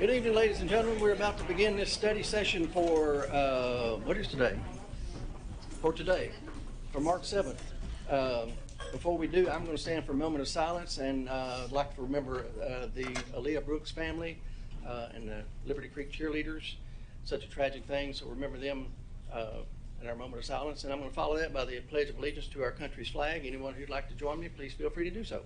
Good evening, ladies and gentlemen. We're about to begin this study session for, what is today? For March 7th. Before we do, I'm going to stand for a moment of silence, and I'd like to remember the Aaliyah Brooks family and the Liberty Creek cheerleaders. Such a tragic thing, so remember them in our moment of silence. And I'm going to follow that by the Pledge of Allegiance to our country's flag. Anyone who'd like to join me, please feel free to do so.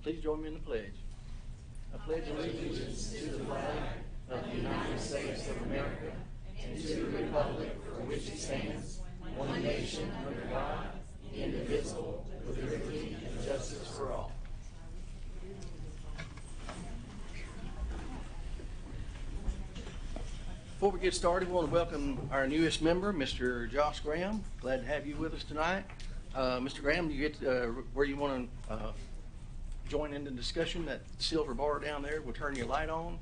Please join me in the pledge. I pledge allegiance to the flag of the United States of America and to the republic for which it stands, one nation under God, indivisible, with liberty and justice for all. Before we get started, we want to welcome our newest member, Mr. Josh Graham. Glad to have you with us tonight. Mr. Graham, you get where you want to join in the discussion. That silver bar down there will turn your light on,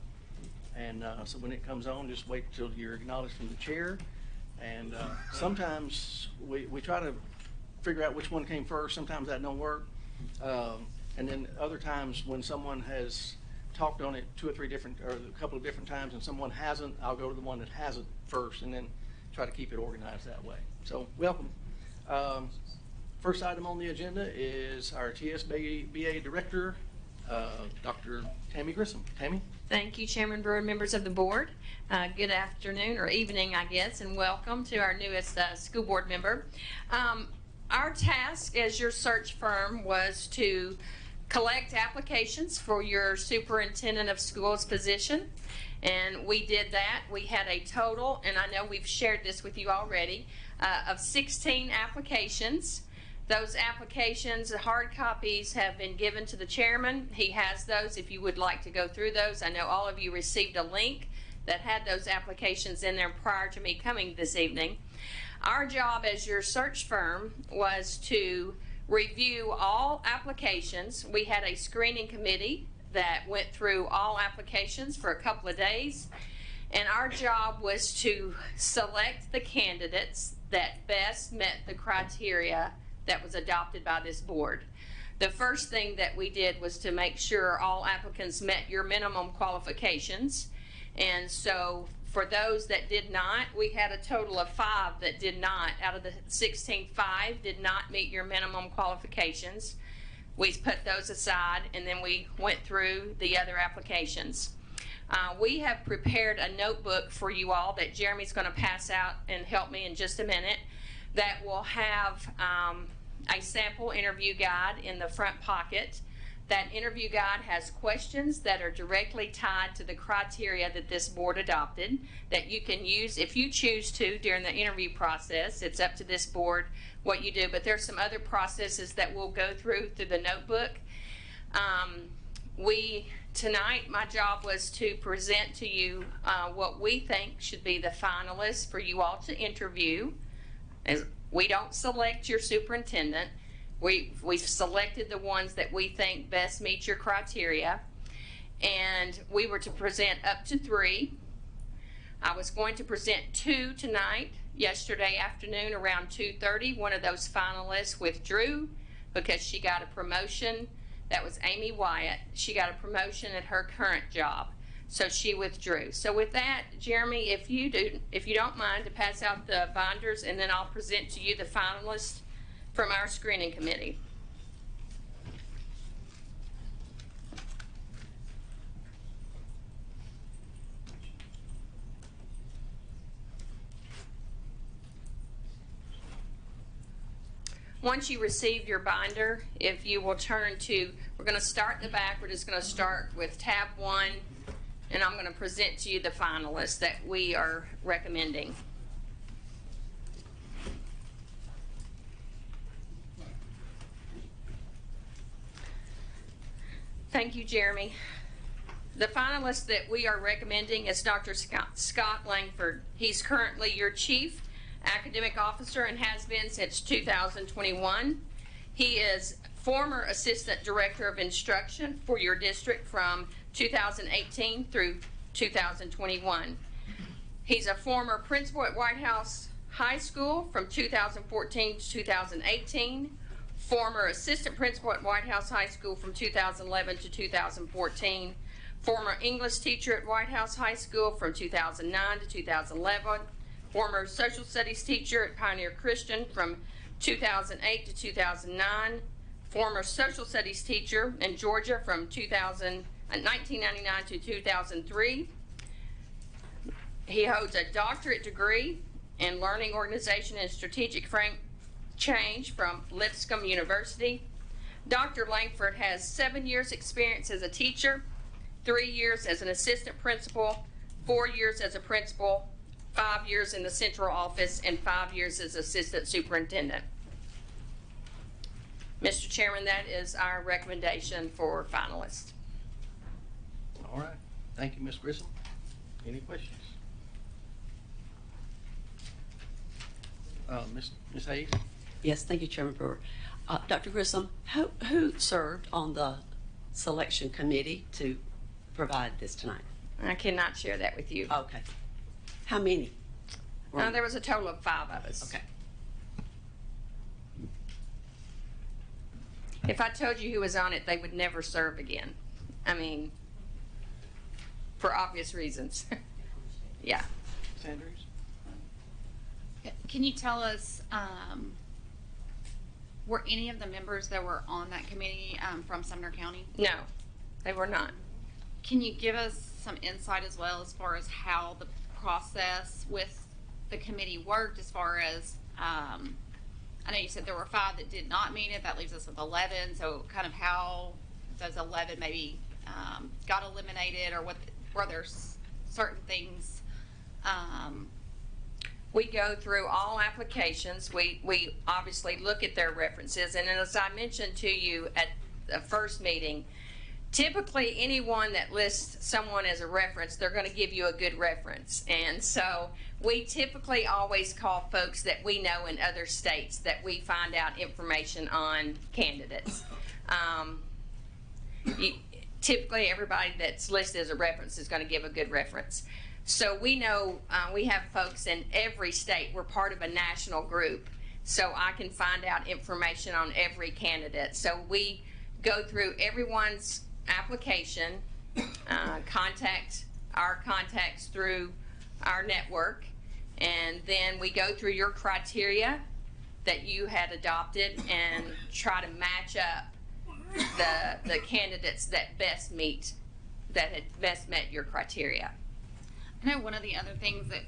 and so when it comes on, just wait till you're acknowledged from the chair. And sometimes we try to figure out which one came first. Sometimes that don't work, and then other times when someone has talked on it two or three different, or a couple of different times, and someone hasn't, I'll go to the one that hasn't first, and then try to keep it organized that way. So welcome. First item on the agenda is our TSBA Director, Dr. Tammy Grissom. Tammy? Thank you, Chairman Brewer, members of the board. Good afternoon, or evening, I guess, and welcome to our newest school board member. Our task as your search firm was to collect applications for your superintendent of schools position, and we did that. We had a total, and I know we've shared this with you already, of 16 applications. Those applications, the hard copies, have been given to the chairman. He has those if you would like to go through those. I know all of you received a link that had those applications in there prior to me coming this evening. Our job as your search firm was to review all applications. We had a screening committee that went through all applications for a couple of days, and our job was to select the candidates that best met the criteria that was adopted by this board. The first thing that we did was to make sure all applicants met your minimum qualifications. And so for those that did not, we had a total of 5 that did not. Out of the 16, 5 did not meet your minimum qualifications. We put those aside, and then we went through the other applications. We have prepared a notebook for you all that Jeremy's going to pass out and help me in just a minute, that will have a sample interview guide in the front pocket. That interview guide has questions that are directly tied to the criteria that this board adopted that you can use if you choose to during the interview process. It's up to this board what you do, but there's some other processes that we'll go through the notebook. Tonight, my job was to present to you what we think should be the finalists for you all to interview. We don't select your superintendent. We've selected the ones that we think best meet your criteria, and we were to present up to 3. I was going to present 2 tonight. Yesterday afternoon around 2:30, one of those finalists withdrew because she got a promotion. That was Amy Wyatt. She got a promotion at her current job, so she withdrew. So with that, Jeremy, if you don't mind to pass out the binders, and then I'll present to you the finalists from our screening committee. Once you receive your binder, if you will turn to, we're going to start in the back. We're just going to start with tab 1, and I'm going to present to you the finalists that we are recommending. Thank you, Jeremy. The finalist that we are recommending is Dr. Scott Langford. He's currently your chief academic officer and has been since 2021. He is former assistant director of instruction for your district from 2018 through 2021. He's a former principal at White House High School from 2014 to 2018, former assistant principal at White House High School from 2011 to 2014, former English teacher at White House High School from 2009 to 2011, former social studies teacher at Pioneer Christian from 2008 to 2009, former social studies teacher in Georgia from 1999 to 2003. He holds a doctorate degree in learning organization and strategic frame change from Lipscomb University. Dr. Langford has 7 years experience as a teacher, 3 years as an assistant principal, 4 years as a principal, 5 years in the central office, and 5 years as assistant superintendent. Mr. Chairman, that is our recommendation for finalists. All right. Thank you, Ms. Grissom. Any questions? Ms. Hayes? Yes, thank you, Chairman Brewer. Dr. Grissom, who served on the selection committee to provide this tonight? I cannot share that with you. Okay. How many? There was a total of 5 of us. Okay. If I told you who was on it, they would never serve again. I mean, for obvious reasons. Yeah. Ms. Andrews? Can you tell us, were any of the members that were on that committee from Sumner County? No, they were not. Can you give us some insight as well as far as how the process with the committee worked as far as, I know you said there were 5 that did not meet it. That leaves us with 11. So kind of how those 11 maybe got eliminated, or what were there certain things? We go through all applications. We obviously look at their references. And as I mentioned to you at the first meeting, typically anyone that lists someone as a reference, they're going to give you a good reference. And so we typically always call folks that we know in other states that we find out information on candidates. Typically everybody that's listed as a reference is going to give a good reference. So we know we have folks in every state. We're part of a national group, so I can find out information on every candidate. So we go through everyone's application, contact our contacts through our network, and then we go through your criteria that you had adopted and try to match up the candidates that had best met your criteria. I know one of the other things that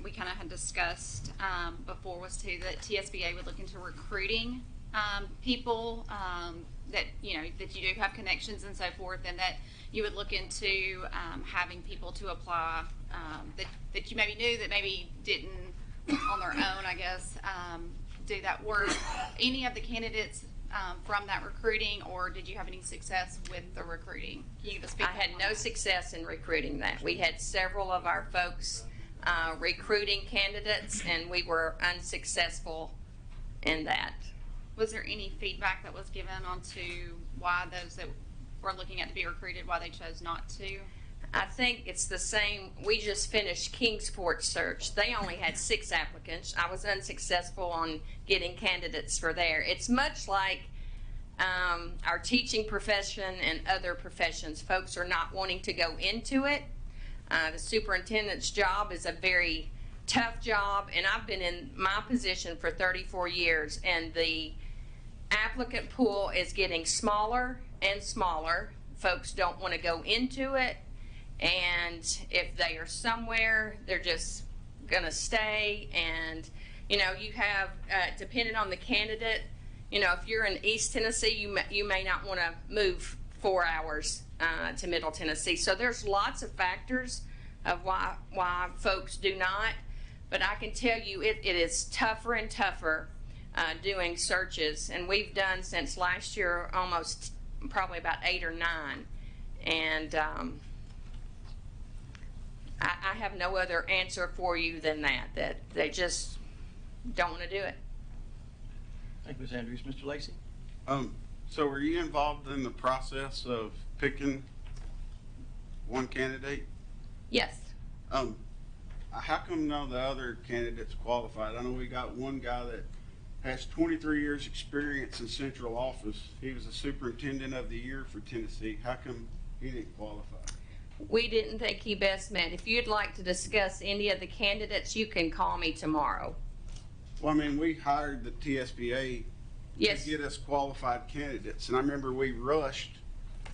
we kind of had discussed before was too that TSBA would look into recruiting people that that you do have connections and so forth, and that you would look into having people to apply that you maybe knew that maybe didn't on their own, I guess, do that work. Any of the candidates from that recruiting, or did you have any success with the recruiting? Can you give us feedback? I had no success in recruiting that. We had several of our folks recruiting candidates, and we were unsuccessful in that. Was there any feedback that was given onto why those that were looking at to be recruited, why they chose not to? I think it's the same. We just finished Kingsport search. They only had 6 applicants. I was unsuccessful on getting candidates for there. It's much like our teaching profession and other professions. Folks are not wanting to go into it. The superintendent's job is a very tough job, and I've been in my position for 34 years, and the applicant pool is getting smaller and smaller. Folks don't want to go into it. And if they are somewhere, they're just going to stay. And, you have, depending on the candidate, if you're in East Tennessee, you may not want to move 4 hours to Middle Tennessee. So there's lots of factors of why folks do not. But I can tell you it is tougher and tougher doing searches. And we've done since last year almost probably about 8 or 9. And I have no other answer for you than that they just don't want to do it. Thank you, Ms. Andrews. Mr. Lacy? So were you involved in the process of picking one candidate? Yes. How come none of the other candidates qualified? I know we got one guy that has 23 years experience in central office. He was the superintendent of the year for Tennessee. How come he didn't qualify? We didn't think he best met. If you'd like to discuss any of the candidates, you can call me tomorrow. Well, I mean, we hired the TSBA Yes. to get us qualified candidates. And I remember we rushed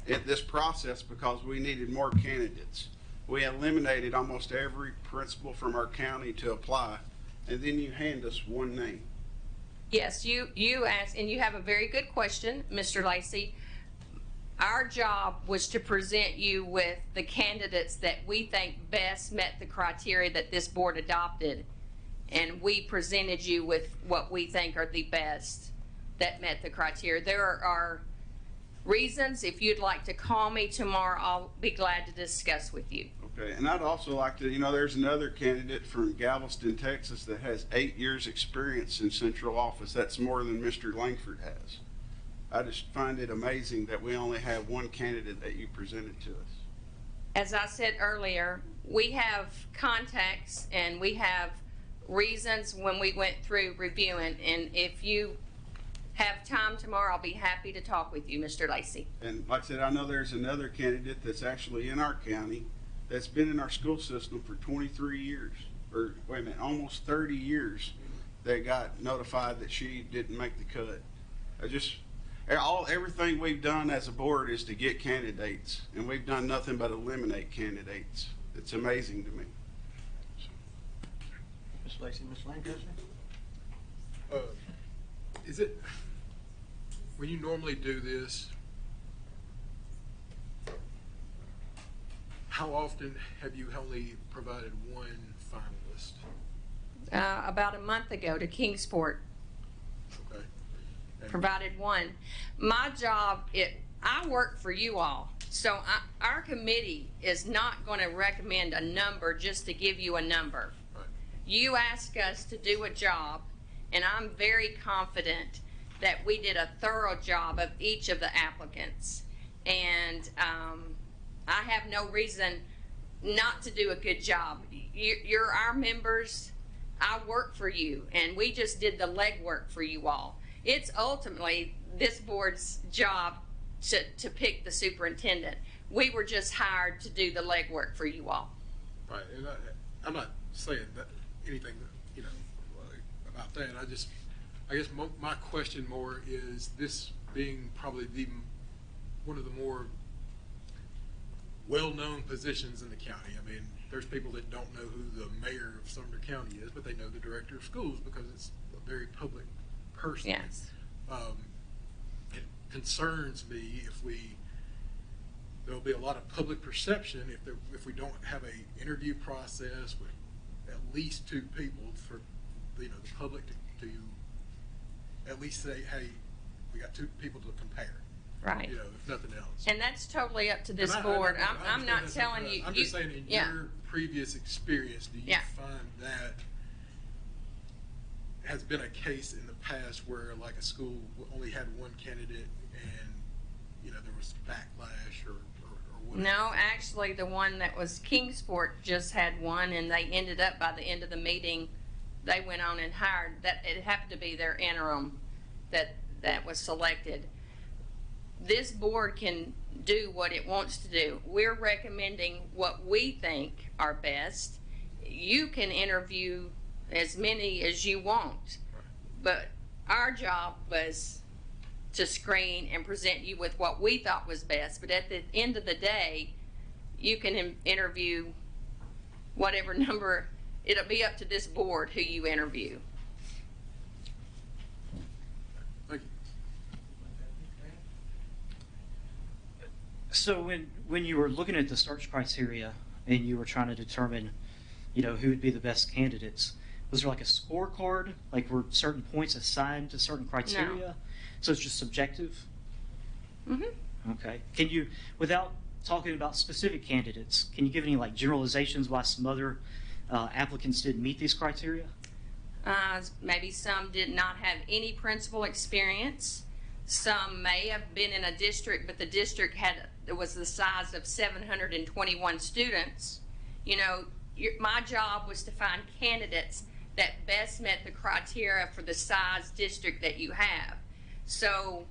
at this process because we needed more candidates. We eliminated almost every principal from our county to apply, and then you hand us one name. Yes, you asked, and you have a very good question, Mr. Lacy. Our job was to present you with the candidates that we think best met the criteria that this board adopted. And we presented you with what we think are the best that met the criteria. There are reasons. If you'd like to call me tomorrow, I'll be glad to discuss with you. Okay, and I'd also like to, there's another candidate from Galveston, Texas that has 8 years experience in central office. That's more than Mr. Langford has. I just find it amazing that we only have one candidate that you presented to us. As I said earlier, we have contacts and we have reasons when we went through reviewing. And if you have time tomorrow, I'll be happy to talk with you, Mr. Lacy. And like I said, I know there's another candidate that's actually in our county that's been in our school system for 23 years, or wait a minute, almost 30 years, that got notified that she didn't make the cut. Everything we've done as a board is to get candidates, and we've done nothing but eliminate candidates. It's amazing to me. Mr. Lacy, Mr. Lancaster? Is it, when you normally do this, how often have you only provided one finalist? About a month ago to Kingsport, Okay. And- provided one. My job, I work for you all. So our committee is not going to recommend a number just to give you a number. Right. You ask us to do a job, and I'm very confident that we did a thorough job of each of the applicants. And I have no reason not to do a good job. You're our members. I work for you, and we just did the legwork for you all. It's ultimately this board's job to pick the superintendent. We were just hired to do the legwork for you all. Right, and I'm not saying that anything, about that. I guess my question more is this being probably one of the more well-known positions in the county. I mean, there's people that don't know who the mayor of Sumner County is, but they know the director of schools because it's a very public person. Yes. It concerns me there'll be a lot of public perception if we don't have a interview process with at least two people for the public to at least say, hey, we got two people to compare. Right. If nothing else. And that's totally up to this And board. I I'm not understand that's telling up to you. us. I'm just saying in yeah. your previous experience, do you Yeah. find that has been a case in the past where like a school only had one candidate and there was backlash or whatever? No, actually, the one that was Kingsport just had one, and they ended up by the end of the meeting, they went on and hired that. It happened to be their interim that was selected. This board can do what it wants to do. We're recommending what we think are best. You can interview as many as you want, but our job was to screen and present you with what we thought was best. But at the end of the day, you can interview whatever number. It'll be up to this board who you interview. Thank you. So when you were looking at the search criteria and you were trying to determine, who would be the best candidates, was there like a scorecard? Like were certain points assigned to certain criteria? So it's just subjective? Mm-hmm. Okay. Can you, without talking about specific candidates, can you give any like generalizations why some other applicants didn't meet these criteria? Maybe some did not have any principal experience. Some may have been in a district, but the district was the size of 721 students. You know, my job was to find candidates that best met the criteria for the size district that you have. So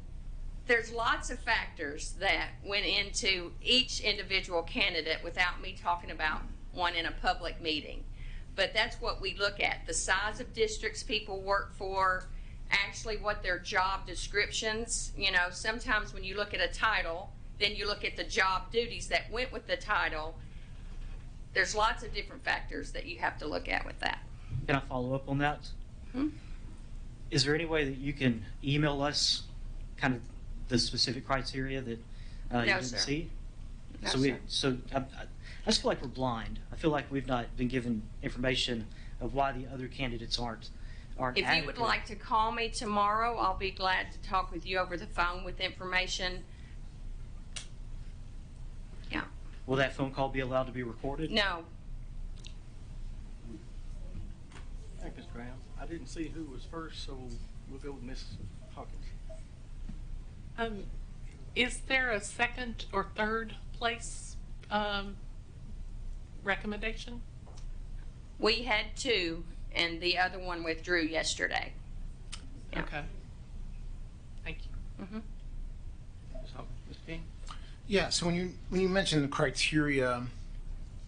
there's lots of factors that went into each individual candidate without me talking about one in a public meeting. But that's what we look at, the size of districts people work for, actually what their job descriptions. You know, sometimes when you look at a title, then you look at the job duties that went with the title. There's lots of different factors that you have to look at with that. Can I follow up on that? Hmm? Is there any way that you can email us kind of the specific criteria that you No, didn't sir. see? No, So I just feel like we're blind. I feel like we've not been given information of why the other candidates aren't If you would adequate. like to call me tomorrow, I'll be glad to talk with you over the phone with information. Yeah. Will that phone call be allowed to be recorded? No. Thank you, Mr. Graham. I didn't see who was first, so we'll go with Ms. Hawkins. Is there a second or third place recommendation? We had two, and the other one withdrew yesterday. Yeah. Okay. Thank you. Mhm. Ms. Hawkins, Mr. King? Yeah, so when you mention the criteria,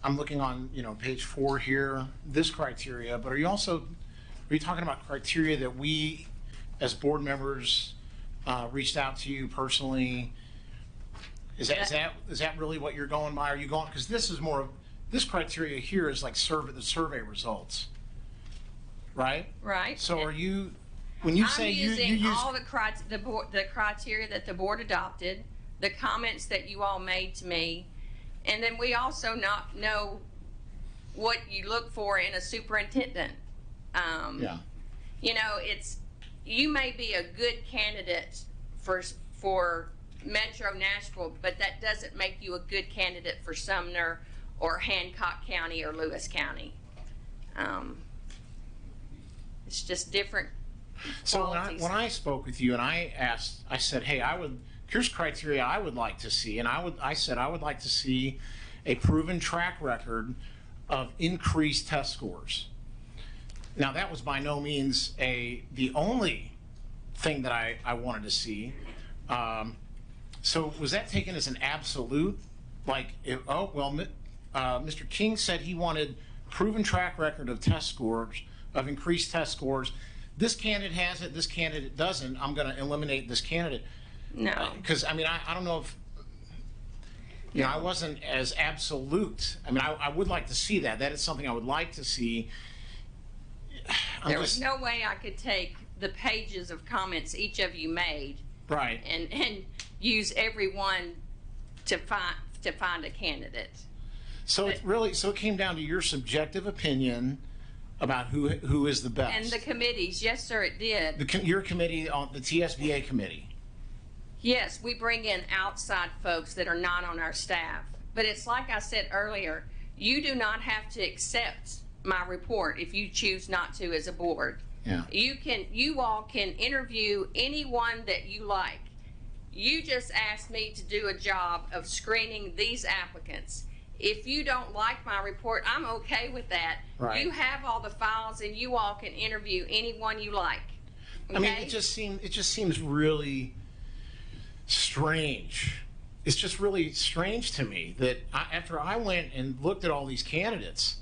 I'm looking on, page 4 here, this criteria, but are you talking about criteria that we as board members reached out to you personally? Is that really what you're going by? Are you going, because this criteria here is like the survey results, right? Right. So are you, when you say I'm you using use, all the criteria that the board adopted, the comments that you all made to me, and then we also not know what you look for in a superintendent. yeah. You may be a good candidate for Metro Nashville, but that doesn't make you a good candidate for Sumner or Hancock County or Lewis County. It's just different. So qualities. when I spoke with you and I said, hey, here's criteria I would like to see, and I said I would like to see a proven track record of increased test scores. Now that was by no means the only thing that I wanted to see. So was that taken as an absolute? Like, Mr. King said he wanted proven track record of test scores, of increased test scores. This candidate has it, this candidate doesn't. I'm going to eliminate this candidate. No. Because, I don't know if, I wasn't as absolute. I would like to see that. That is something I would like to see. There was no way I could take the pages of comments each of you made Right. and use every one to find a candidate. So it came down to your subjective opinion about who is the best. And the committees, yes, sir, it did. Your committee, on the TSBA committee. Yes, we bring in outside folks that are not on our staff. But it's like I said earlier, you do not have to accept my report if you choose not to as a board. Yeah. You all can interview anyone that you like. You just asked me to do a job of screening these applicants. If you don't like my report, I'm okay with that. Right. You have all the files and you all can interview anyone you like. Okay? It just seems really strange. It's just really strange to me that after I went and looked at all these candidates,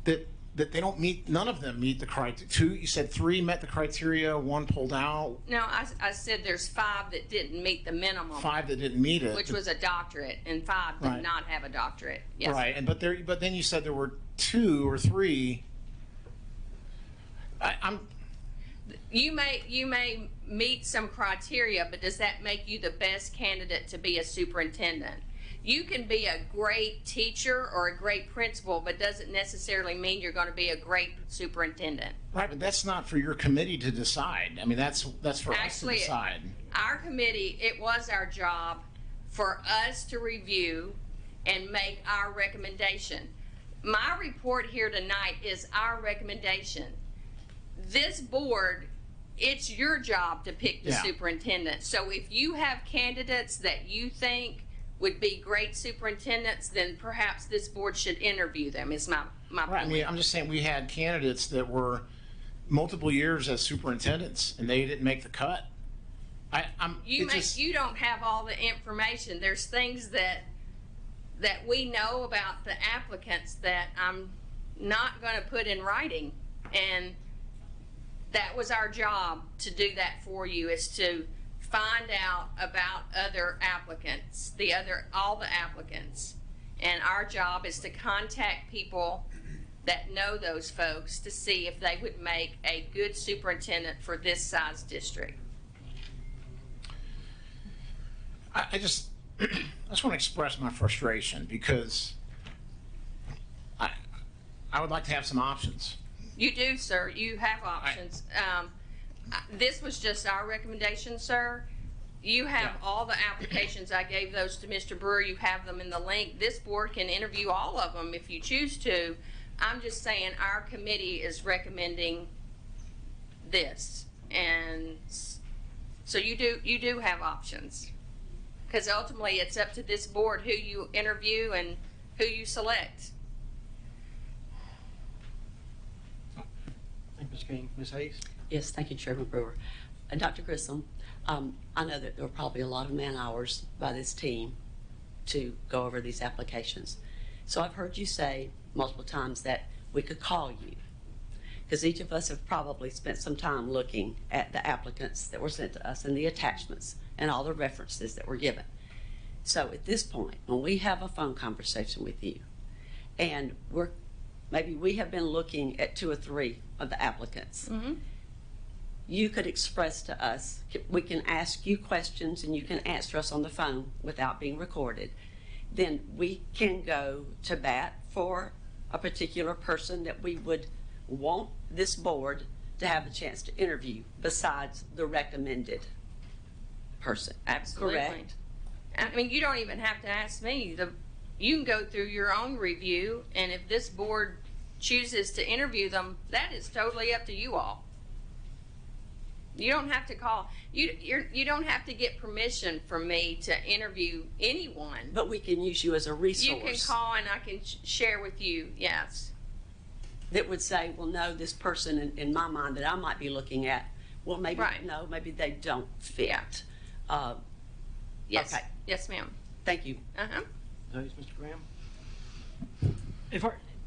that they don't meet. None of them meet the criteria. You said 3 met the criteria, 1 pulled out, No, I said there's 5 that didn't meet the minimum, 5 that didn't meet it. which was a doctorate, and 5 did Right. not have a doctorate. Yes. Right, but then you said there were 2 or 3. You may meet some criteria, but does that make you the best candidate to be a superintendent? You can be a great teacher or a great principal, but doesn't necessarily mean you're going to be a great superintendent. Right, but that's not for your committee to decide. That's for us to Actually, decide. Our committee, it was our job for us to review and make our recommendation. My report here tonight is our recommendation. this board, it's your job to pick the Yeah. superintendent. So if you have candidates that you think would be great superintendents, then perhaps this board should interview them, is my Right, I mean, point. I'm just saying, we had candidates that were multiple years as superintendents, and they didn't make the cut. You don't have all the information. There's things that we know about the applicants that I'm not going to put in writing, and that was our job to do that for you, is to find out about other applicants, all the applicants. And our job is to contact people that know those folks to see if they would make a good superintendent for this size district. I just want to express my frustration, because I would like to have some options. You do, sir. You have options. This was just our recommendation, sir. You have Yeah. all the applications. I gave those to Mr. Brewer. You have them in the link. This board can interview all of them if you choose to. I'm just saying our committee is recommending this. And so you do have options. Because ultimately it's up to this board who you interview and who you select. Thank you, Ms. King. Ms. Hayes? Yes, thank you, Chairman Brewer. And Dr. Grissom, I know that there were probably a lot of man hours by this team to go over these applications. So I've heard you say multiple times that we could call you, because each of us have probably spent some time looking at the applicants that were sent to us and the attachments and all the references that were given. So at this point, when we have a phone conversation with you, and maybe we have been looking at 2 or 3 of the applicants, you could express to us, we can ask you questions and you can answer us on the phone without being recorded. Then we can go to bat for a particular person that we would want this board to have a chance to interview besides the recommended person. Absolutely. Correct? I mean, you don't even have to ask me. You can go through your own review, and if this board chooses to interview them, that is totally up to you all. You don't have to call. You don't have to get permission from me to interview anyone. But we can use you as a resource. You can call and I can share with you. Yes. That would say, well, no, this person in my mind that I might be looking at, well, maybe Right. no, maybe they don't fit. Yeah. Yes. Okay. Yes, ma'am. Thank you. Hayes, Mr. Graham?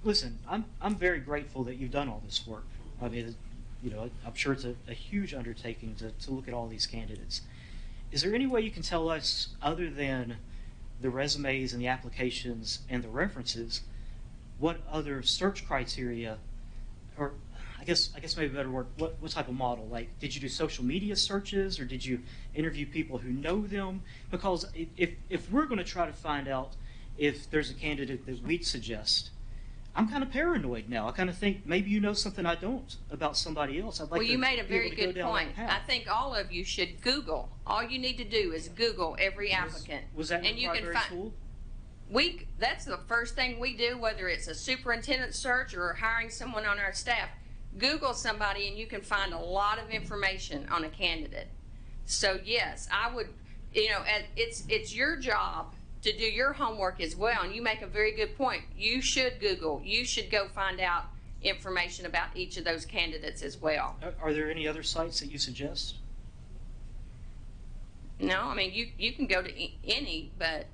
Listen, I'm very grateful that you've done all this work. I mean, you know, I'm sure it's a huge undertaking to look at all these candidates. Is there any way you can tell us, other than the resumes and the applications and the references, what other search criteria, or I guess maybe a better word, what type of model? Like, did you do social media searches, or did you interview people who know them? Because if we're going to try to find out if there's a candidate that we'd suggest, I'm kind of paranoid now. I kind of think maybe you know something I don't about somebody else. I'd like Well, to you made a be able very to go good down point. that I path. think all of you should Google. All you need to do is Google every applicant. Was that and your you can primary find. tool? That's the first thing we do, whether it's a superintendent search or hiring someone on our staff. Google somebody and you can find a lot of information on a candidate. So yes, I would, it's your job to do your homework as well. And you make a very good point. You should Google. You should go find out information about each of those candidates as well. Are there any other sites that you suggest? No, I mean, you can go to any, but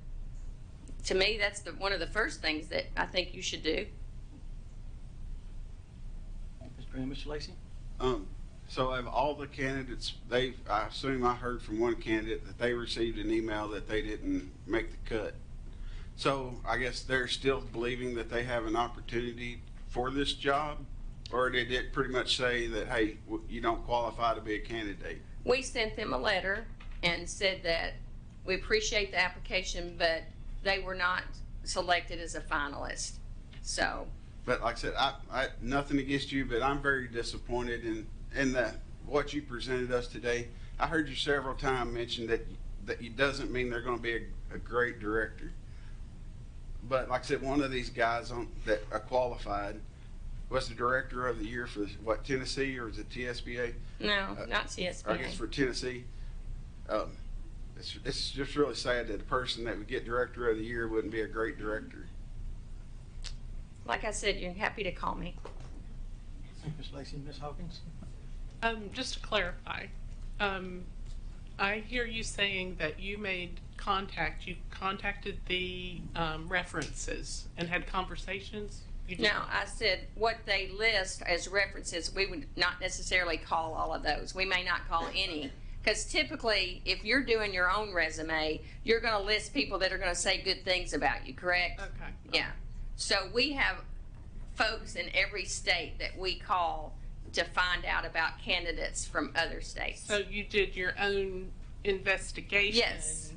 to me, that's one of the first things that I think you should do. Mr. Graham, Mr. Lacy? So of all the candidates, I assume I heard from one candidate that they received an email that they didn't make the cut. So I guess they're still believing that they have an opportunity for this job, or did it pretty much say that, hey, you don't qualify to be a candidate? We sent them a letter and said that we appreciate the application, but they were not selected as a finalist. So, But like I said, I nothing against you, but I'm very disappointed in that what you presented us today. I heard you several times mention that it doesn't mean they're going to be a great director. But like I said, one of these guys that are qualified, was the director of the year for what, Tennessee, or is it TSBA? No, not I CSBA. guess for Tennessee. It's just really sad that a person that would get director of the year wouldn't be a great director. Like I said, you're happy to call me. Ms. Lacy, Ms. Hawkins? Just to clarify, I hear you saying that you contacted the references and had conversations? You did- No, I said what they list as references, we would not necessarily call all of those. We may not call any. Because typically, if you're doing your own resume, you're going to list people that are going to say good things about you, correct? Okay. Yeah. So we have folks in every state that we call to find out about candidates from other states. So you did your own investigation Yes.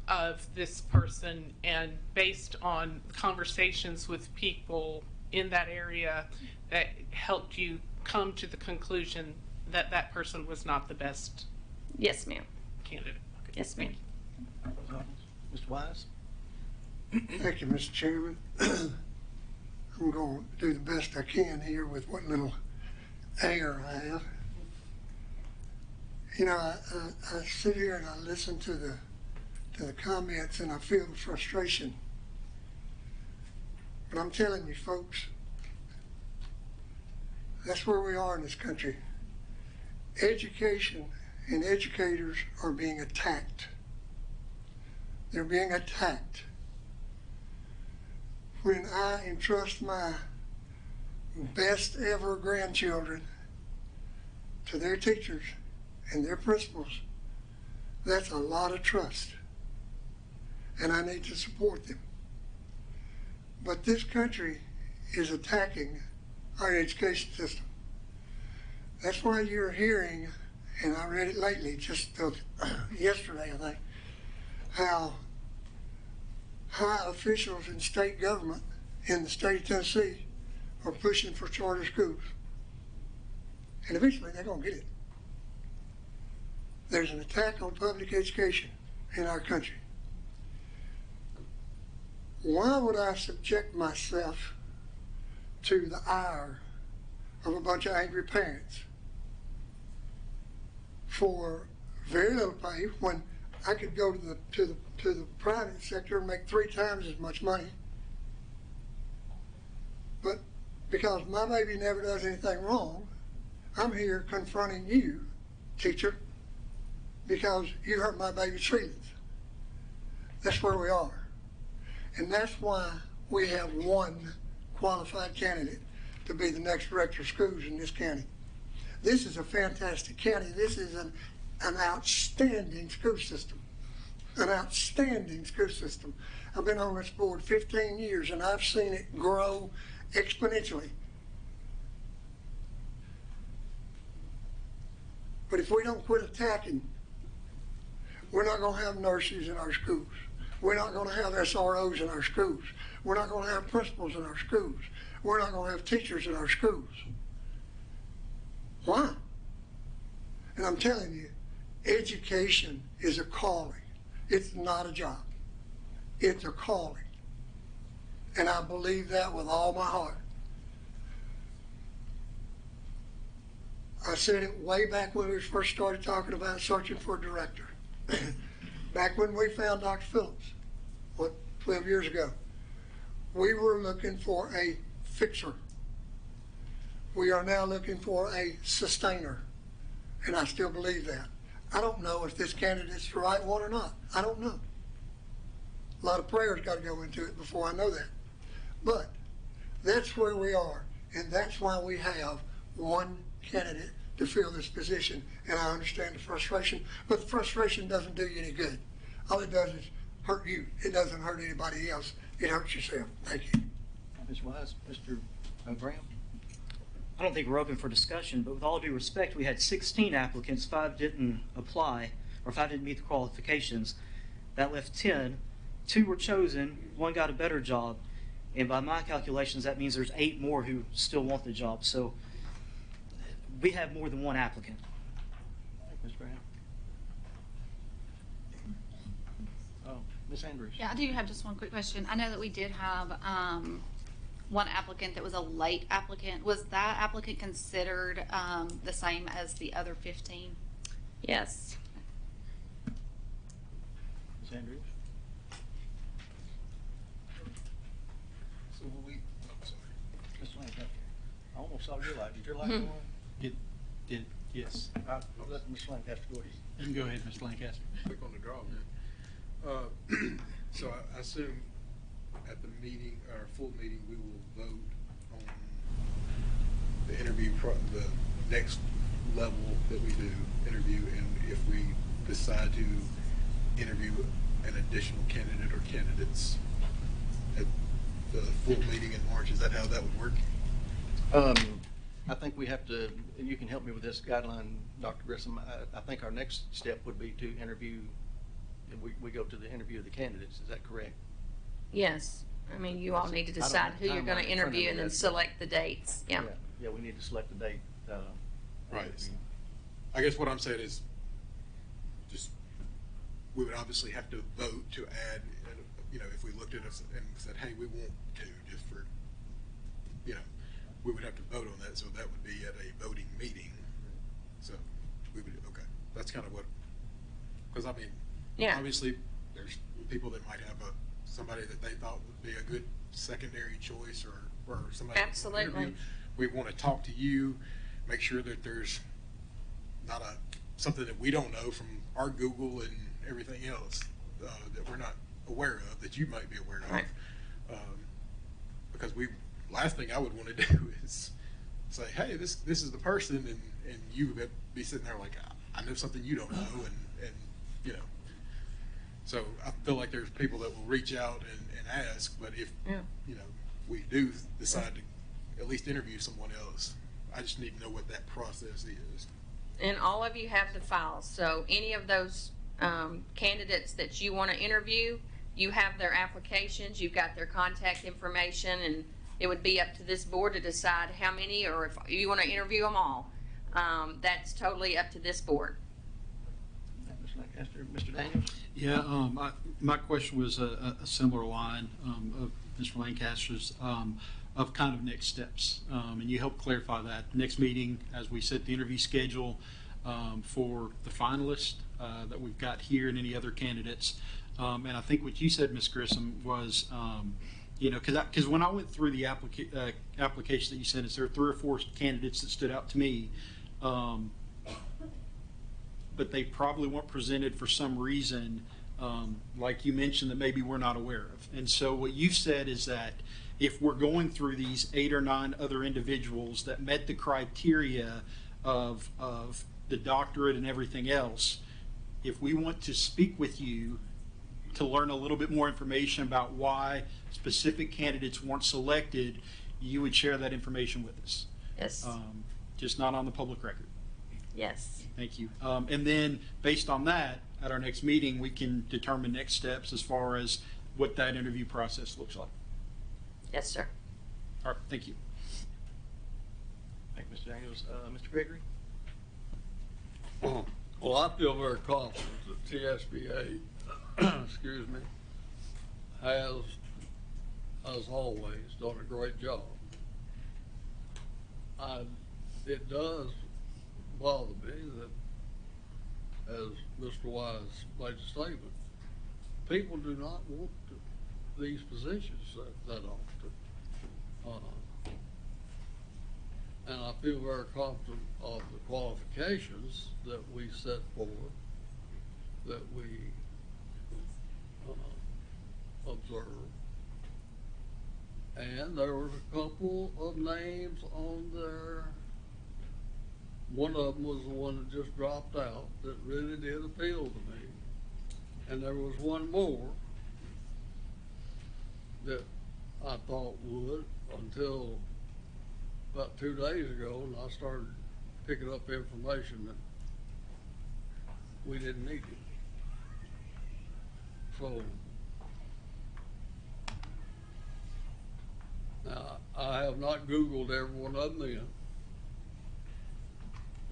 of this person, and based on conversations with people in that area, that helped you come to the conclusion that that person was not the best Yes, ma'am. candidate. Okay. Yes, ma'am. Ms. Hawkins? Mr. Wise? Thank you, Mr. Chairman. I'm going to do the best I can here with what little air I have. You know, I sit here and I listen to the comments, and I feel the frustration. But I'm telling you, folks, that's where we are in this country. Education and educators are being attacked. They're being attacked. When I entrust my best ever grandchildren to their teachers and their principals, that's a lot of trust. And I need to support them. But this country is attacking our education system. That's why you're hearing, and I read it lately, just yesterday, I think, how high officials in state government in the state of Tennessee are pushing for charter schools. And eventually they're going to get it. There's an attack on public education in our country. Why would I subject myself to the ire of a bunch of angry parents for very little pay when I could go to the private sector and make 3 times as much money? But because my baby never does anything wrong, I'm here confronting you, teacher, because you hurt my baby's feelings. That's where we are. And that's why we have one qualified candidate to be the next director of schools in this county. This is a fantastic county. This is an outstanding school system. An outstanding school system. I've been on this board 15 years and I've seen it grow exponentially. But if we don't quit attacking, we're not going to have nurses in our schools. We're not going to have SROs in our schools. We're not going to have principals in our schools. We're not going to have teachers in our schools. Why? And I'm telling you, education is a calling. It's not a job. It's a calling. And I believe that with all my heart. I said it way back when we first started talking about searching for a director. Back when we found Dr. Phillips, 12 years ago, we were looking for a fixer. We are now looking for a sustainer, and I still believe that. I don't know if this candidate's the right one or not. I don't know. A lot of prayers got to go into it before I know that. But that's where we are, and that's why we have one candidate to fill this position. And I understand the frustration, but the frustration doesn't do you any good. All it does is hurt you. It doesn't hurt anybody else. It hurts yourself. Thank you. Ms. Wise, Mr. Graham? I don't think we're open for discussion, but with all due respect, we had 16 applicants, 5 didn't apply, or 5 didn't meet the qualifications. That left 10. 2 were chosen, 1 got a better job, and by my calculations, that means there's 8 more who still want the job. So we have more than 1 applicant. Ms. Graham? Oh, Ms. Andrews? Yeah, I do have just one quick question. I know that we did have one applicant that was a late applicant. Was that applicant considered the same as the other 15? Yes. Ms. Andrews? So will we, oh, sorry. Mr. Lancaster? I almost saw your light. Did your light go on? It did, yes. I'll let Mr. Lancaster go ahead. You can go ahead, Mr. Lancaster. Click on the draw there. So I assume at the meeting, our full meeting, we will vote on the interview, the next level that we do interview, and if we decide to interview an additional candidate or candidates at the full meeting in March, is that how that would work? I think we have to, and you can help me with this guideline, Dr. Grissom. I think our next step would be to interview, we go to the interview of the candidates. Is that correct? Yes. I mean, you all need to I don't decide have who you're timeline going in to front of interview me. and then That's- select the dates. Yeah. Yeah, we need to select a date. Right. I guess what I'm saying is, just, we would obviously have to vote to add, you know, if we looked at us and said, hey, we want to, just for, you know, we would have to vote on that, so that would be at a voting meeting. So, we would, okay, that's kind of what, because I mean, Yeah. obviously, there's people that might have somebody that they thought would be a good secondary choice, or somebody. that we wanna Absolutely. interview. We want to talk to you, make sure that there's not something that we don't know from our Google and everything else that we're not aware of, that you might be aware of. Right. Because last thing I would want to do is say, hey, this is the person, and you would be sitting there like, I know something you don't know, and you know. So I feel like there's people that will reach out and ask, but if, Yeah. you know, we do decide to at least interview someone else, I just need to know what that process is. And all of you have the files, so any of those candidates that you want to interview, you have their applications, you've got their contact information, and it would be up to this board to decide how many, or if you want to interview them all. That's totally up to this board. Mr. Lancaster, Mr. Daniels? Yeah, my question was a similar line of Mr. Lancaster's, of kind of next steps. And you helped clarify that. Next meeting, as we set the interview schedule for the finalists that we've got here and any other candidates. And I think what you said, Ms. Grissom, was, you know, because when I went through the application that you sent us, there were 3 or 4 candidates that stood out to me. But they probably weren't presented for some reason, like you mentioned, that maybe we're not aware of. And so what you've said is that if we're going through these 8 or 9 other individuals that met the criteria of the doctorate and everything else, if we want to speak with you to learn a little bit more information about why specific candidates weren't selected, you would share that information with us. Yes. Just not on the public record. Yes. Thank you. And then, based on that, at our next meeting, we can determine next steps as far as what that interview process looks like. Yes, sir. All right, thank you. Thank you, Mr. Daniels. Mr. Gregory? Well, I feel very confident that TSBA, excuse me, has, as always, done a great job. It does bother me that, as Mr. Wise made a statement, people do not want these positions that often. And I feel very confident of the qualifications that we set forth, that we observed. And there was a couple of names on there. One of them was the one that just dropped out that really did appeal to me. And there was one more that I thought would, until about 2 days ago, and I started picking up information that we didn't need it. So, now, I have not Googled every one of them yet,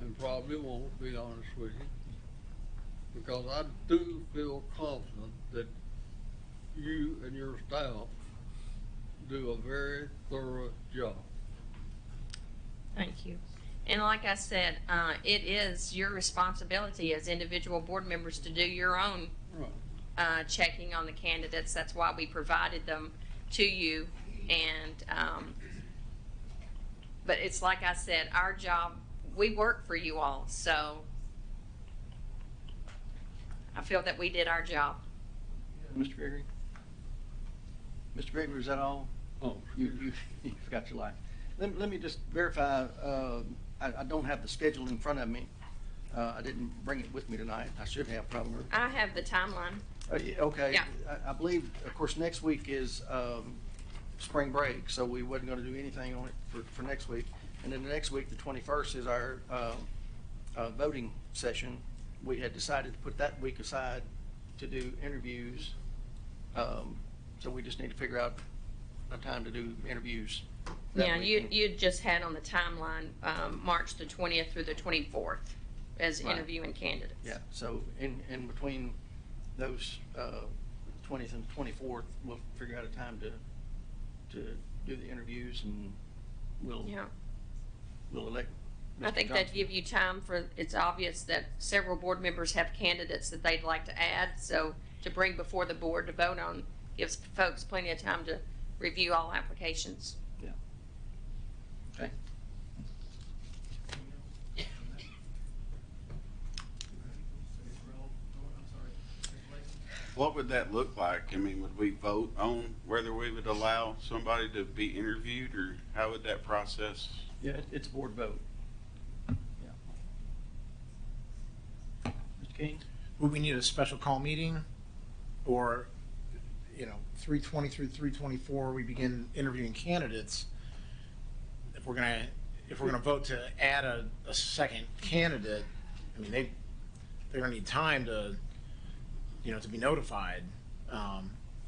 and probably won't, be honest with you, because I do feel confident that you and your staff do a very thorough job. Thank you. And like I said, it is your responsibility as individual board members to do your own Right. checking on the candidates. That's why we provided them to you. And, but it's like I said, our job, we work for you all. So I feel that we did our job. Mr. Gregory? Mr. Gregory, is that all? Oh, You forgot your light. Let me just verify, I don't have the schedule in front of me. I didn't bring it with me tonight. I should have probably. I have the timeline. Yeah, okay. Yeah. I believe, of course, next week is spring break, so we wasn't going to do anything on it for next week. And then the next week, the 21st, is our voting session. We had decided to put that week aside to do interviews. So we just need to figure out a time to do interviews. that Yeah, week. you just had on the timeline, March the 20th through the 24th as Right. interviewing candidates. Yeah, so in between those 20th and 24th, we'll figure out a time to do the interviews, and we'll Yeah. elect I Mr. think Johnson. that'd give you time for, it's obvious that several board members have candidates that they'd like to add, so to bring before the board to vote on gives folks plenty of time to review all applications. Yeah. Okay. What would that look like? I mean, would we vote on whether we would allow somebody to be interviewed, or how would that process? Yeah, it's a board vote. Yeah. Mr. King? Would we need a special call meeting? Or, 320 through 324, we begin interviewing candidates. If we're gonna vote to add a second candidate, I mean, they're gonna need time to, to be notified.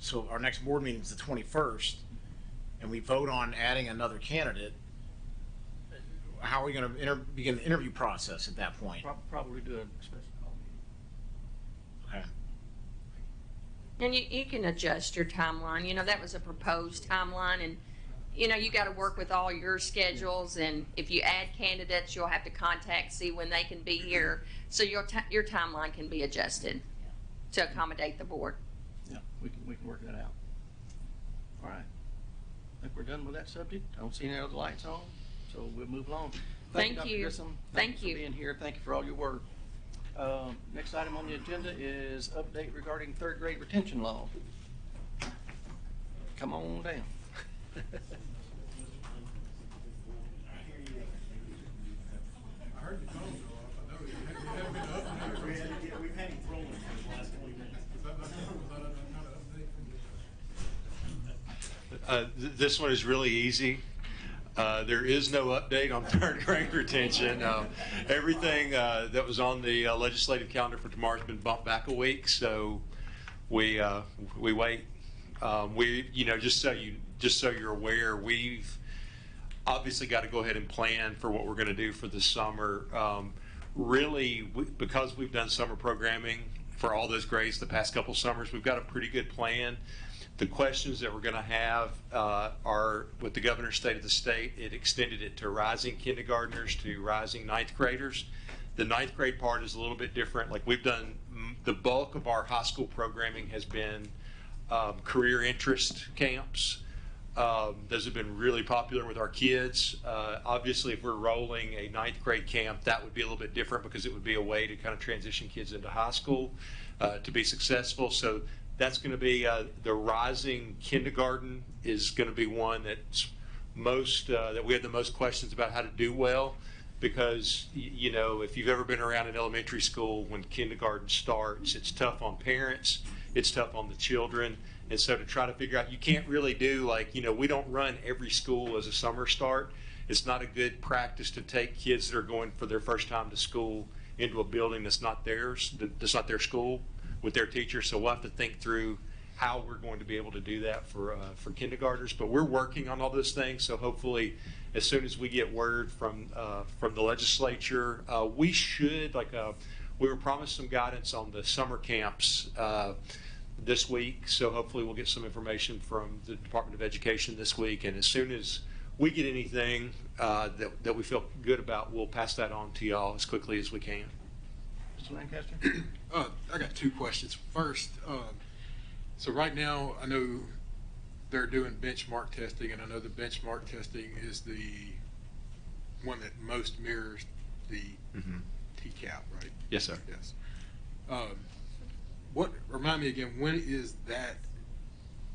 So our next board meeting is the 21st, and we vote on adding another candidate. How are we gonna begin the interview process at that point? Probably do a special call meeting. Okay. And you can adjust your timeline, that was a proposed timeline, and, you gotta work with all your schedules, and if you add candidates, you'll have to see when they can be here, so your timeline can be adjusted to accommodate the board. Yeah, we can work that out. All right. I think we're done with that subject. I don't see any other lights on, so we'll move along. Thank Dr. you. Grissom. Thank you. for being here. Thank you for all your work. Next item on the agenda is update regarding third grade retention law. Come on down. This one is really easy. There is no update on third grade retention. Everything that was on the legislative calendar for tomorrow has been bumped back a week, so we wait. Just so you're aware, we've obviously got to go ahead and plan for what we're going to do for the summer. Because we've done summer programming for all those grades the past couple summers, we've got a pretty good plan. The questions that we're going to have are with the governor's state of the state. It extended it to rising kindergartners to rising ninth graders. The ninth grade part is a little bit different. Like we've done, the bulk of our high school programming has been career interest camps. Those have been really popular with our kids. Obviously, if we're rolling a ninth grade camp, that would be a little bit different because it would be a way to kind of transition kids into high school to be successful. So that's going to be the rising kindergarten is going to be one that's that we have the most questions about how to do well, because if you've ever been around an elementary school when kindergarten starts, it's tough on parents, it's tough on the children. And so to try to figure out, you can't really do we don't run every school as a summer start. It's not a good practice to take kids that are going for their first time to school into a building that's not theirs, that's not their school, with their teachers. So we'll have to think through how we're going to be able to do that for kindergartners. But we're working on all those things. So hopefully, as soon as we get word from the legislature, we should we were promised some guidance on the summer camps. this week, so hopefully we'll get some information from the Department of Education this week, and as soon as we get anything that we feel good about, we'll pass that on to y'all as quickly as we can. Mr. Lancaster? I got two questions. First, so right now, I know they're doing benchmark testing, and I know the benchmark testing is the one that most mirrors the TCAP, right? Yes, sir. Yes. Remind me again, when is that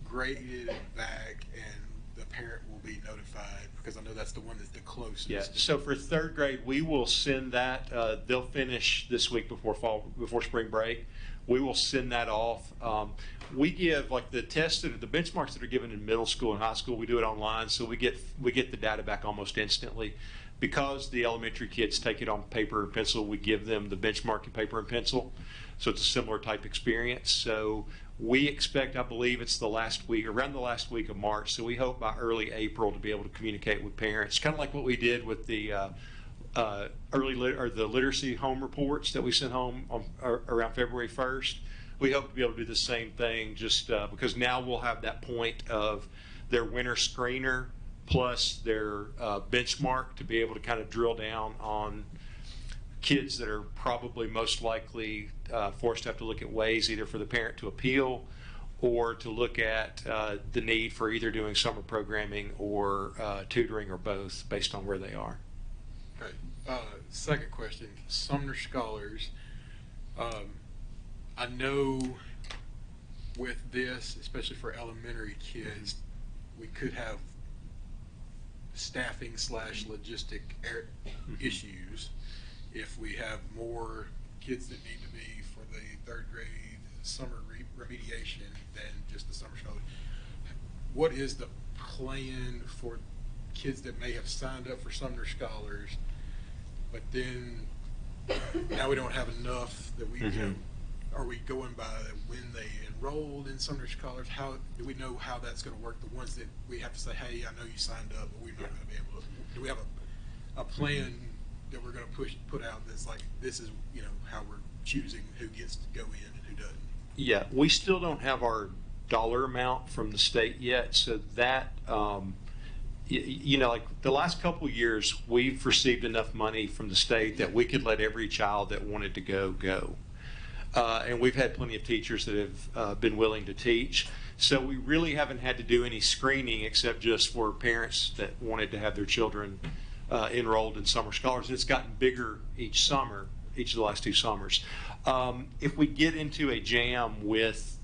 graded back and the parent will be notified? Because I know that's the one that's the closest. Yeah, so for third grade, we will send that, they'll finish this week before spring break. We will send that off. We give, like, the tests, the benchmarks that are given in middle school and high school, we do it online, so we get the data back almost instantly. Because the elementary kids take it on paper and pencil, we give them the benchmark in paper and pencil. So it's a similar type experience. So we expect, I believe it's around the last week of March. So we hope by early April to be able to communicate with parents, kind of like what we did with the the literacy home reports that we sent home around February 1st. We hope to be able to do the same thing, just because now we'll have that point of their winter screener plus their benchmark to be able to kind of drill down on kids that are probably most likely forced to have to look at ways either for the parent to appeal or to look at the need for either doing summer programming or tutoring or both based on where they are. Okay. Second question, Sumner Scholars. I know with this, especially for elementary kids, we could have staffing / logistic issues if we have more kids that need to be for the third grade summer remediation than just the summer scholar. What is the plan for kids that may have signed up for Sumner Scholars, but then now we don't have enough that we are we going by when they enrolled in Sumner Scholars? How do we know how that's going to work? The ones that we have to say, hey, I know you signed up, but we're not going to be able to. Do we have a plan that we're going to put out that's like, this is, you know, how we're choosing who gets to go in and who doesn't? Yeah, we still don't have our dollar amount from the state yet, so that you know, like the last couple of years, we've received enough money from the state that we could let every child that wanted to go. And we've had plenty of teachers that have been willing to teach. So we really haven't had to do any screening except just for parents that wanted to have their children enrolled in Summer Scholars. And it's gotten bigger each summer, each of the last 2 summers. If we get into a jam with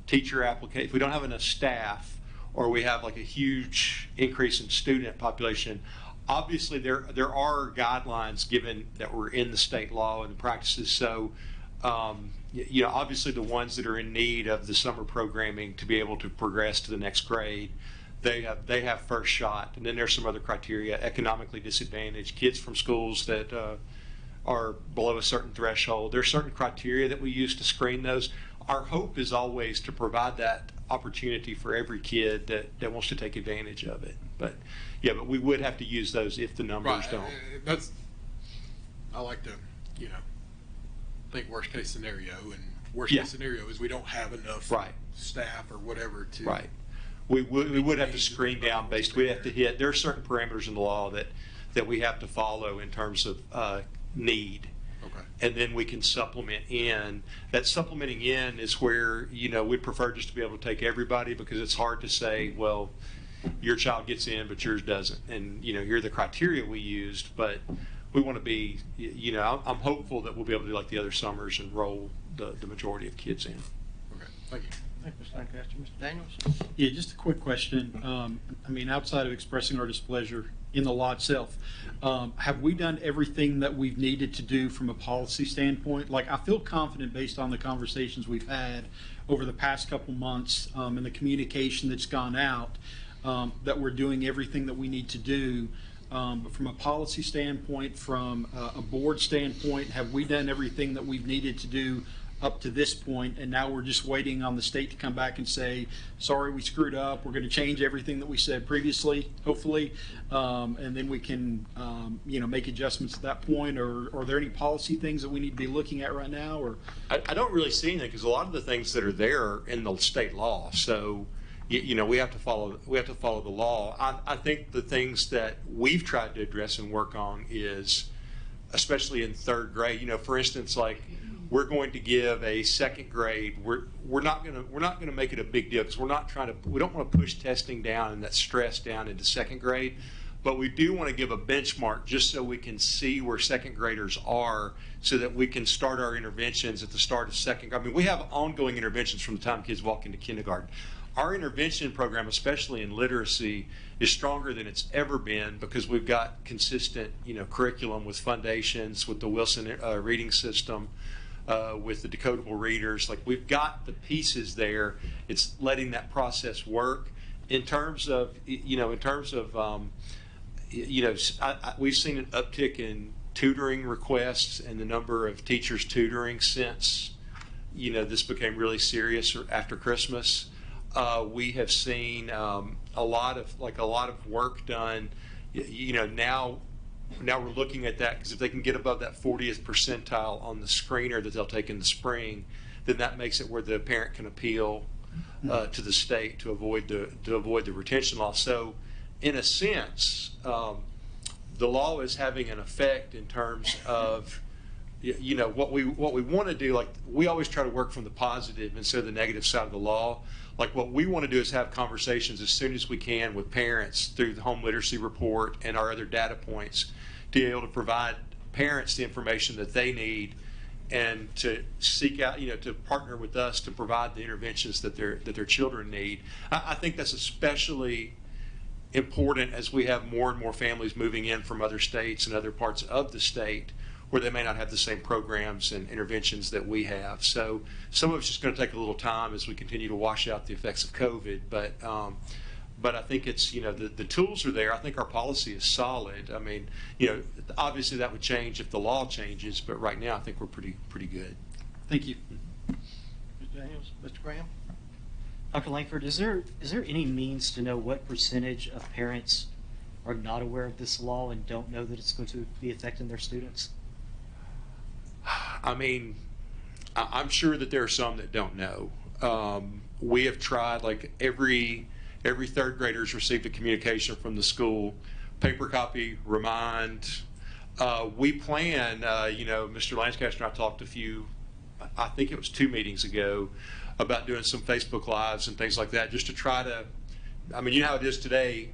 teacher application, if we don't have enough staff or we have like a huge increase in student population, obviously there are guidelines given that were in the state law and the practices. So you know, obviously the ones that are in need of the summer programming to be able to progress to the next grade, they have first shot. And then there's some other criteria: economically disadvantaged, kids from schools that are below a certain threshold. There's certain criteria that we use to screen those. Our hope is always to provide that opportunity for every kid that wants to take advantage of it. But yeah, but we would have to use those if the numbers don't. I like to, you know, think worst case scenario, and worst case scenario is we don't have enough staff or whatever to. Right. We would have to screen down based. We have to hit. There are certain parameters in the law that we have to follow in terms of need. Okay. And then we can supplement in. That supplementing in is where, you know, we'd prefer just to be able to take everybody, because it's hard to say, well, your child gets in but yours doesn't, and you know, here are the criteria we used, but we want to be, you know, I'm hopeful that we'll be able to do like the other summers and roll the majority of kids in. Okay, thank you. Thank you, Mr. Lancaster. Mr. Daniels? Yeah, just a quick question. I mean, outside of expressing our displeasure in the law itself, have we done everything that we've needed to do from a policy standpoint? Like, I feel confident based on the conversations we've had over the past couple months and the communication that's gone out that we're doing everything that we need to do. But from a policy standpoint, from a board standpoint, have we done everything that we've needed to do up to this point, and now we're just waiting on the state to come back and say, sorry, we screwed up, we're going to change everything that we said previously, hopefully, and then we can, make adjustments at that point, or are there any policy things that we need to be looking at right now, or? I don't really see anything, because a lot of the things that are there are in the state law, so we have to follow the law. I think the things that we've tried to address and work on is, especially in third grade, for instance, like we're going to give a second grade. We're not going to make it a big deal, because we don't want to push testing down and that stress down into second grade, but we do want to give a benchmark just so we can see where second graders are, so that we can start our interventions at the start of second. I mean, we have ongoing interventions from the time kids walk into kindergarten. Our intervention program, especially in literacy, is stronger than it's ever been, because we've got consistent, curriculum with foundations, with the Wilson reading system, with the decodable readers. Like, we've got the pieces there. It's letting that process work. In terms of, we've seen an uptick in tutoring requests and the number of teachers tutoring since, this became really serious after Christmas. We have seen a lot of work done. Now we're looking at that, because if they can get above that 40th percentile on the screener that they'll take in the spring, then that makes it where the parent can appeal to the state to avoid the retention law. So, in a sense, the law is having an effect in terms of what we want to do. Like, we always try to work from the positive instead of the negative side of the law. Like, what we want to do is have conversations as soon as we can with parents through the home literacy report and our other data points, to be able to provide parents the information that they need, and to seek out, to partner with us to provide the interventions that their children need. I think that's especially important as we have more and more families moving in from other states and other parts of the state, where they may not have the same programs and interventions that we have. So some of it's just going to take a little time as we continue to wash out the effects of COVID. But I think it's, the tools are there. I think our policy is solid. I mean, obviously that would change if the law changes, but right now I think we're pretty good. Thank you. Mr. Daniels, Mr. Graham? Dr. Langford, is there any means to know what percentage of parents are not aware of this law and don't know that it's going to be affecting their students? I mean, I'm sure that there are some that don't know. We have tried, like every third grader's received a communication from the school, paper copy, remind. We plan, Mr. Lancaster and I talked I think it was 2 meetings ago, about doing some Facebook Lives and things like that, just to try to, I mean, how it is today,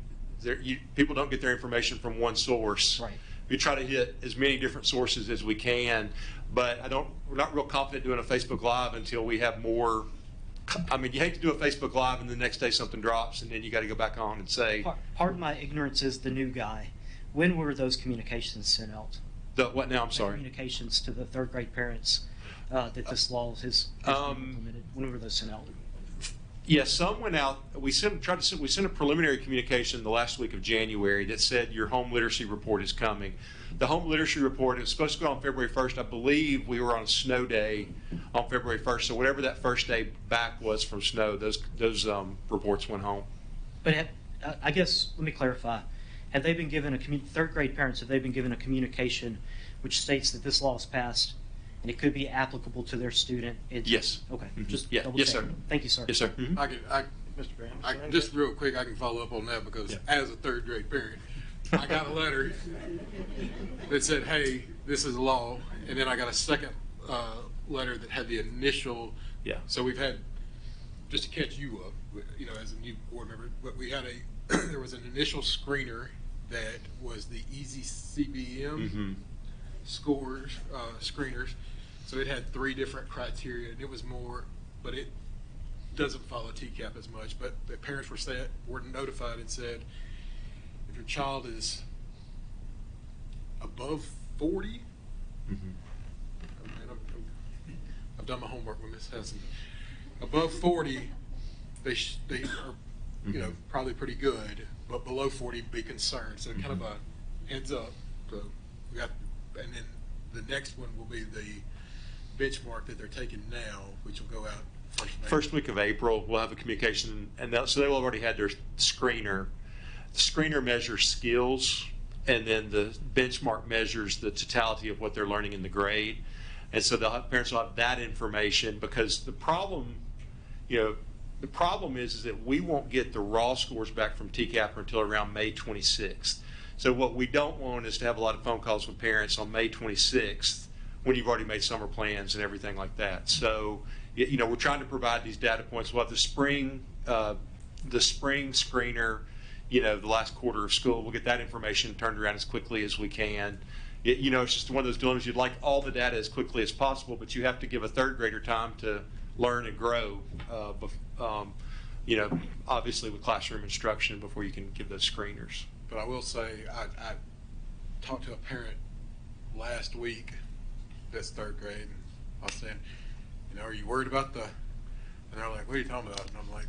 people don't get their information from one source. Right. We try to hit as many different sources as we can, but we're not real confident doing a Facebook Live until we have more. I mean, you hate to do a Facebook Live and the next day something drops, and then you got to go back on and say. Pardon my ignorance as the new guy. When were those communications sent out? What now? I'm sorry. Communications to the third grade parents that this law has been implemented. When were those sent out? Yes, some went out. We sent a preliminary communication the last week of January that said your home literacy report is coming. The home literacy report is supposed to go on February 1st. I believe we were on a snow day on February 1st. So whatever that first day back was from snow, those reports went home. But I guess, let me clarify. Have they been given third grade parents, have they been given a communication which states that this law is passed and it could be applicable to their student? Yes. Okay. Mm-hmm. Just Yeah. double Yes, check. sir. Thank you, sir. Yes, sir. Mm-hmm. Mr. Graham? Just real quick, I can follow up on that, because as a third grade parent, I got a letter that said, hey, this is law. And then I got a second letter that had the initial. Yeah. So we've had, just to catch you up, as a new board member, but we had there was an initial screener that was the Easy CBM scores, screeners. So it had 3 different criteria, and it was more, but it doesn't follow TCAP as much. But the parents were notified and said, if your child is above 40, I've done my homework with Ms. Hessen. Above 40, they are probably pretty good, but below 40, be concerned. So kind of a heads up. So we got, and then the next one will be the benchmark that they're taking now, which will go out First week of April, we'll have a communication, and so they'll already had their screener. The screener measures skills, and then the benchmark measures the totality of what they're learning in the grade. And so the parents will have that information, because the problem, the problem is that we won't get the raw scores back from TCAPR until around May 26th. So what we don't want is to have a lot of phone calls with parents on May 26th when you've already made summer plans and everything like that. So, we're trying to provide these data points. We'll have the spring screener, the last quarter of school. We'll get that information turned around as quickly as we can. It's just one of those dilemmas. You'd like all the data as quickly as possible, but you have to give a third grader time to learn and grow, obviously with classroom instruction before you can give those screeners. But I will say, I talked to a parent last week that's third grade, and I was saying, are you worried about and they're like, what are you talking about? And I'm like,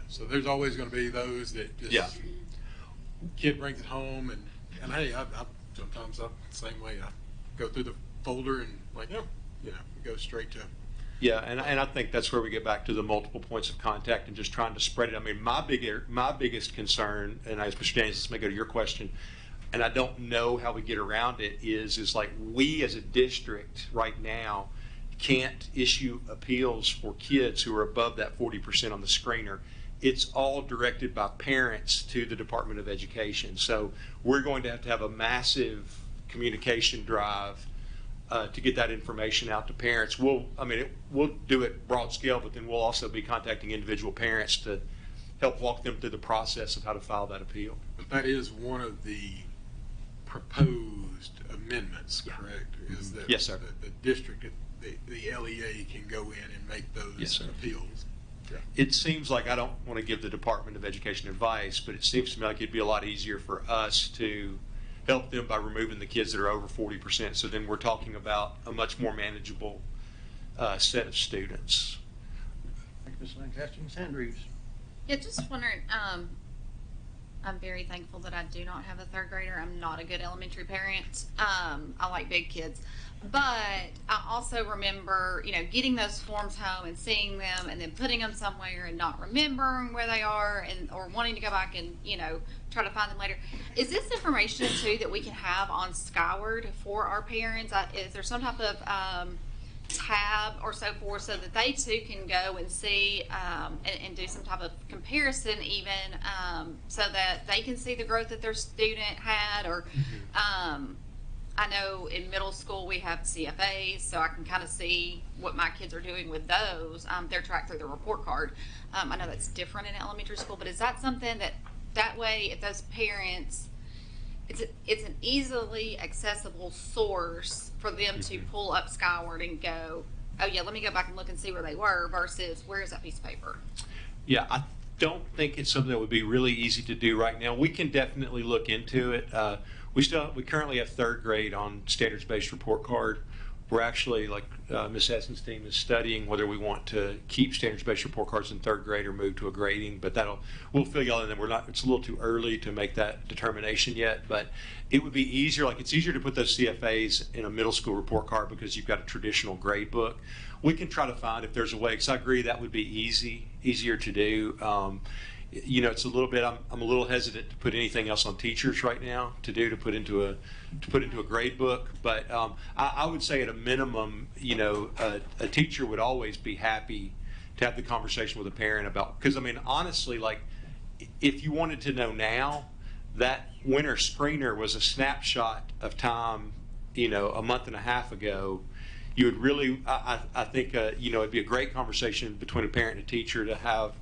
so there's always going to be those that just, kid brings it home, and hey, I sometimes I'm the same way. I go through the folder and go straight to. Yeah, and I think that's where we get back to the multiple points of contact and just trying to spread it. I mean, my biggest concern, and as Mr. Daniels, this may go to your question, and I don't know how we get around it, is like we as a district right now can't issue appeals for kids who are above that 40% on the screener. It's all directed by parents to the Department of Education. So we're going to have a massive communication drive to get that information out to parents. We'll do it broad scale, but then we'll also be contacting individual parents to help walk them through the process of how to file that appeal. But that is one of the proposed amendments, correct? Is that yes, sir. The district, the LEA can go in and make those appeals. Yeah. It seems like, I don't want to give the Department of Education advice, but it seems to me like it'd be a lot easier for us to help them by removing the kids that are over 40%. So then we're talking about a much more manageable set of students. Thank you, Ms. Lancaster. Ms. Andrews. Yeah, just wondering, I'm very thankful that I do not have a third grader. I'm not a good elementary parent. I like big kids. But I also remember, getting those forms home and seeing them and then putting them somewhere and not remembering where they are or wanting to go back and, try to find them later. Is this information too that we can have on Skyward for our parents? Is there some type of tab or so forth so that they too can go and see and do some type of comparison even so that they can see the growth that their student had or I know in middle school we have CFAs, so I can kind of see what my kids are doing with those. They're tracked through the report card. I know that's different in elementary school, but is that something that way, if those parents, it's an easily accessible source for them to pull up Skyward and go, oh yeah, let me go back and look and see where they were versus where is that piece of paper? Yeah, I don't think it's something that would be really easy to do right now. We can definitely look into it. We currently have third grade on standards-based report card. We're actually, like Ms. Essen's team is studying whether we want to keep standards-based report cards in third grade or move to a grading, but we'll fill y'all in. It's a little too early to make that determination yet, but it would be easier. It's easier to put those CFAs in a middle school report card because you've got a traditional grade book. We can try to find if there's a way, because I agree that would be easier to do. It's a little bit. I'm a little hesitant to put anything else on teachers right now to put into a grade book. But I would say at a minimum, a teacher would always be happy to have the conversation with a parent about. Because honestly, if you wanted to know now, that winter screener was a snapshot of time, a month and a half ago. You would really, I think, it'd be a great conversation between a parent and a teacher to have.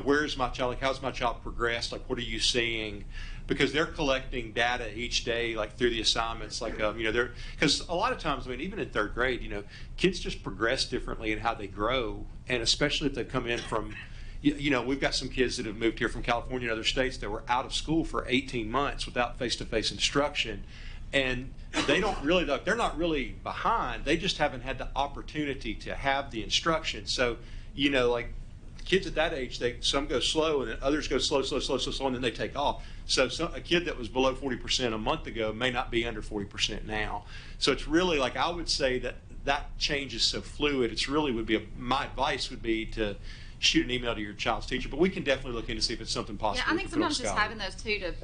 Where's my child? How's my child progressed? What are you seeing? Because they're collecting data each day, through the assignments. Because a lot of times, even in third grade, kids just progress differently in how they grow, and especially if they come in from, we've got some kids that have moved here from California and other states that were out of school for 18 months without face-to-face instruction, and they're not really behind. They just haven't had the opportunity to have the instruction. So, kids at that age, some go slow and then others go slow, and then they take off. So a kid that was below 40% a month ago may not be under 40% now. So it's really I would say that change is so fluid. It's really would be my advice would be to shoot an email to your child's teacher, but we can definitely look into see if it's something possible. Yeah, I think we can put on sometimes just Scholar. having those two to,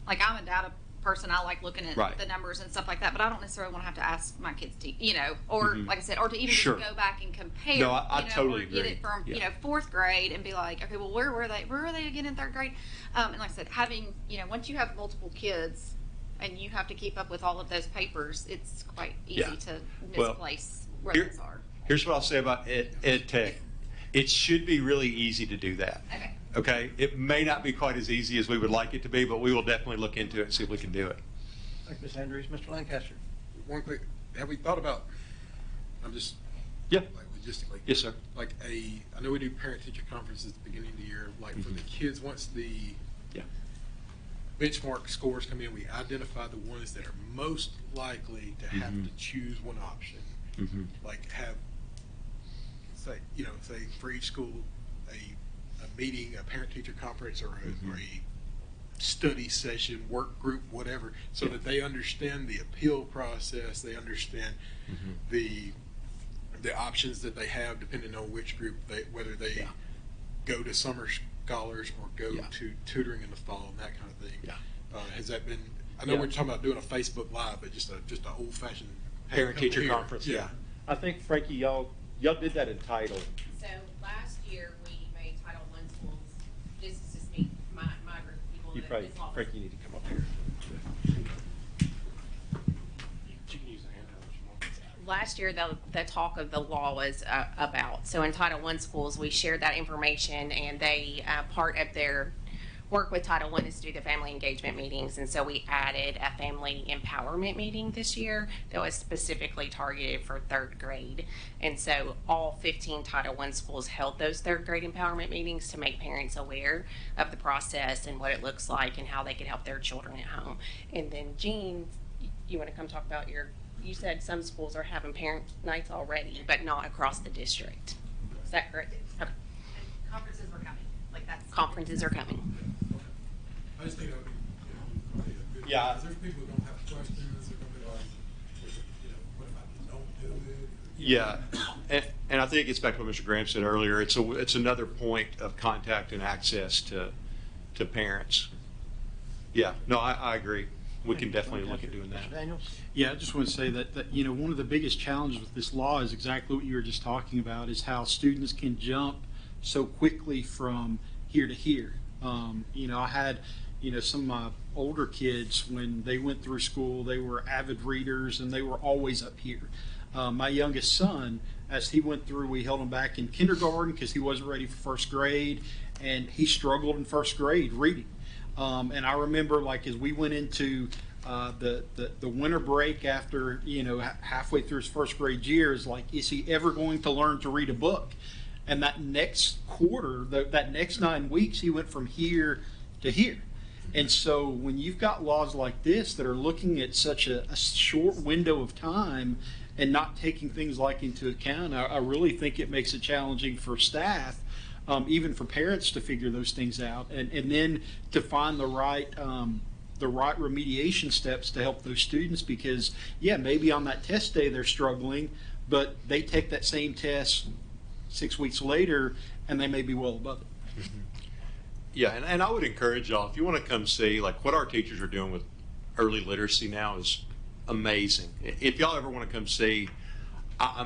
like, I'm a data person, I like looking at Right. the numbers and stuff like that, but I don't necessarily want to have to ask my kids to, you know, or Mhm. like I said, or to even Sure. just go back and compare. No, I you know, totally or get agree. it from, you Yeah. know, 4th grade and be like, okay, well, where were they again in 3rd grade? And like I said, having, you know, once you have multiple kids and you have to keep up with all of those papers, it's quite easy Yeah. to Well, misplace where here- those are. Here's what I'll say about ed tech. It should be really easy to do that. Okay. Okay? It may not be quite as easy as we would like it to be, but we will definitely look into it and see if we can do it. Thank you, Ms. Andrews. Mr. Lancaster? One quick, have we thought about, I'm just, Yeah. like logistically. Yes, sir. Like I know we do parent-teacher conferences at the beginning of the year, like for the kids, once the Yeah. benchmark scores come in, we identify the ones that are most likely to have to choose one option. Mhm. Like have, say for each school, a meeting, a parent-teacher conference, or a study session, work group, whatever, so that they understand the appeal process, they understand the options that they have depending on which group whether they Yeah. go to summer scholars or go Yeah. to tutoring in the fall and that kind of thing. Yeah. Has that been? I know Yeah. we're talking about doing a Facebook Live, but just a old fashioned Parent-teacher conference, yeah. I think, Frankie, y'all did that in Title. So last year, we made Title I schools, this is just me, my group of people. You that probably, is all- Frankie, you need to come up here. You can use the handheld if you want. Last year, the talk of the law was about, so in Title I schools, we shared that information, and they, part of their work with Title I is to do the family engagement meetings, and so we added a family empowerment meeting this year that was specifically targeted for 3rd grade. And so all 15 Title I schools held those 3rd grade empowerment meetings to make parents aware of the process and what it looks like and how they can help their children at home. And then Jean, you want to come talk about you said some schools are having parent nights already, but not across the district. Is that correct? Okay. And conferences were coming, like that's. Conferences are coming. I just think that would be, good. Yeah. There's people who don't have questions, they're gonna be like, what if I don't do it? Yeah, and I think it gets back to what Mr. Graham said earlier. It's another point of contact and access to parents. Yeah, no, I agree. We can definitely look at doing that. Mr. Daniels? Yeah, I just want to say that one of the biggest challenges with this law is exactly what you were just talking about, is how students can jump so quickly from here to here. I had, some of my older kids, when they went through school, they were avid readers and they were always up here. My youngest son, as he went through, we held him back in kindergarten because he wasn't ready for 1st grade, and he struggled in 1st grade reading. And I remember, like, as we went into the winter break after, halfway through his 1st grade year, is like, is he ever going to learn to read a book? And that next quarter, that next 9 weeks, he went from here to here. And so when you've got laws like this that are looking at such a short window of time and not taking things like into account, I really think it makes it challenging for staff, even for parents, to figure those things out, and then to find the right remediation steps to help those students. Because maybe on that test day they're struggling, but they take that same test 6 weeks later and they may be well above it. Yeah, and I would encourage y'all, if you want to come see, like, what our teachers are doing with early literacy now is amazing. If y'all ever want to come see, I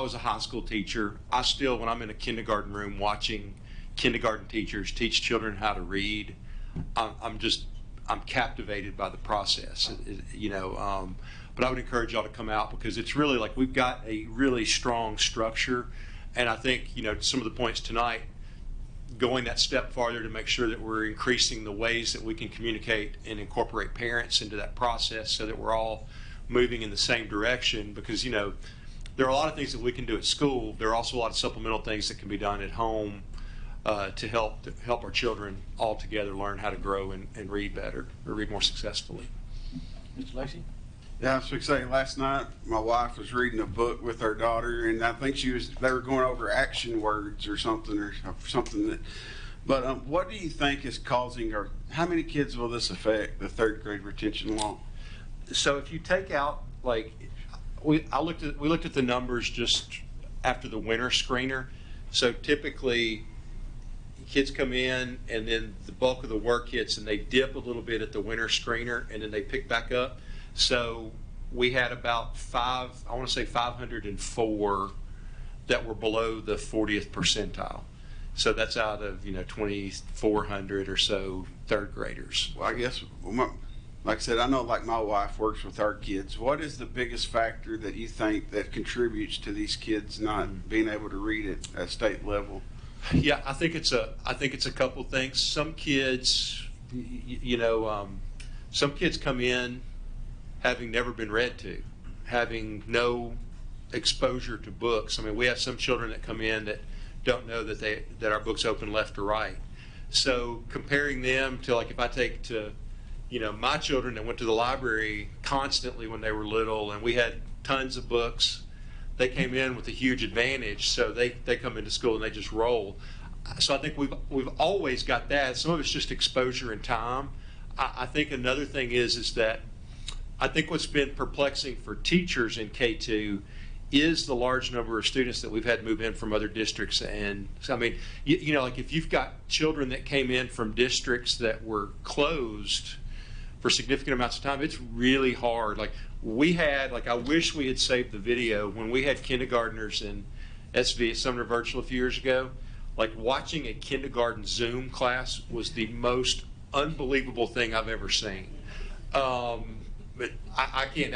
was a high school teacher. I still, when I'm in a kindergarten room watching kindergarten teachers teach children how to read, I'm captivated by the process, but I would encourage y'all to come out, because it's really, like, we've got a really strong structure. And I think, some of the points tonight, going that step farther to make sure that we're increasing the ways that we can communicate and incorporate parents into that process, so that we're all moving in the same direction. Because, there are a lot of things that we can do at school. There are also a lot of supplemental things that can be done at home to help our children all together learn how to grow and read better, or read more successfully. Mr. Lacy? Yeah, I was going to say, last night my wife was reading a book with her daughter, and I think they were going over action words or something But what do you think is causing, or how many kids will this affect, the 3rd grade retention law? So if you take out, like, we looked at the numbers just after the winter screener. So typically, kids come in and then the bulk of the work hits and they dip a little bit at the winter screener and then they pick back up. So we had about 504 that were below the 40th percentile. So that's out of 2,400 or so third graders. Well, I guess, like I said, I know like my wife works with our kids. What is the biggest factor that you think that contributes to these kids not being able to read at state level? Yeah, I think it's a couple things. Some kids, some kids come in having never been read to, having no exposure to books. I mean, we have some children that come in that don't know that our books open left to right. So comparing them to, like, if I take to my children that went to the library constantly when they were little and we had tons of books, they came in with a huge advantage. So they come into school and they just roll. So I think we've always got that. Some of it's just exposure and time. I think another thing is that I think what's been perplexing for teachers in K2 is the large number of students that we've had move in from other districts. And so, I mean, like if you've got children that came in from districts that were closed for significant amounts of time, it's really hard. Like I wish we had saved the video when we had kindergartners in SV at Sumner Virtual a few years ago. Like watching a kindergarten Zoom class was the most unbelievable thing I've ever seen. But I can't,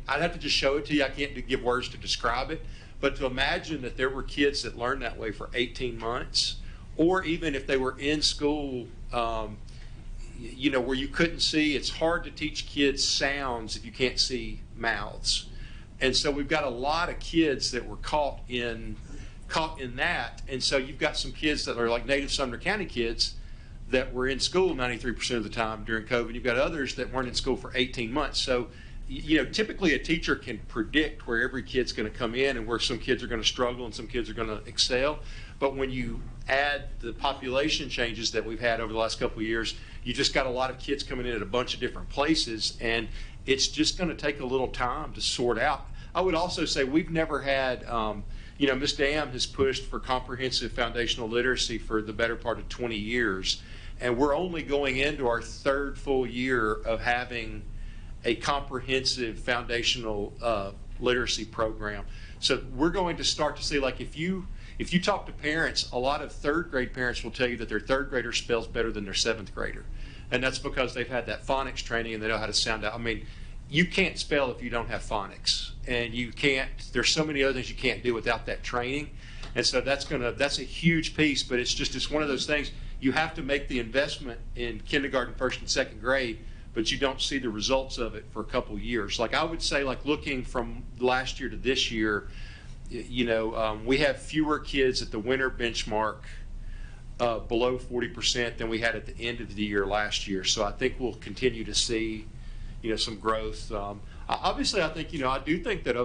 I'd have to just show it to you. I can't give words to describe it. But to imagine that there were kids that learned that way for 18 months, or even if they were in school, where you couldn't see, it's hard to teach kids sounds if you can't see mouths. And so we've got a lot of kids that were caught in that. And so you've got some kids that are like native Sumner County kids that were in school 93% of the time during COVID. You've got others that weren't in school for 18 months. So, typically a teacher can predict where every kid's going to come in and where some kids are going to struggle and some kids are going to excel. But when you add the population changes that we've had over the last couple of years, you just got a lot of kids coming in at a bunch of different places, and it's just going to take a little time to sort out. I would also say we've never had, Ms. Dam has pushed for comprehensive foundational literacy for the better part of 20 years. And we're only going into our third full year of having a comprehensive foundational literacy program. So we're going to start to see, like, if you talk to parents, a lot of third grade parents will tell you that their third grader spells better than their seventh grader. And that's because they've had that phonics training and they know how to sound out. I mean, you can't spell if you don't have phonics. And there's so many other things you can't do without that training. And so that's a huge piece, but it's one of those things. You have to make the investment in kindergarten, first and second grade, but you don't see the results of it for a couple of years. Like I would say, like looking from last year to this year, we have fewer kids at the winter benchmark below 40% than we had at the end of the year last year. So I think we'll continue to see, some growth. Obviously, I think, I do think that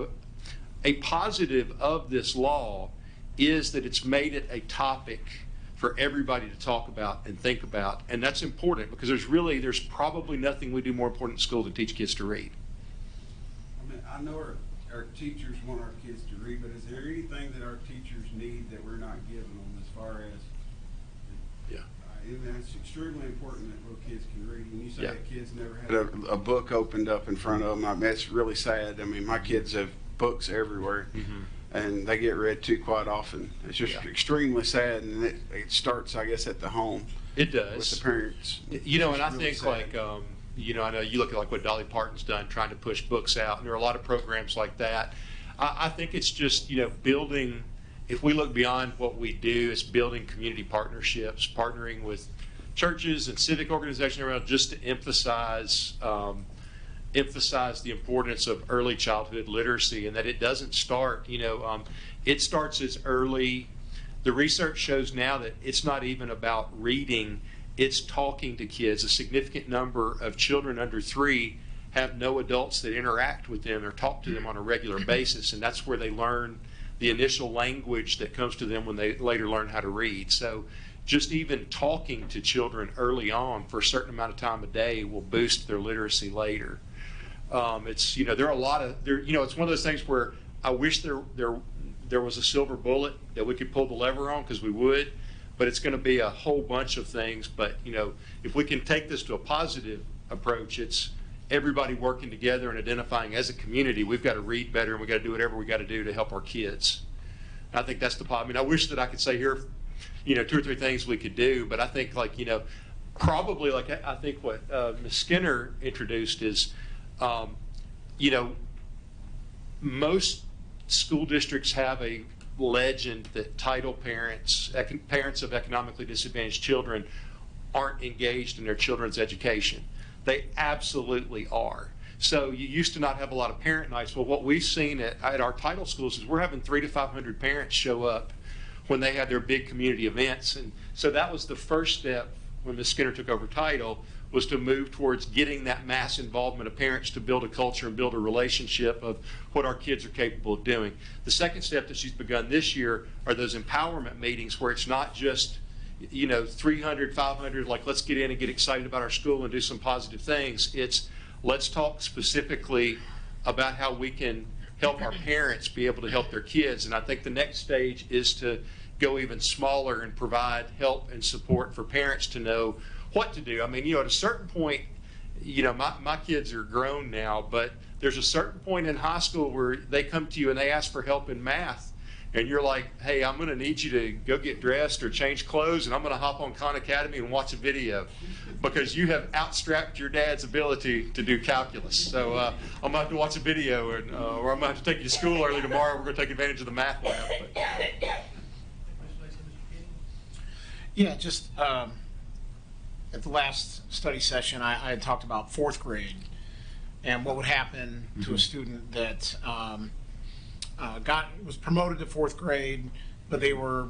a positive of this law is that it's made it a topic for everybody to talk about and think about, and that's important because there's probably nothing we do more important in school than teach kids to read. I mean, I know our teachers want our kids to read, but is there anything that our teachers need that we're not giving them as far as? Yeah. And it's extremely important that little kids can read. When you say that kids never had a book opened up in front of them, I mean, that's really sad. I mean, my kids have books everywhere. Mm-hmm. And they get read to quite often. It's just extremely sad, and it starts, I guess, at the home. It does. With the parents. And I think sad. I know you look at like what Dolly Parton's done, trying to push books out, and there are a lot of programs like that. I think it's just, building, if we look beyond what we do, it's building community partnerships, partnering with churches and civic organizations around just to emphasize the importance of early childhood literacy, and that it doesn't start, it starts as early. The research shows now that it's not even about reading, it's talking to kids. A significant number of children under 3 have no adults that interact with them or talk to them on a regular basis, and that's where they learn the initial language that comes to them when they later learn how to read. So just even talking to children early on for a certain amount of time a day will boost their literacy later. It's, there are a lot of, it's one of those things where I wish there was a silver bullet that we could pull the lever on, because we would, but it's going to be a whole bunch of things. But, if we can take this to a positive approach, it's everybody working together and identifying as a community, we've got to read better and we've got to do whatever we got to do to help our kids. And I think that's the problem. I wish that I could say here, 2 or 3 things we could do, but I think probably I think what Ms. Skinner introduced is, most school districts have a legend that Title parents of economically disadvantaged children aren't engaged in their children's education. They absolutely are. So you used to not have a lot of parent nights. Well, what we've seen at our Title schools is we're having 300 to 500 parents show up when they had their big community events. And so that was the first step when Ms. Skinner took over Title, was to move towards getting that mass involvement of parents to build a culture and build a relationship of what our kids are capable of doing. The second step that she's begun this year are those empowerment meetings, where it's not just 300, 500, like let's get in and get excited about our school and do some positive things. It's let's talk specifically about how we can help our parents be able to help their kids. And I think the next stage is to go even smaller and provide help and support for parents to know what to do. I mean, at a certain point, my kids are grown now, but there's a certain point in high school where they come to you and they ask for help in math. And you're like, hey, I'm going to need you to go get dressed or change clothes, and I'm going to hop on Khan Academy and watch a video, because you have outstrapped your dad's ability to do calculus. So I'm going to have to watch a video, or I'm going to have to take you to school early tomorrow. We're going to take advantage of the math lab. Yeah, just at the last study session, I had talked about 4th grade and what would happen to a student that was promoted to 4th grade, but they were,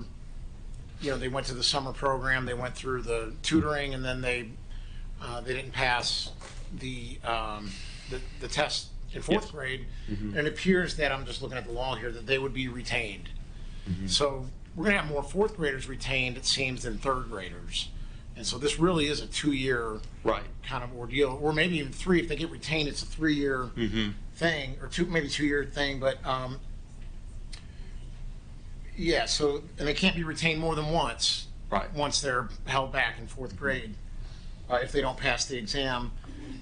they went to the summer program, they went through the tutoring, and then they didn't pass the test in 4th grade. And it appears that, I'm just looking at the law here, that they would be retained. So we're going to have more 4th graders retained, it seems, than 3rd graders. And so this really is a 2-year kind of ordeal, or maybe even 3. If they get retained, it's a 3-year thing, or maybe 2-year thing. But yeah, so, and they can't be retained more than once. Once they're held back in 4th grade, if they don't pass the exam.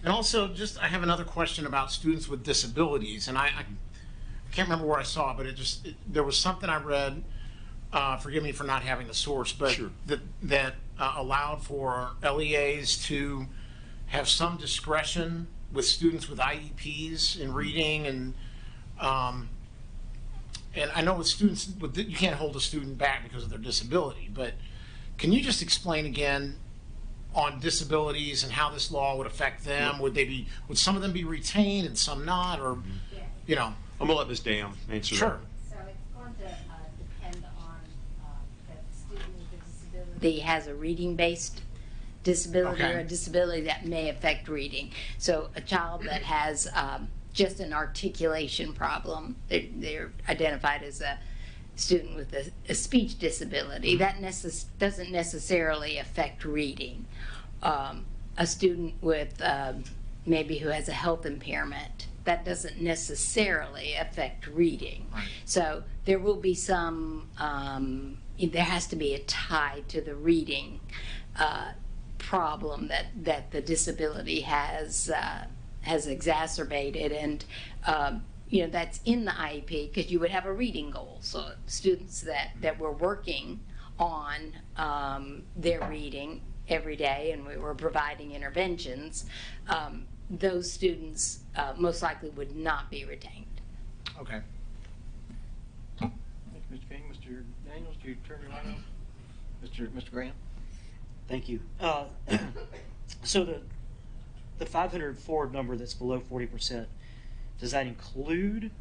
And also, I have another question about students with disabilities, and I can't remember where I saw it, but there was something I read. Forgive me for not having the source, but that allowed for LEAs to have some discretion with students with IEPs in reading, and I know with students, you can't hold a student back because of their disability, but can you just explain again on disabilities and how this law would affect them? Would some of them be retained and some not, or I'm gonna let Ms. Dam answer that. So it's going to depend on the student with a disability has a reading-based disability or a disability that may affect reading. So a child that has just an articulation problem, they're identified as a student with a speech disability. That doesn't necessarily affect reading. A student with maybe who has a health impairment, that doesn't necessarily affect reading. So there will be some, there has to be a tie to the reading problem that the disability has exacerbated, and that's in the IEP, because you would have a reading goal. So students that were working on their reading every day, and we were providing interventions, those students most likely would not be retained. Okay. Thank you, Mr. King. Mr. Daniels, do you turn your light on? Mr. Graham? Thank you. So the 504 number that's below 40%, does that include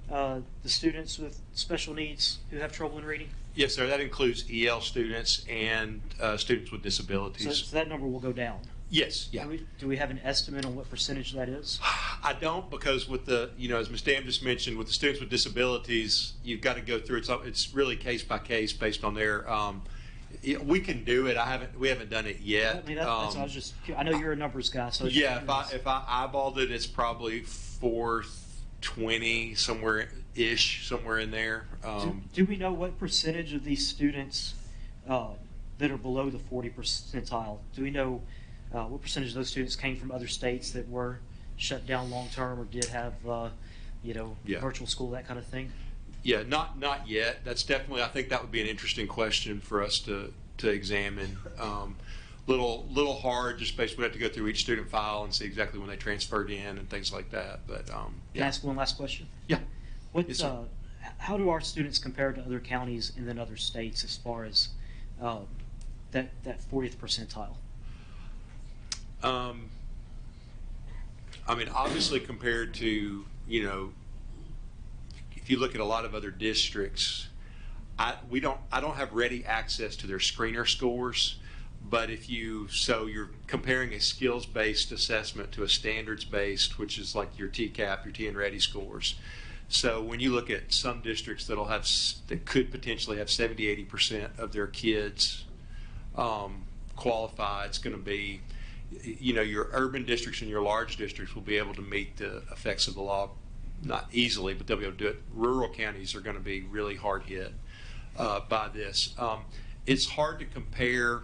the students with special needs who have trouble in reading? Yes, sir. That includes EL students and students with disabilities. So that number will go down? Yes. Yeah. Do we have an estimate on what percentage that is? I don't, because with the, as Ms. Dam just mentioned, with the students with disabilities, you've got to go through, it's really case by case based on their, Yeah, we can do it. We haven't done it yet. I mean, that's I was just. I know you're a numbers guy, so Yeah, if I eyeballed it, it's probably 420 somewhere in there. Do we know what percentage of these students that are below the 40 percentile? Do we know what percentage of those students came from other states that were shut down long term or did have virtual school, that kind of thing? Yeah, not yet. That's definitely. I think that would be an interesting question for us to examine. Little hard, just basically have to go through each student file and see exactly when they transferred in and things like that. But Can I ask one last question? Yeah. What? How do our students compare to other counties and then other states as far as that 40th percentile? I mean, obviously compared to, if you look at a lot of other districts, I don't have ready access to their screener scores, but you're comparing a skills-based assessment to a standards-based, which is like your TCAP, your TN Ready scores. So when you look at some districts that could potentially have 70-80% of their kids qualify, it's going to be, your urban districts and your large districts will be able to meet the effects of the law, not easily, but they'll be able to do it. Rural counties are going to be really hard hit by this. It's hard to compare,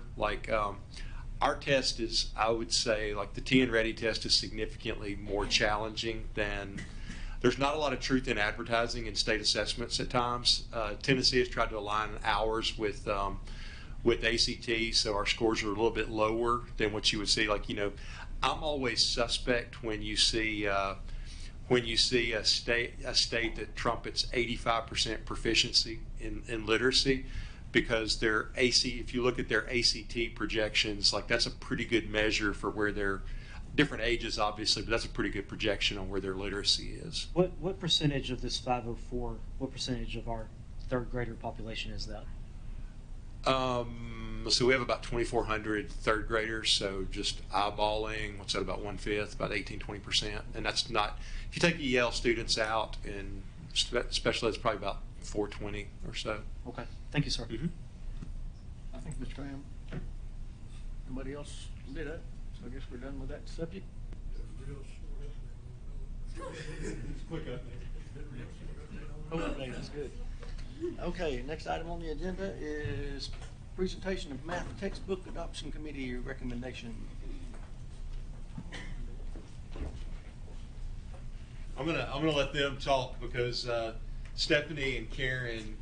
our test is, I would say, like the TN Ready test is significantly more challenging than, there's not a lot of truth in advertising in state assessments at times. Tennessee has tried to align ours with ACT, so our scores are a little bit lower than what you would see. I'm always suspect when you see a state that trumpets 85% proficiency in literacy, because if you look at their ACT projections, that's a pretty good measure for where they're different ages, obviously, but that's a pretty good projection on where their literacy is. What percentage of this 504? What percentage of our third grader population is that? So we have about 2,400 third graders, so just eyeballing, what's that, about 1/5, about 18-20%. And that's not, if you take the EL students out, and special ed's probably about 420 or so. Okay, thank you, sir. Thank you, Mr. Graham. Anybody else did that? So I guess we're done with that subject. Okay, that's good. Okay, next item on the agenda is presentation of math textbook adoption committee recommendation. I'm gonna let them talk because Stephanie and Karen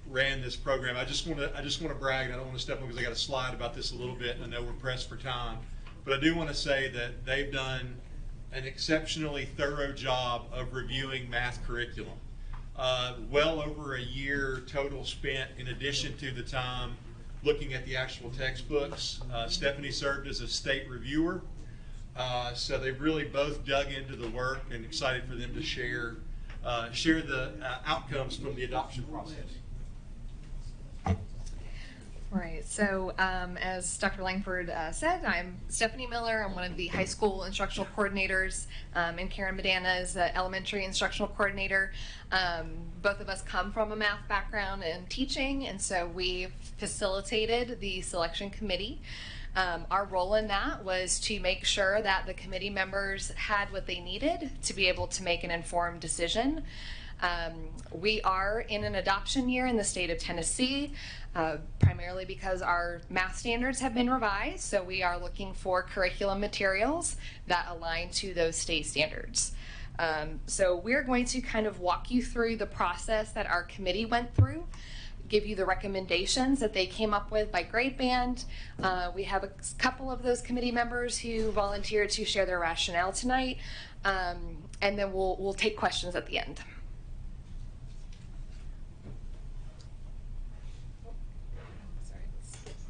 ran this program. I just want to brag, and I don't want to step on because I got a slide about this a little bit, and I know we're pressed for time, but I do want to say that they've done an exceptionally thorough job of reviewing math curriculum. Well over a year total spent in addition to the time looking at the actual textbooks. Stephanie served as a state reviewer, so they've really both dug into the work, and excited for them to share the outcomes from the adoption process. Right, so as Dr. Langford said, I'm Stephanie Miller. I'm one of the high school instructional coordinators, and Karen Medana is the elementary instructional coordinator. Both of us come from a math background and teaching, and so we facilitated the selection committee. Our role in that was to make sure that the committee members had what they needed to be able to make an informed decision. We are in an adoption year in the state of Tennessee, primarily because our math standards have been revised, so we are looking for curriculum materials that align to those state standards. So we're going to kind of walk you through the process that our committee went through, give you the recommendations that they came up with by grade band. We have a couple of those committee members who volunteered to share their rationale tonight, and then we'll take questions at the end. Sorry,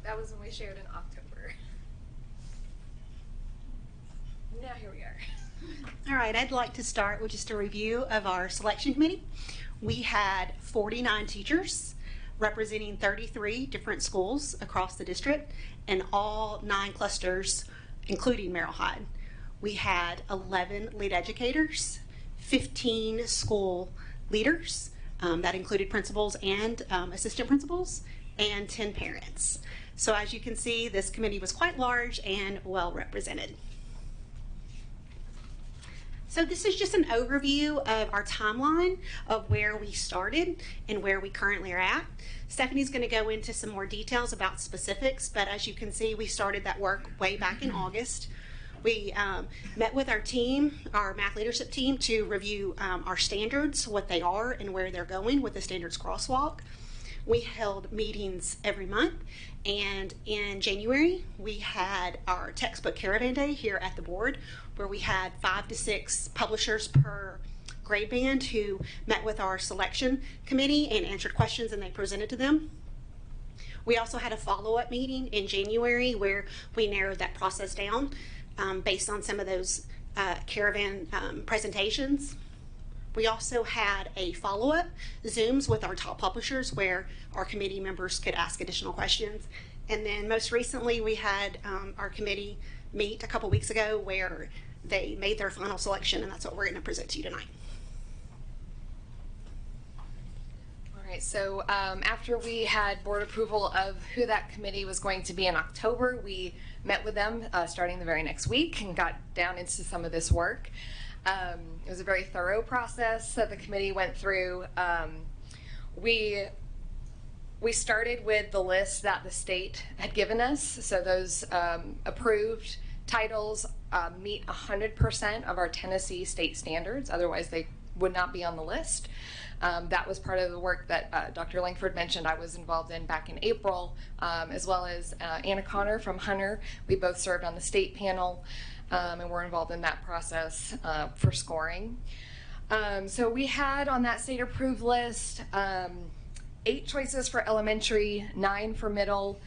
that was when we shared in October. Now here we are. All right, I'd like to start with just a review of our selection committee. We had 49 teachers representing 33 different schools across the district and all 9 clusters, including Merrill Hyde. We had 11 lead educators, 15 school leaders, that included principals and assistant principals, and 10 parents. So as you can see, this committee was quite large and well represented. So this is just an overview of our timeline of where we started and where we currently are at. Stephanie's going to go into some more details about specifics, but as you can see, we started that work way back in August. We met with our team, our math leadership team, to review our standards, what they are and where they're going with the standards crosswalk. We held meetings every month, and in January we had our textbook caravan day here at the board, where we had 5 to 6 publishers per grade band who met with our selection committee and answered questions, and they presented to them. We also had a follow-up meeting in January where we narrowed that process down based on some of those caravan presentations. We also had a follow-up Zooms with our top publishers where our committee members could ask additional questions. And then most recently we had our committee meet a couple weeks ago where they made their final selection, and that's what we're going to present to you tonight. All right, so after we had board approval of who that committee was going to be in October, we met with them starting the very next week and got down into some of this work. It was a very thorough process that the committee went through. We started with the list that the state had given us, so those approved titles meet 100% of our Tennessee state standards, otherwise they would not be on the list. That was part of the work that Dr. Langford mentioned I was involved in back in April, as well as Anna Connor from Hunter. We both served on the state panel and were involved in that process for scoring. So we had on that state approved list 8 choices for elementary, 9 for middle,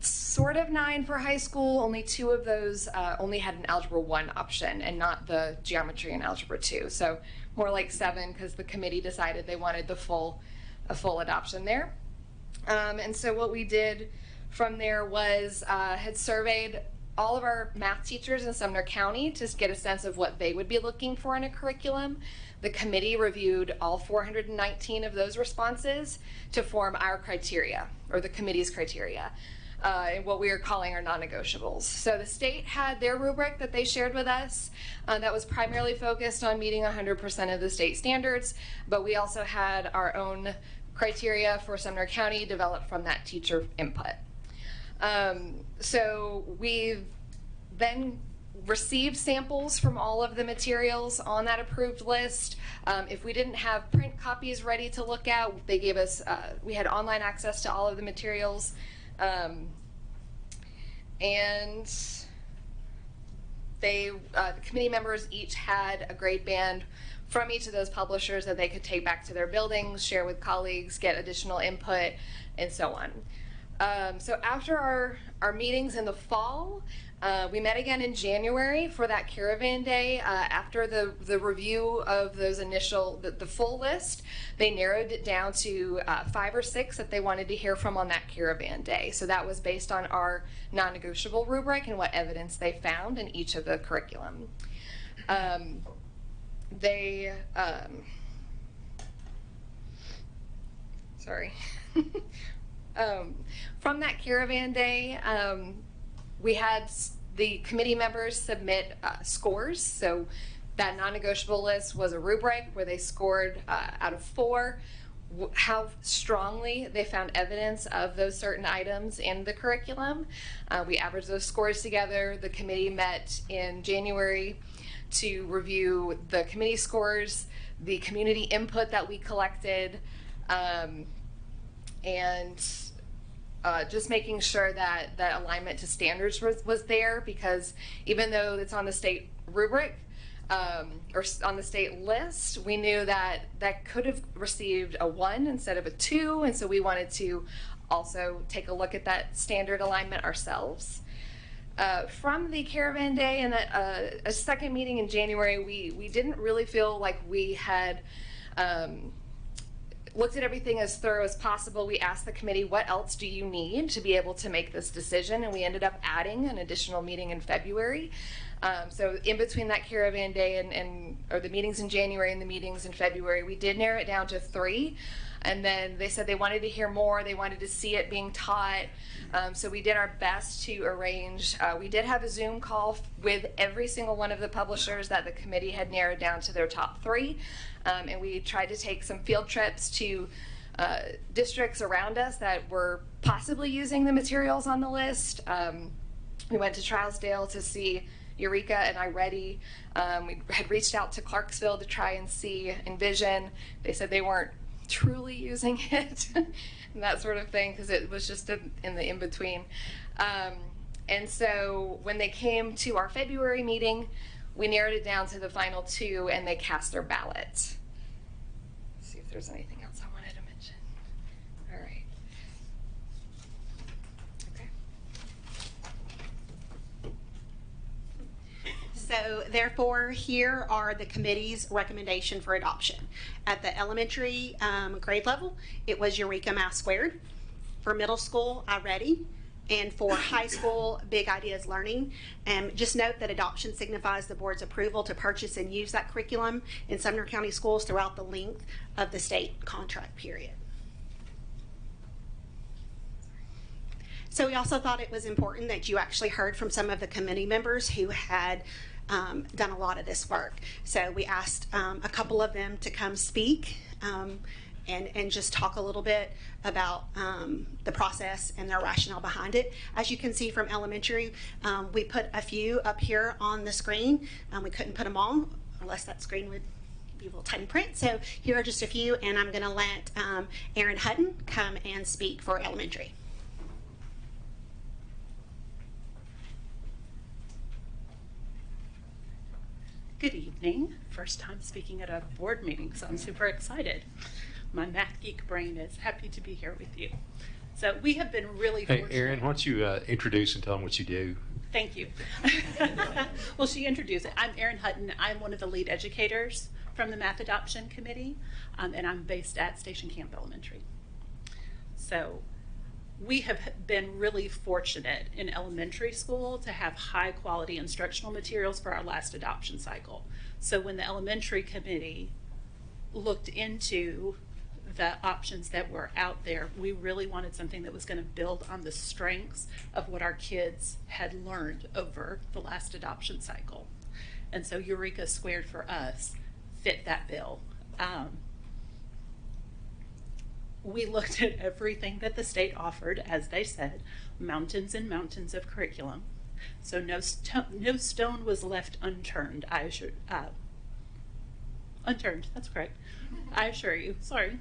sort of 9 for high school. Only 2 of those only had an Algebra 1 option and not the geometry and Algebra 2. So more like 7 because the committee decided they wanted a full adoption there. And so what we did from there was had surveyed all of our math teachers in Sumner County to get a sense of what they would be looking for in a curriculum. The committee reviewed all 419 of those responses to form our criteria, or the committee's criteria, and what we are calling our non-negotiables. So the state had their rubric that they shared with us that was primarily focused on meeting 100% of the state standards, but we also had our own criteria for Sumner County developed from that teacher input. So we've then received samples from all of the materials on that approved list. If we didn't have print copies ready to look at, they gave us, we had online access to all of the materials. And the committee members each had a grade band from each of those publishers that they could take back to their buildings, share with colleagues, get additional input, and so on. So after our meetings in the fall, we met again in January for that caravan day. After the review of those initial, the full list, they narrowed it down to 5 or 6 that they wanted to hear from on that caravan day. So that was based on our non-negotiable rubric and what evidence they found in each of the curriculum. From that caravan day, we had the committee members submit scores. So that non-negotiable list was a rubric where they scored out of 4 how strongly they found evidence of those certain items in the curriculum. We averaged those scores together. The committee met in January to review the committee scores, the community input that we collected, and just making sure that that alignment to standards was there, because even though it's on the state rubric or on the state list, we knew that that could have received a 1 instead of a 2, and so we wanted to also take a look at that standard alignment ourselves. From the caravan day and a second meeting in January, we didn't really feel like we had looked at everything as thorough as possible. We asked the committee, what else do you need to be able to make this decision? And we ended up adding an additional meeting in February. So in between that caravan day or the meetings in January and the meetings in February, we did narrow it down to 3. And then they said they wanted to hear more, they wanted to see it being taught. So we did our best to arrange. We did have a Zoom call with every single one of the publishers that the committee had narrowed down to their top 3. And we tried to take some field trips to districts around us that were possibly using the materials on the list. We went to Trousdale to see Eureka and iReady. We had reached out to Clarksville to try and see Envision. They said they weren't truly using it and that sort of thing because it was just in the in-between. And so when they came to our February meeting, we narrowed it down to the final 2 and they cast their ballot. Let's see if there's anything else I wanted to mention. All right. So therefore, here are the committee's recommendation for adoption. At the elementary grade level, it was Eureka Math Squared. For middle school, iReady. And for high school, Big Ideas Learning. Just note that adoption signifies the board's approval to purchase and use that curriculum in Sumner County schools throughout the length of the state contract period. So we also thought it was important that you actually heard from some of the committee members who had done a lot of this work. So we asked a couple of them to come speak and just talk a little bit about the process and their rationale behind it. As you can see from elementary, we put a few up here on the screen. We couldn't put them all unless that screen would be a little tiny print. So here are just a few, and I'm going to let Erin Hutton come and speak for elementary. Good evening. First time speaking at a board meeting, so I'm super excited. My math geek brain is happy to be here with you. So we have been really Hey, fortunate. Erin, why don't you introduce and tell them what you do? Thank you. Well, she introduced it. I'm Erin Hutton. I'm one of the lead educators from the Math Adoption Committee, and I'm based at Station Camp Elementary. So we have been really fortunate in elementary school to have high quality instructional materials for our last adoption cycle. So when the elementary committee looked into the options that were out there, we really wanted something that was going to build on the strengths of what our kids had learned over the last adoption cycle. And so Eureka Squared for us fit that bill. We looked at everything that the state offered, as they said, mountains and mountains of curriculum. So no stone was left unturned, I assure, unturned, that's correct. I assure you, sorry.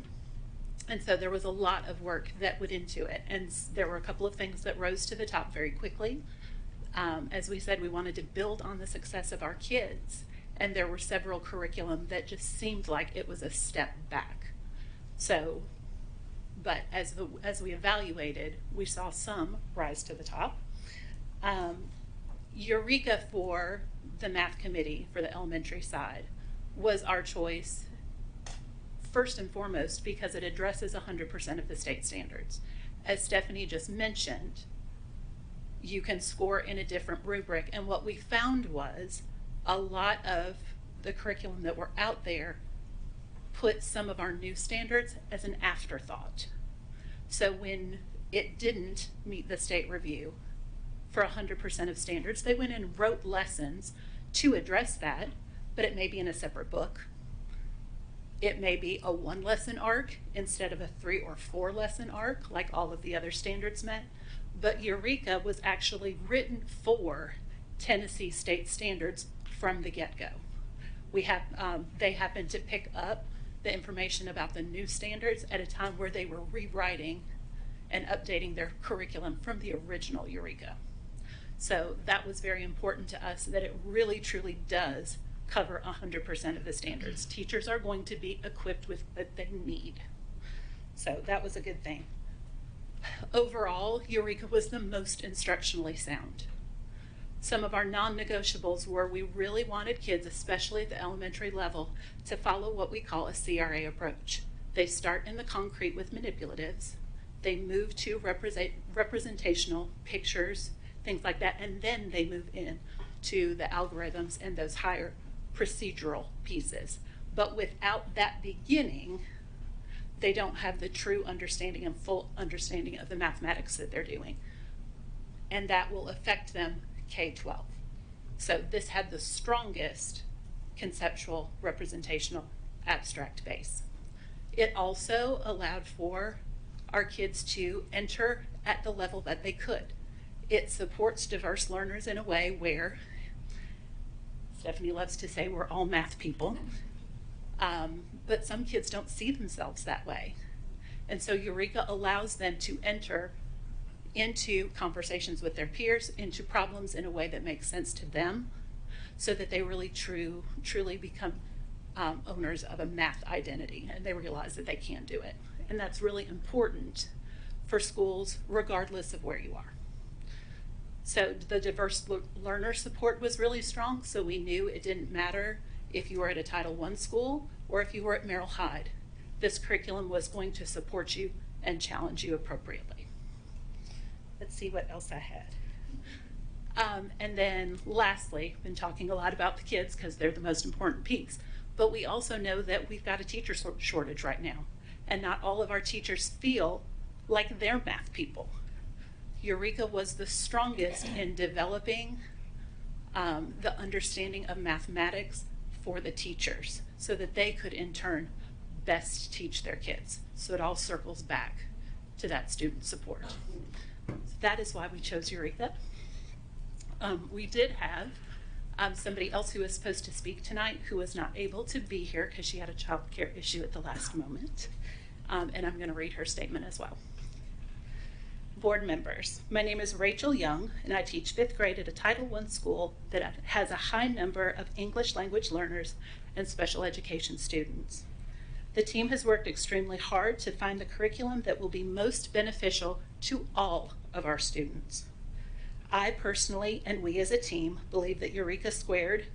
And so there was a lot of work that went into it, and there were a couple of things that rose to the top very quickly. As we said, we wanted to build on the success of our kids, and there were several curriculum that just seemed like it was a step back. So, but as we evaluated, we saw some rise to the top. Eureka for the math committee for the elementary side was our choice first and foremost because it addresses 100% of the state standards. As Stephanie just mentioned, you can score in a different rubric, and what we found was a lot of the curriculum that were out there put some of our new standards as an afterthought. So when it didn't meet the state review for 100% of standards, they went and wrote lessons to address that, but it may be in a separate book. It may be a 1 lesson arc instead of a 3 or 4 lesson arc like all of the other standards met. But Eureka was actually written for Tennessee state standards from the get-go. They happened to pick up the information about the new standards at a time where they were rewriting and updating their curriculum from the original Eureka. So that was very important to us, that it really truly does cover 100% of the standards. Teachers are going to be equipped with what they need. So that was a good thing. Overall, Eureka was the most instructionally sound. Some of our non-negotiables were we really wanted kids, especially at the elementary level, to follow what we call a CRA approach. They start in the concrete with manipulatives. They move to representational pictures, things like that, and then they move in to the algorithms and those higher procedural pieces. But without that beginning, they don't have the true understanding and full understanding of the mathematics that they're doing. And that will affect them K-12. So this had the strongest conceptual, representational, abstract base. It also allowed for our kids to enter at the level that they could. It supports diverse learners in a way where, Stephanie loves to say we're all math people, but some kids don't see themselves that way. And so Eureka allows them to enter into conversations with their peers, into problems in a way that makes sense to them, so that they really truly become owners of a math identity, and they realize that they can do it. And that's really important for schools, regardless of where you are. So the diverse learner support was really strong, so we knew it didn't matter if you were at a Title I school or if you were at Merrill Hyde. This curriculum was going to support you and challenge you appropriately. Let's see what else I had. And then lastly, been talking a lot about the kids because they're the most important piece, but we also know that we've got a teacher shortage right now, and not all of our teachers feel like they're math people. Eureka was the strongest in developing the understanding of mathematics for the teachers so that they could in turn best teach their kids. So it all circles back to that student support. So that is why we chose Eureka. We did have somebody else who was supposed to speak tonight who was not able to be here because she had a child care issue at the last moment. And I'm going to read her statement as well. Board members, my name is Rachel Young, and I teach 5th grade at a Title I school that has a high number of English language learners and special education students. The team has worked extremely hard to find the curriculum that will be most beneficial to all of our students. I personally, and we as a team, believe that Eureka Squared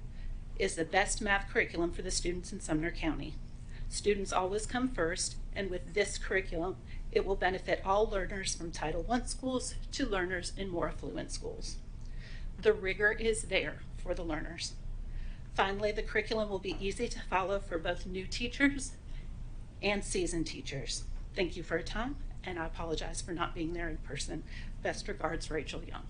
is the best math curriculum for the students in Sumner County. Students always come first, and with this curriculum, it will benefit all learners from Title I schools to learners in more affluent schools. The rigor is there for the learners. Finally, the curriculum will be easy to follow for both new teachers and seasoned teachers. Thank you for your time, and I apologize for not being there in person. Best regards, Rachel Young.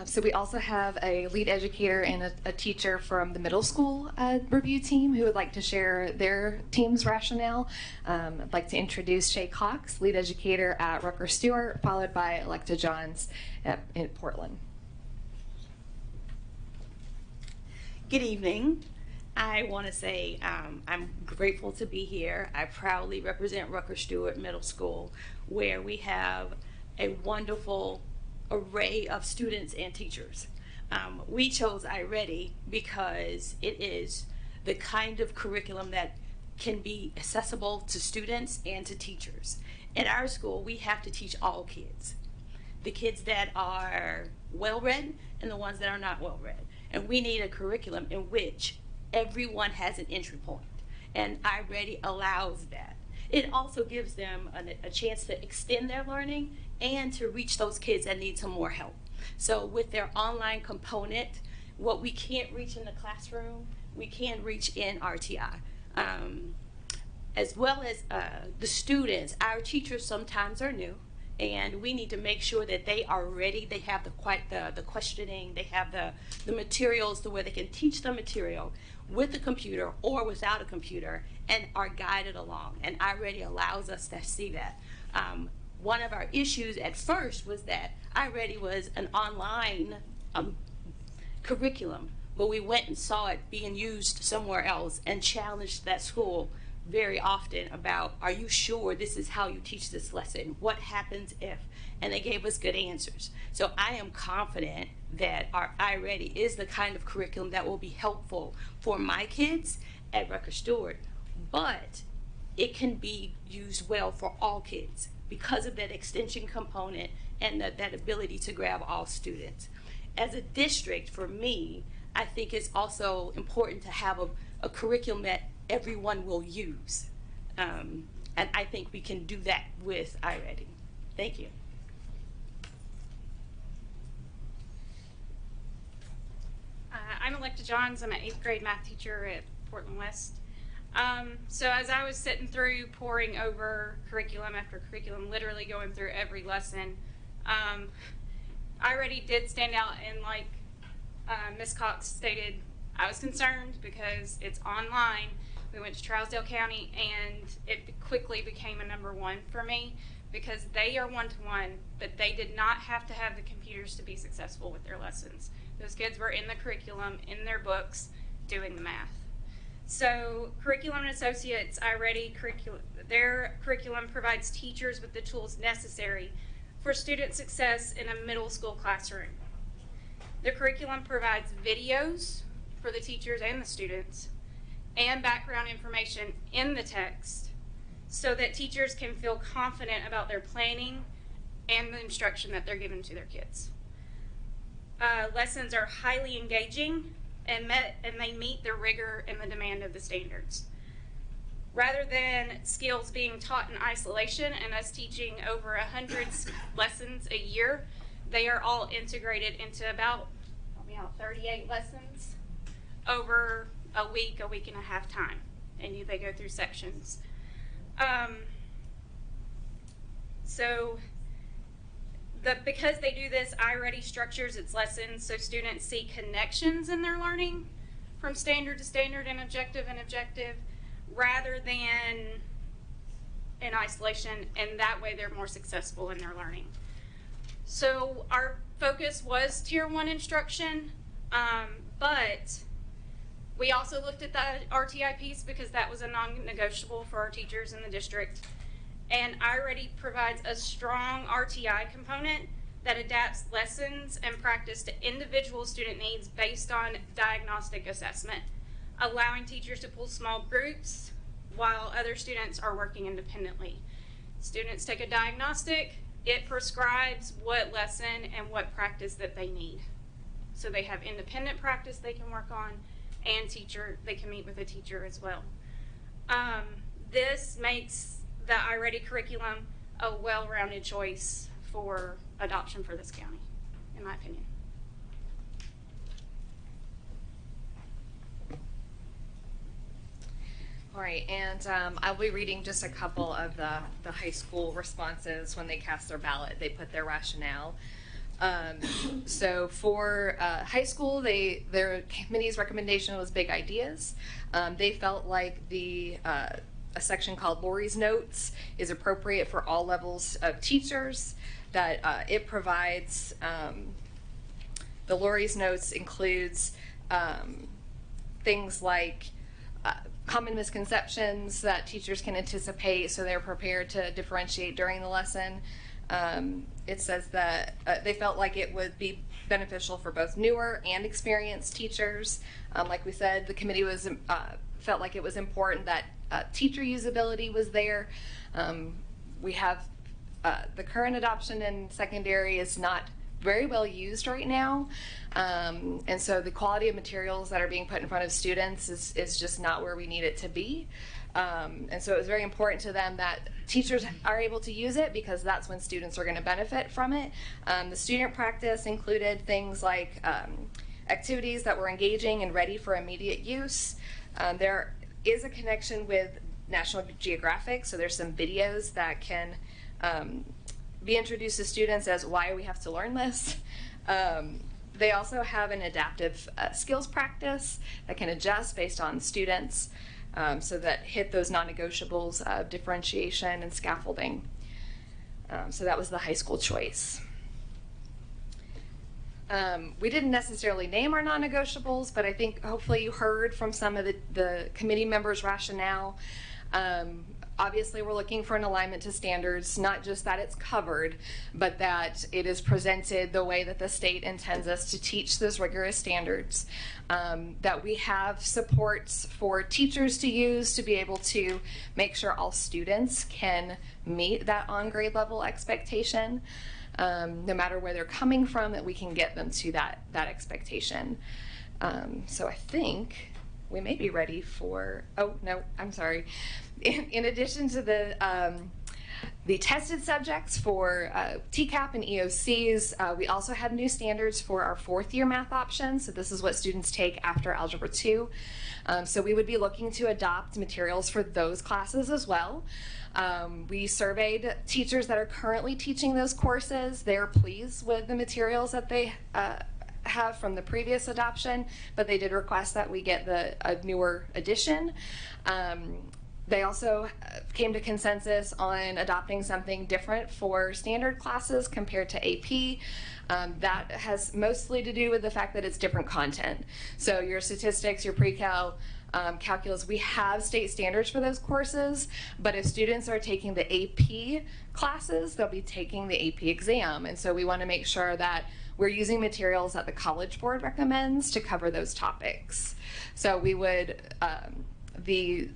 So we also have a lead educator and a teacher from the middle school review team who would like to share their team's rationale. I'd like to introduce Shay Cox, lead educator at Rucker Stewart, followed by Electa Johns in Portland. Good evening. I want to say I'm grateful to be here. I proudly represent Rucker Stewart Middle School, where we have a wonderful array of students and teachers. We chose iReady because it is the kind of curriculum that can be accessible to students and to teachers. At our school, we have to teach all kids. The kids that are well-read and the ones that are not well-read. And we need a curriculum in which everyone has an entry point. And iReady allows that. It also gives them a chance to extend their learning and to reach those kids that need some more help. So with their online component, what we can't reach in the classroom, we can reach in RTI. As well as the students, our teachers sometimes are new, and we need to make sure that they are ready. They have the questioning, they have the materials to where they can teach the material with a computer or without a computer and are guided along. And iReady allows us to see that. One of our issues at first was that iReady was an online curriculum, but we went and saw it being used somewhere else and challenged that school very often about, are you sure this is how you teach this lesson? What happens if? And they gave us good answers. So I am confident that our iReady is the kind of curriculum that will be helpful for my kids at Rucker Stewart, but it can be used well for all kids because of that extension component and that ability to grab all students. As a district, for me, I think it's also important to have a curriculum that everyone will use. And I think we can do that with iReady. Thank you. I'm Electa Johns. I'm an 8th grade math teacher at Portland West. So as I was sitting through poring over curriculum after curriculum, literally going through every lesson, I already did stand out, and like Ms. Cox stated, I was concerned because it's online. We went to Trousdale County, and it quickly became a number one for me because they are one-to-one, but they did not have to have the computers to be successful with their lessons. Those kids were in the curriculum, in their books, doing the math. So Curriculum and Associates, their curriculum provides teachers with the tools necessary for student success in a middle school classroom. The curriculum provides videos for the teachers and the students and background information in the text so that teachers can feel confident about their planning and the instruction that they're giving to their kids. Lessons are highly engaging and they meet the rigor and the demand of the standards. Rather than skills being taught in isolation and us teaching over 100 lessons a year, they are all integrated into about 38 lessons over a week and a half time, and they go through sections. Because they do this, iReady structures its lessons so students see connections in their learning from standard to standard and objective rather than in isolation, and that way they're more successful in their learning. So our focus was Tier 1 instruction, but we also looked at the RTI piece because that was a non-negotiable for our teachers in the district. And iReady provides a strong RTI component that adapts lessons and practice to individual student needs based on diagnostic assessment, allowing teachers to pull small groups while other students are working independently. Students take a diagnostic, it prescribes what lesson and what practice that they need. So they have independent practice they can work on, and they can meet with a teacher as well. This makes the iReady curriculum a well-rounded choice for adoption for this county, in my opinion. All right, and I'll be reading just a couple of the high school responses when they cast their ballot. They put their rationale. So for high school, their committee's recommendation was big ideas. They felt like a section called Lori's Notes is appropriate for all levels of teachers, that it provides, the Lori's Notes includes things like common misconceptions that teachers can anticipate so they're prepared to differentiate during the lesson. It says that they felt like it would be beneficial for both newer and experienced teachers. Like we said, the committee felt like it was important that teacher usability was there. We have the current adoption in secondary is not very well used right now, and so the quality of materials that are being put in front of students is just not where we need it to be. And so it was very important to them that teachers are able to use it because that's when students are going to benefit from it. The student practice included things like activities that were engaging and ready for immediate use. There is a connection with National Geographic, so there's some videos that can be introduced to students as why we have to learn this. They also have an adaptive skills practice that can adjust based on students, so that hit those non-negotiables of differentiation and scaffolding. So that was the high school choice. We didn't necessarily name our non-negotiables, but I think hopefully you heard from some of the committee members' rationale. Obviously, we're looking for an alignment to standards, not just that it's covered, but that it is presented the way that the state intends us to teach those rigorous standards, that we have supports for teachers to use to be able to make sure all students can meet that on-grade level expectation, no matter where they're coming from, that we can get them to that expectation. So I think we may be ready for, oh no, I'm sorry. In addition to the The tested subjects for TCAP and EOCs, we also have new standards for our fourth year math options. So this is what students take after Algebra 2. So we would be looking to adopt materials for those classes as well. We surveyed teachers that are currently teaching those courses. They're pleased with the materials that they have from the previous adoption, but they did request that we get a newer edition. They also came to consensus on adopting something different for standard classes compared to AP. That has mostly to do with the fact that it's different content. So your statistics, your pre-cal, calculus, we have state standards for those courses, but if students are taking the AP classes, they'll be taking the AP exam. And so we want to make sure that we're using materials that the College Board recommends to cover those topics. So we would, the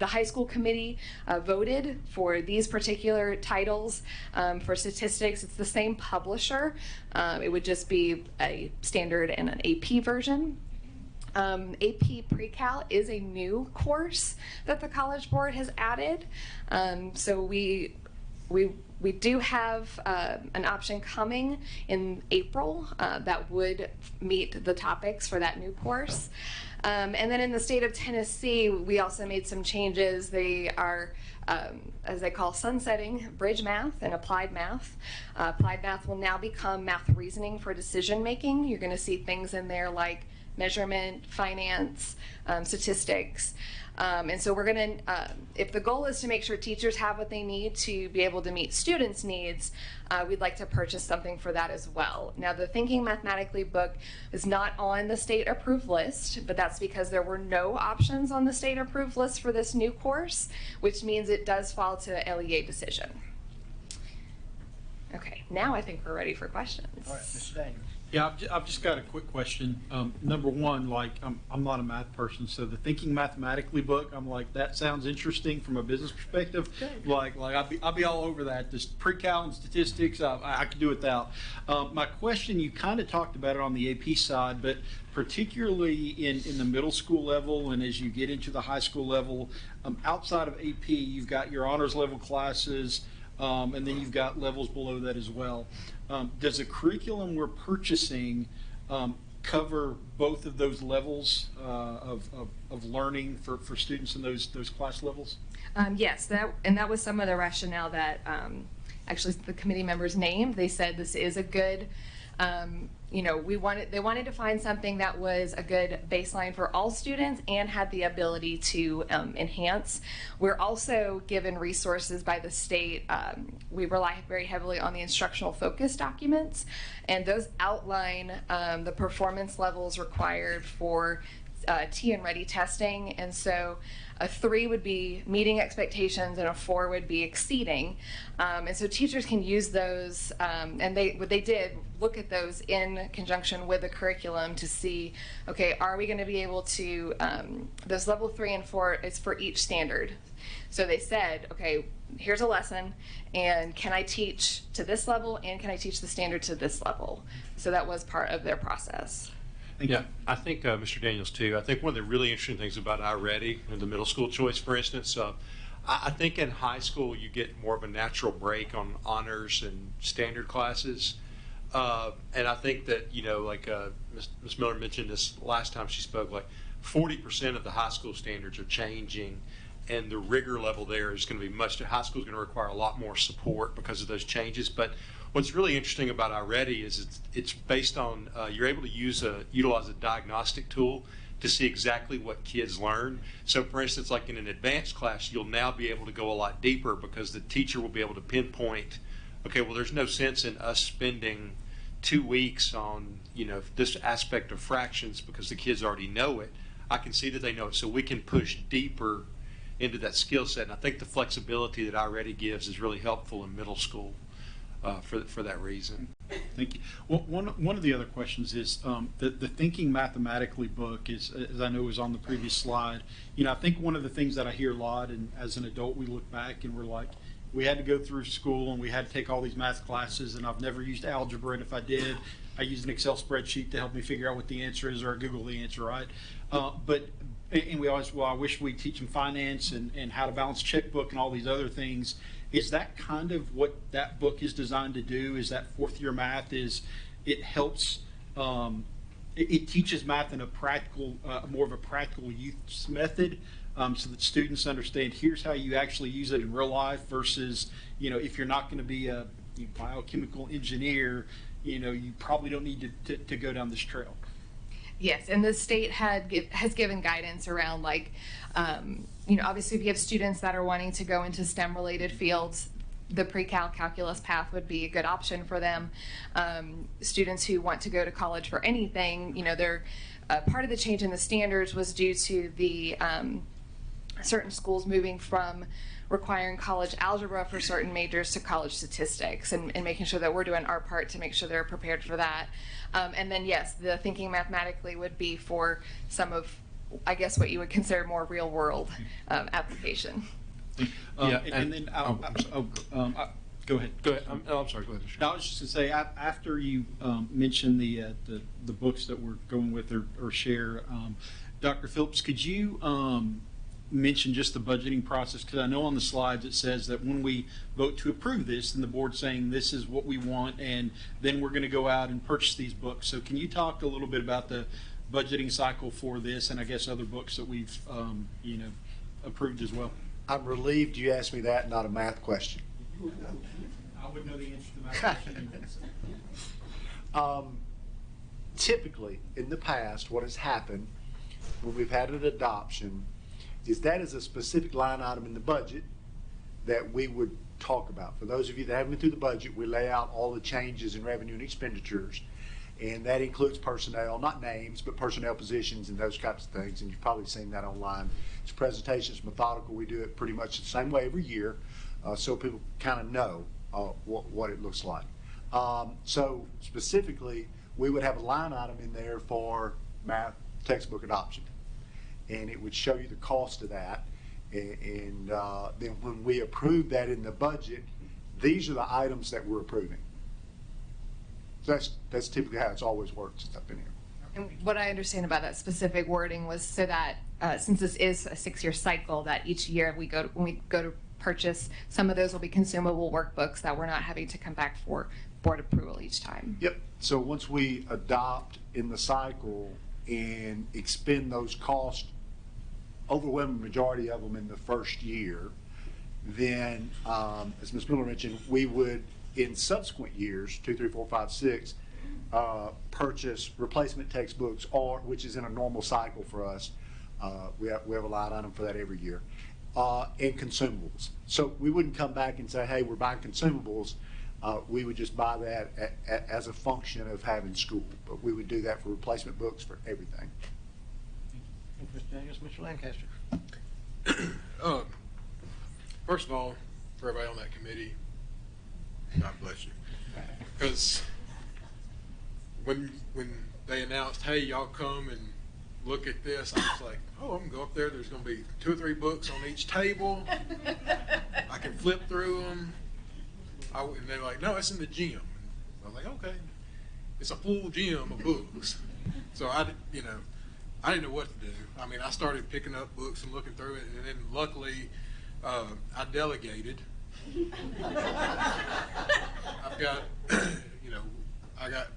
high school committee voted for these particular titles. For statistics, it's the same publisher. It would just be a standard and an AP version. AP Pre-Cal is a new course that the College Board has added. So we do have an option coming in April that would meet the topics for that new course. And then in the state of Tennessee, we also made some changes. They are, as they call, sunsetting bridge math and applied math. Applied math will now become math reasoning for decision making. You're going to see things in there like measurement, finance, statistics. And so we're going to, if the goal is to make sure teachers have what they need to be able to meet students' needs, we'd like to purchase something for that as well. Now, the Thinking Mathematically book is not on the state approved list, but that's because there were no options on the state approved list for this new course, which means it does fall to LEA decision. Okay, now I think we're ready for questions. All right, Mr. Daniels. Yeah, I've just got a quick question. Number one, like, I'm not a math person, so the Thinking Mathematically book, I'm like, that sounds interesting from a business perspective. Good. Like I'll be all over that. This pre-cal and statistics, I could do without. My question, you kind of talked about it on the AP side, but particularly in the middle school level and as you get into the high school level, outside of AP, you've got your honors level classes, and then you've got levels below that as well. Does the curriculum we're purchasing cover both of those levels of learning for students in those class levels? Yes, that was some of the rationale that actually the committee members named. They said this is a good, they wanted to find something that was a good baseline for all students and had the ability to enhance. We're also given resources by the state. We rely very heavily on the instructional focus documents, and those outline the performance levels required for T and Ready testing. And so a 3 would be meeting expectations and a 4 would be exceeding. And so teachers can use those, and they did look at those in conjunction with the curriculum to see, okay, are we going to be able to, those level 3 and 4 is for each standard. So they said, okay, here's a lesson, and can I teach to this level, and can I teach the standard to this level? So that was part of their process. Yeah, I think Mr. Daniels too. I think one of the really interesting things about iReady and the middle school choice, for instance, I think in high school you get more of a natural break on honors and standard classes, and I think that like Ms. Miller mentioned this last time she spoke, like 40% of the high school standards are changing, and the rigor level there is going to be high school is going to require a lot more support because of those changes. But what's really interesting about iReady is it's based on you're able to utilize a diagnostic tool to see exactly what kids learn. So for instance, like in an advanced class, you'll now be able to go a lot deeper because the teacher will be able to pinpoint, okay, well, there's no sense in us spending 2 weeks on this aspect of fractions because the kids already know it. I can see that they know it, so we can push deeper into that skill set. And I think the flexibility that iReady gives is really helpful in middle school for that reason. Thank you. Well, one of the other questions is the Thinking Mathematically book is, as I know was on the previous slide. I think one of the things that I hear a lot, and as an adult we look back and we're like, we had to go through school and we had to take all these math classes, and I've never used algebra, and if I did, I used an Excel spreadsheet to help me figure out what the answer is, or I Google the answer, right? And we always, well, I wish we'd teach them finance and how to balance checkbook and all these other things. Is that kind of what that book is designed to do? Is that fourth year math it helps, it teaches math in a practical, more of a practical use method, so that students understand here's how you actually use it in real life versus, if you're not going to be a biochemical engineer, you probably don't need to go down this trail. Yes, and the state has given guidance around obviously if you have students that are wanting to go into STEM related fields, the pre-cal calculus path would be a good option for them. Students who want to go to college for anything, they're part of the change in the standards was due to the certain schools moving from requiring college algebra for certain majors to college statistics, and making sure that we're doing our part to make sure they're prepared for that. And then yes, the thinking mathematically would be for some of, I guess, what you would consider more real world application. Go ahead. Go ahead. I'm sorry. Go ahead. No, I was just going to say, after you mentioned the books that we're going with or share, Dr. Phillips, could you mention just the budgeting process? Because I know on the slides it says that when we vote to approve this, then the board's saying this is what we want, and then we're going to go out and purchase these books. So can you talk a little bit about the budgeting cycle for this, and I guess other books that we've approved as well? I'm relieved you asked me that, not a math question. I wouldn't know the answer to my question. Typically, in the past, what has happened when we've had an adoption is that is a specific line item in the budget that we would talk about. For those of you that haven't been through the budget, we lay out all the changes in revenue and expenditures, and that includes personnel, not names, but personnel positions and those types of things, and you've probably seen that online. This presentation is methodical. We do it pretty much the same way every year, so people kind of know what it looks like. So specifically, we would have a line item in there for math textbook adoption, and it would show you the cost of that. And then when we approve that in the budget, these are the items that we're approving. So that's typically how it's always worked since I've been here. And what I understand about that specific wording was so that since this is a 6-year cycle, that each year when we go to purchase, some of those will be consumable workbooks that we're not having to come back for board approval each time. Yep. So once we adopt in the cycle and expend those costs, overwhelming majority of them in the first year, then as Ms. Miller mentioned, we would in subsequent years, 2, 3, 4, 5, 6, purchase replacement textbooks, or which is in a normal cycle for us. We have a line item for that every year, and consumables. So we wouldn't come back and say, hey, we're buying consumables. We would just buy that as a function of having school, but we would do that for replacement books for everything. Thank you, Mr. Daniels. Mr. Lancaster. First of all, for everybody on that committee, God bless you. Because when they announced, hey, y'all come and look at this, I was like, oh, I'm going to go up there. There's going to be 2 or 3 books on each table. I can flip through them. And they're like, no, it's in the gym. I was like, okay. It's a full gym of books. So I didn't know what to do. I mean, I started picking up books and looking through it, and then luckily I delegated. I've got, I got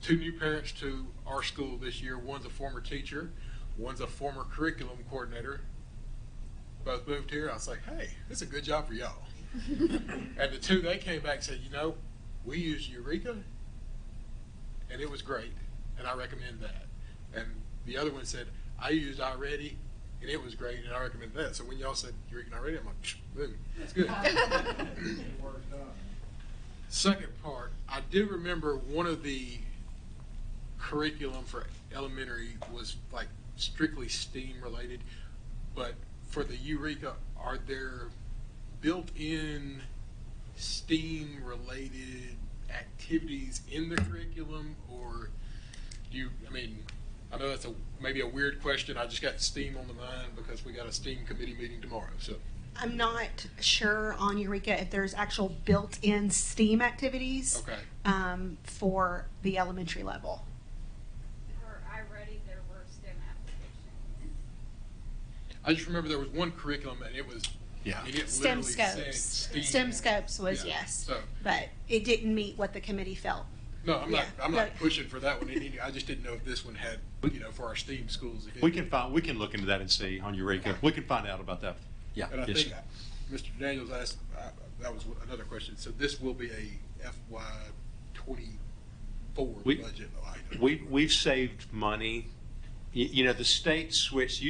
2 new parents to our school this year. One's a former teacher, one's a former curriculum coordinator. Both moved here. I was like, hey, this is a good job for y'all. And the 2, they came back and said, we use Eureka, and it was great, and I recommend that. And the other one said, I used iReady, and it was great, and I recommend that. So when y'all said Eureka and iReady, I'm like, boom, that's good. Second part, I do remember one of the curriculum for elementary was like strictly STEAM related, but for the Eureka, are there built-in STEAM related activities in the curriculum, or do you, I know that's maybe a weird question. I just got STEAM on the mind because we got a STEAM committee meeting tomorrow. So I'm not sure on Eureka if there's actual built-in STEAM activities for the elementary level. For iReady, there were STEM applications. I just remember there was one curriculum, and it was Yeah. And it STEM literally said scopes. STEAM. STEM scopes was Yeah. yes, So- but it didn't meet what the committee felt. No, I'm not. Yeah. I'm not But- pushing for that one. I just didn't know if this one had, for our STEAM schools. If it- We can look into that and see on Eureka. We can find out about that. Yeah. And I yes, think sir. Mr. Daniels asked, that was another question. So this will be a FY24 budget item. We've saved money. The state switched.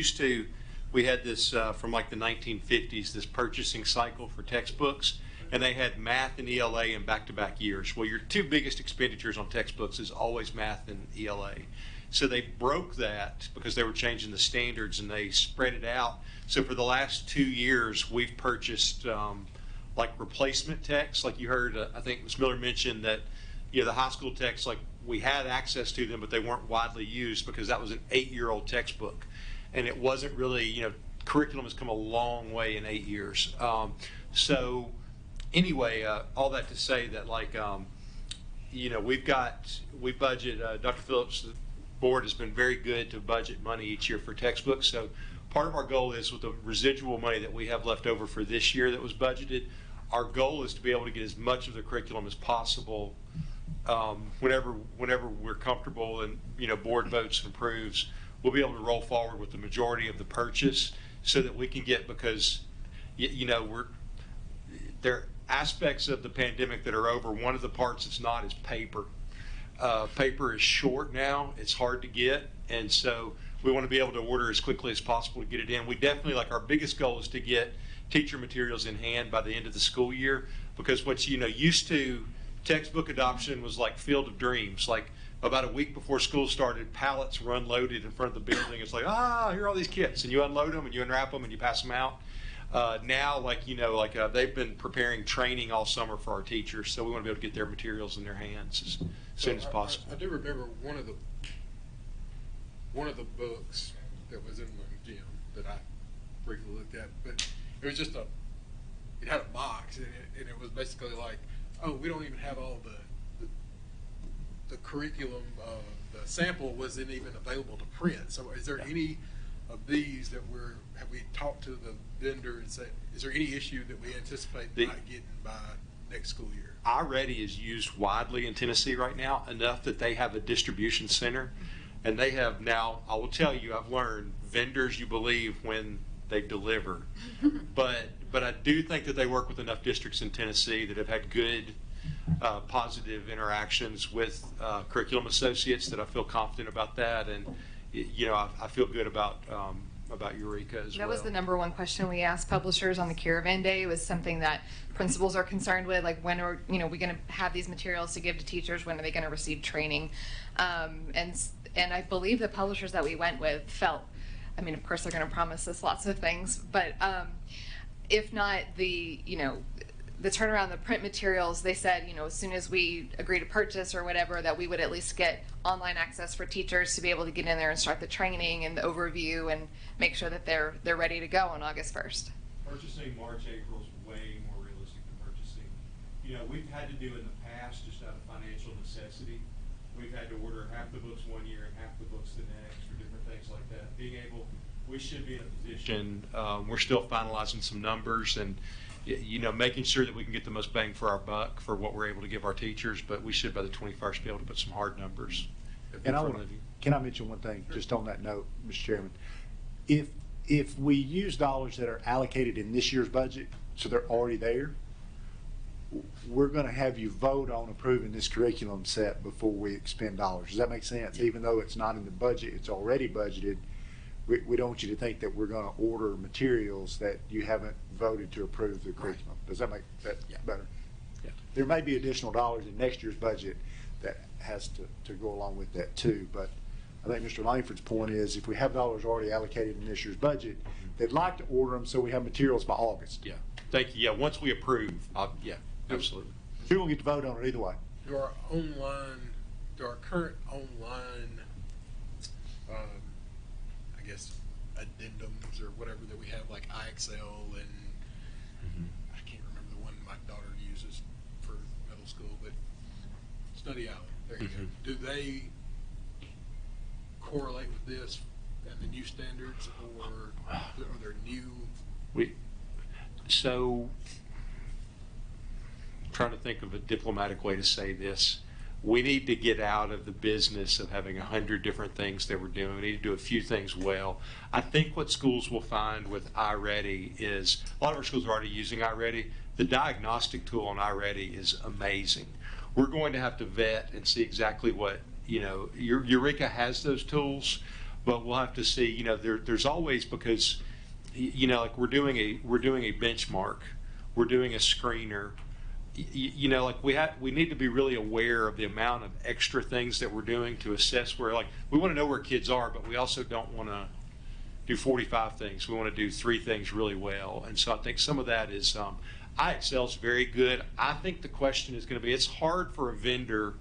We had this from like the 1950s, this purchasing cycle for textbooks, and they had math and ELA in back-to-back years. Well, your two biggest expenditures on textbooks is always math and ELA. So they broke that because they were changing the standards, and they spread it out. So for the last 2 years, we've purchased like replacement texts. Like you heard, I think Ms. Miller mentioned that the high school texts, like we had access to them, but they weren't widely used because that was an 8-year-old textbook, and it wasn't really, curriculum has come a long way in 8 years. So anyway, all that to say that we budget. Dr. Phillips, the board has been very good to budget money each year for textbooks. So part of our goal is with the residual money that we have left over for this year that was budgeted, our goal is to be able to get as much of the curriculum as possible whenever we're comfortable and board votes and approves. We'll be able to roll forward with the majority of the purchase so that we can get, because there are aspects of the pandemic that are over. One of the parts that's not is paper. Paper is short now. It's hard to get, and so we want to be able to order as quickly as possible to get it in. We definitely, our biggest goal is to get teacher materials in hand by the end of the school year, because what's used to textbook adoption was like Field of Dreams. Like about a week before school started, pallets were unloaded in front of the building. It's like, here are all these kits, and you unload them and you unwrap them and you pass them out. Now, they've been preparing training all summer for our teachers, so we want to be able to get their materials in their hands as soon as possible. I do remember one of the books that was in the gym that I briefly looked at, but it was just it had a box, and it was basically like, we don't even have all the curriculum. The sample wasn't even available to print. So is there any of these that have we talked to the vendor and said, is there any issue that we anticipate not getting by next school year? iReady is used widely in Tennessee right now, enough that they have a distribution center, and they have now, I will tell you, I've learned vendors you believe when they deliver, but I do think that they work with enough districts in Tennessee that have had good positive interactions with curriculum associates that I feel confident about that, and I feel good about Eureka as well. That was the number one question we asked publishers on the Caravan Day. It was something that principals are concerned with, like when are we going to have these materials to give to teachers? When are they going to receive training? And I believe the publishers that we went with felt, of course they're going to promise us lots of things, but if not the turnaround of the print materials, they said, as soon as we agree to purchase or whatever, that we would at least get online access for teachers to be able to get in there and start the training and the overview and make sure that they're ready to go on August 1st. Purchasing March, April is way more realistic than purchasing. We've had to do in the past just out of financial necessity. We've had to order half the books one year and half the books the next, or different things like that. We should be in a position, we're still finalizing some numbers and making sure that we can get the most bang for our buck for what we're able to give our teachers, but we should by the 21st be able to put some hard numbers. And can I mention one thing just on that note, Mr. Chairman? If we use dollars that are allocated in this year's budget, so they're already there, we're going to have you vote on approving this curriculum set before we expend dollars. Does that make sense? Even though it's not in the budget, it's already budgeted. We don't want you to think that we're going to order materials that you haven't voted to approve the curriculum. Does that make that better? Yeah. There may be additional dollars in next year's budget that has to go along with that too. But I think Mr. Langford's point is if we have dollars already allocated in this year's budget, they'd like to order them so we have materials by August. Yeah. Thank you. Yeah. Once we approve, absolutely. We won't get to vote on it either way. Do our current online, addendums or whatever that we have, like iExcel and I can't remember the one my daughter uses for middle school, but Study Island. There you go. Do they correlate with this and the new standards, or are there new? So, I'm trying to think of a diplomatic way to say this. We need to get out of the business of having 100 different things that we're doing. We need to do a few things well. I think what schools will find with iReady is, a lot of our schools are already using iReady. The diagnostic tool on iReady is amazing. We're going to have to vet and see exactly what, Eureka has those tools, but we'll have to see, there's always, because, like we're doing a benchmark, we're doing a screener, like we need to be really aware of the amount of extra things that we're doing to assess where, like, we want to know where kids are, but we also don't want to do 45 things. We want to do 3 things really well. And so I think some of that is, iExcel's very good. I think the question is going to be, it's hard for a vendor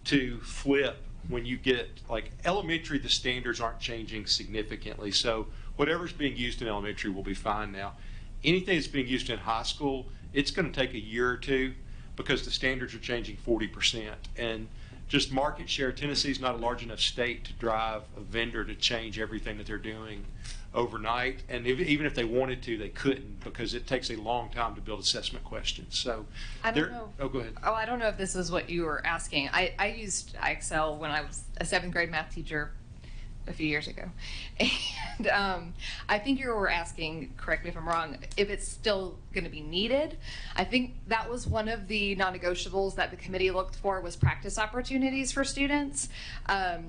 to flip when you get, like, elementary, the standards aren't changing significantly. So whatever's being used in elementary will be fine now. Anything that's being used in high school, it's going to take a year or two because the standards are changing 40%. And just market share, Tennessee's not a large enough state to drive a vendor to change everything that they're doing overnight. And even if they wanted to, they couldn't, because it takes a long time to build assessment questions. So I don't know. Oh, go ahead. Oh, I don't know if this is what you were asking. I used iExcel when I was a 7th grade math teacher a few years ago. And I think you were asking, correct me if I'm wrong, if it's still going to be needed. I think that was one of the non-negotiables that the committee looked for, was practice opportunities for students. I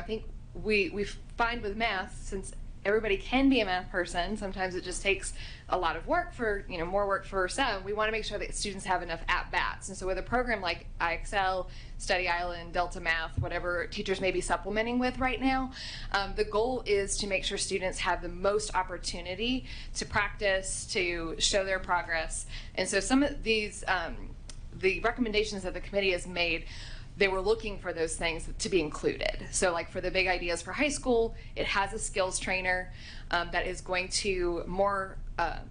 think we find with math, since everybody can be a math person, sometimes it just takes a lot of work for, more work for some. We want to make sure that students have enough at-bats. And so with a program like iExcel, Study Island, Delta Math, whatever teachers may be supplementing with right now, the goal is to make sure students have the most opportunity to practice, to show their progress. And so some of these, the recommendations that the committee has made, they were looking for those things to be included. So like for the big ideas for high school, it has a skills trainer that is going to more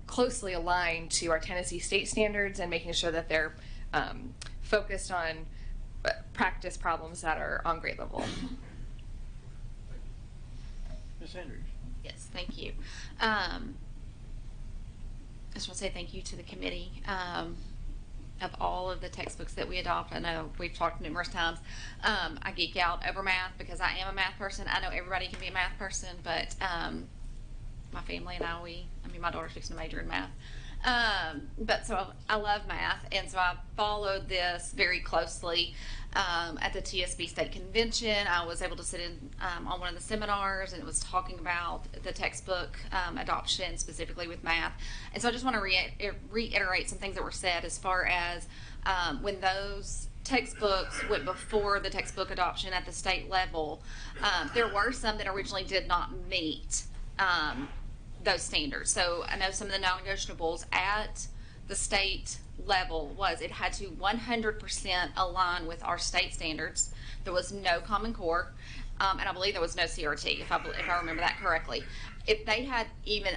closely align to our Tennessee state standards and making sure that they're focused on practice problems that are on grade level. Ms. Andrews. Yes, thank you. I just want to say thank you to the committee. Of all of the textbooks that we adopt, I know we've talked numerous times. I geek out over math because I am a math person. I know everybody can be a math person, but my family and my daughter's fixing to major in math. But so I love math, and so I followed this very closely. At the TSB State Convention, I was able to sit in on one of the seminars, and it was talking about the textbook adoption, specifically with math. And so I just want to reiterate some things that were said as far as when those textbooks went before the textbook adoption at the state level, there were some that originally did not meet those standards. So I know some of the non-negotiables at the state level was it had to 100% align with our state standards. There was no Common Core, and I believe there was no CRT, if I remember that correctly. If they had even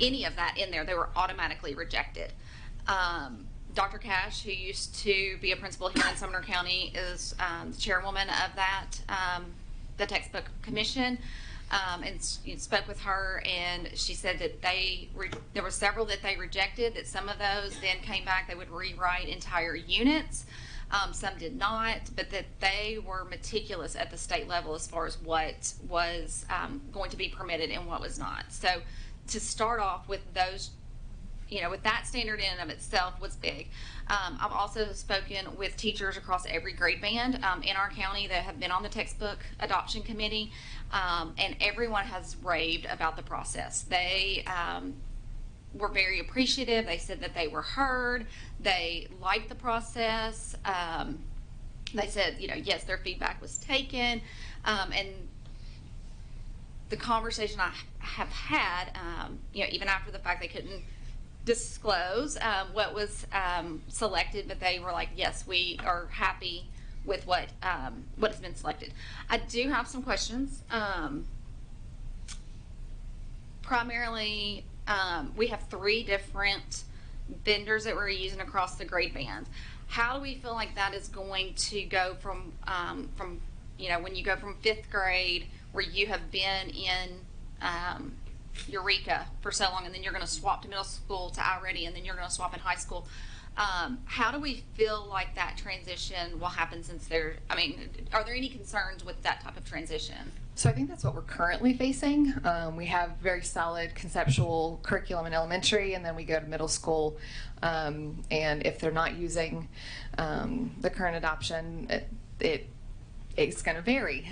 any of that in there, they were automatically rejected. Dr. Cash, who used to be a principal here in Sumner County, is the chairwoman of that, the textbook commission. And spoke with her, and she said that there were several that they rejected, that some of those then came back, they would rewrite entire units. Some did not, but that they were meticulous at the state level as far as what was going to be permitted and what was not. So to start off with those, with that standard in and of itself was big. I've also spoken with teachers across every grade band in our county that have been on the textbook adoption committee, and everyone has raved about the process. They were very appreciative. They said that they were heard. They liked the process. They said, yes, their feedback was taken, and the conversation I have had, even after the fact they couldn't disclose what was selected, but they were like, yes, we are happy with what has been selected. I do have some questions. Primarily, we have 3 different vendors that we're using across the grade band. How do we feel like that is going to go from when you go from 5th grade, where you have been in Eureka for so long, and then you're going to swap to middle school to iReady, and then you're going to swap in high school. How do we feel like that transition will happen since are there any concerns with that type of transition? So I think that's what we're currently facing. We have very solid conceptual curriculum in elementary, and then we go to middle school. And if they're not using the current adoption, it's going to vary.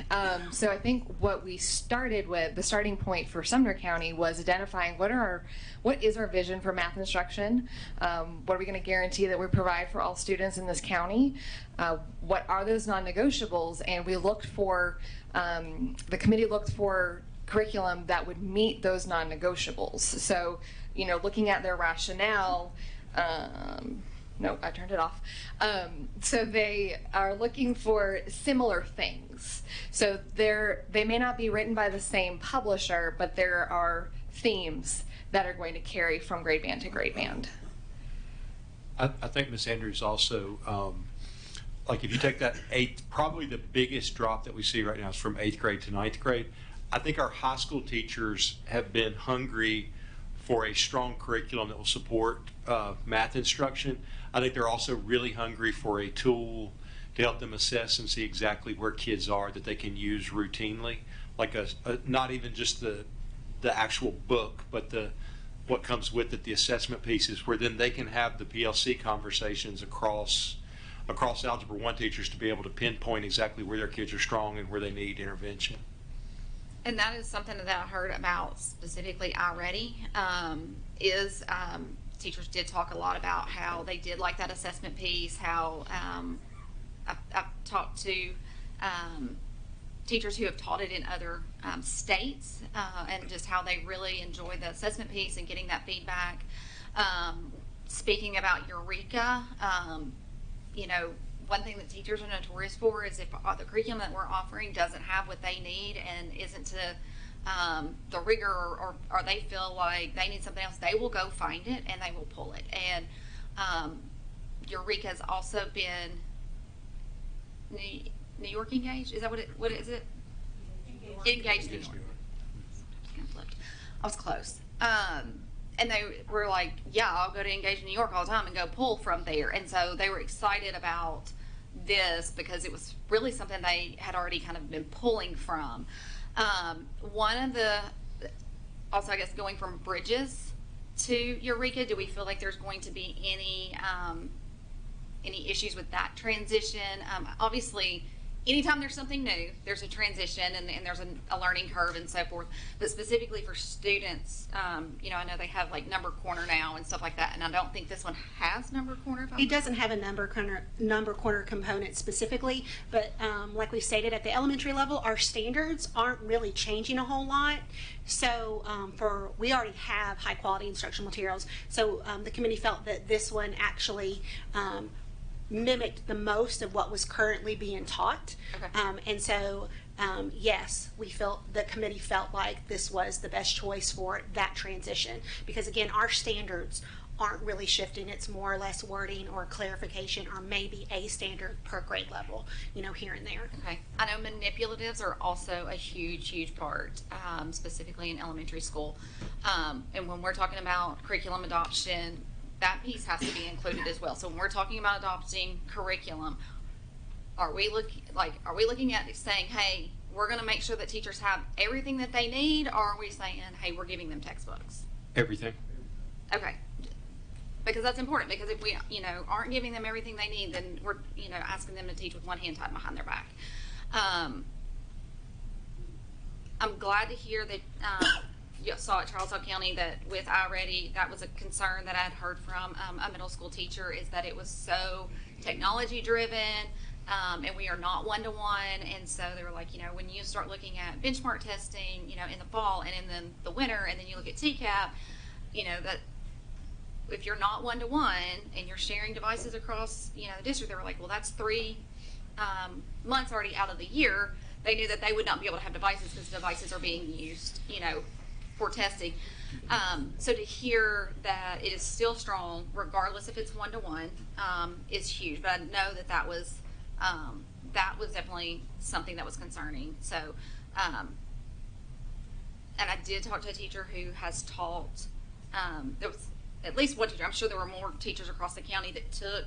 So I think what we started with, the starting point for Sumner County, was identifying what is our vision for math instruction? What are we going to guarantee that we provide for all students in this county? What are those non-negotiables? And we looked for, the committee looked for curriculum that would meet those non-negotiables. So, looking at their rationale, no, I turned it off. So they are looking for similar things. So they may not be written by the same publisher, but there are themes that are going to carry from grade band to grade band. I think Ms. Andrews also, like if you take that probably the biggest drop that we see right now is from 8th grade to 9th grade. I think our high school teachers have been hungry for a strong curriculum that will support math instruction. I think they're also really hungry for a tool to help them assess and see exactly where kids are that they can use routinely, like not even just the actual book, but what comes with it, the assessment pieces, where then they can have the PLC conversations across Algebra 1 teachers to be able to pinpoint exactly where their kids are strong and where they need intervention. And that is something that I heard about specifically iReady, teachers did talk a lot about how they did like that assessment piece, how I've talked to teachers who have taught it in other states, and just how they really enjoy the assessment piece and getting that feedback. Speaking about Eureka, one thing that teachers are notorious for is if the curriculum that we're offering doesn't have what they need and isn't to the rigor, or they feel like they need something else, they will go find it and they will pull it. And Eureka has also been New York Engaged. Is that what is it? Engaged New York. I was close. And they were like, yeah, I'll go to Engage New York all the time and go pull from there. And so they were excited about this because it was really something they had already kind of been pulling from. One of the, also I guess going from Bridges to Eureka, do we feel like there's going to be any issues with that transition? Obviously, anytime there's something new, there's a transition and there's a learning curve and so forth. But specifically for students, I know they have like Number Corner now and stuff like that, and I don't think this one has Number Corner. It doesn't have a number corner component specifically, but like we stated at the elementary level, our standards aren't really changing a whole lot. So we already have high quality instructional materials. So the committee felt that this one actually mimicked the most of what was currently being taught. Okay. And so, yes, the committee felt like this was the best choice for that transition, because again, our standards aren't really shifting. It's more or less wording or clarification, or maybe a standard per grade level, here and there. Okay. I know manipulatives are also a huge part, specifically in elementary school. And when we're talking about curriculum adoption, that piece has to be included as well. So when we're talking about adopting curriculum, are we looking at saying, hey, we're going to make sure that teachers have everything that they need, or are we saying, hey, we're giving them textbooks? Everything. Okay. Because that's important, because if we, aren't giving them everything they need, then we're, asking them to teach with one hand tied behind their back. I'm glad to hear that you saw at Charles Hill County that with iReady, that was a concern that I had heard from a middle school teacher, is that it was so technology driven, and we are not one-to-one. And so they were like, when you start looking at benchmark testing, in the fall and in the winter, and then you look at TCAP, that if you're not one-to-one and you're sharing devices across, the district, they were like, well, that's 3 months already out of the year. They knew that they would not be able to have devices because devices are being used, for testing. So to hear that it is still strong, regardless if it's one-to-one, is huge. But I know that was definitely something that was concerning. So and I did talk to a teacher who has taught, there was at least one teacher, I'm sure there were more teachers across the county that took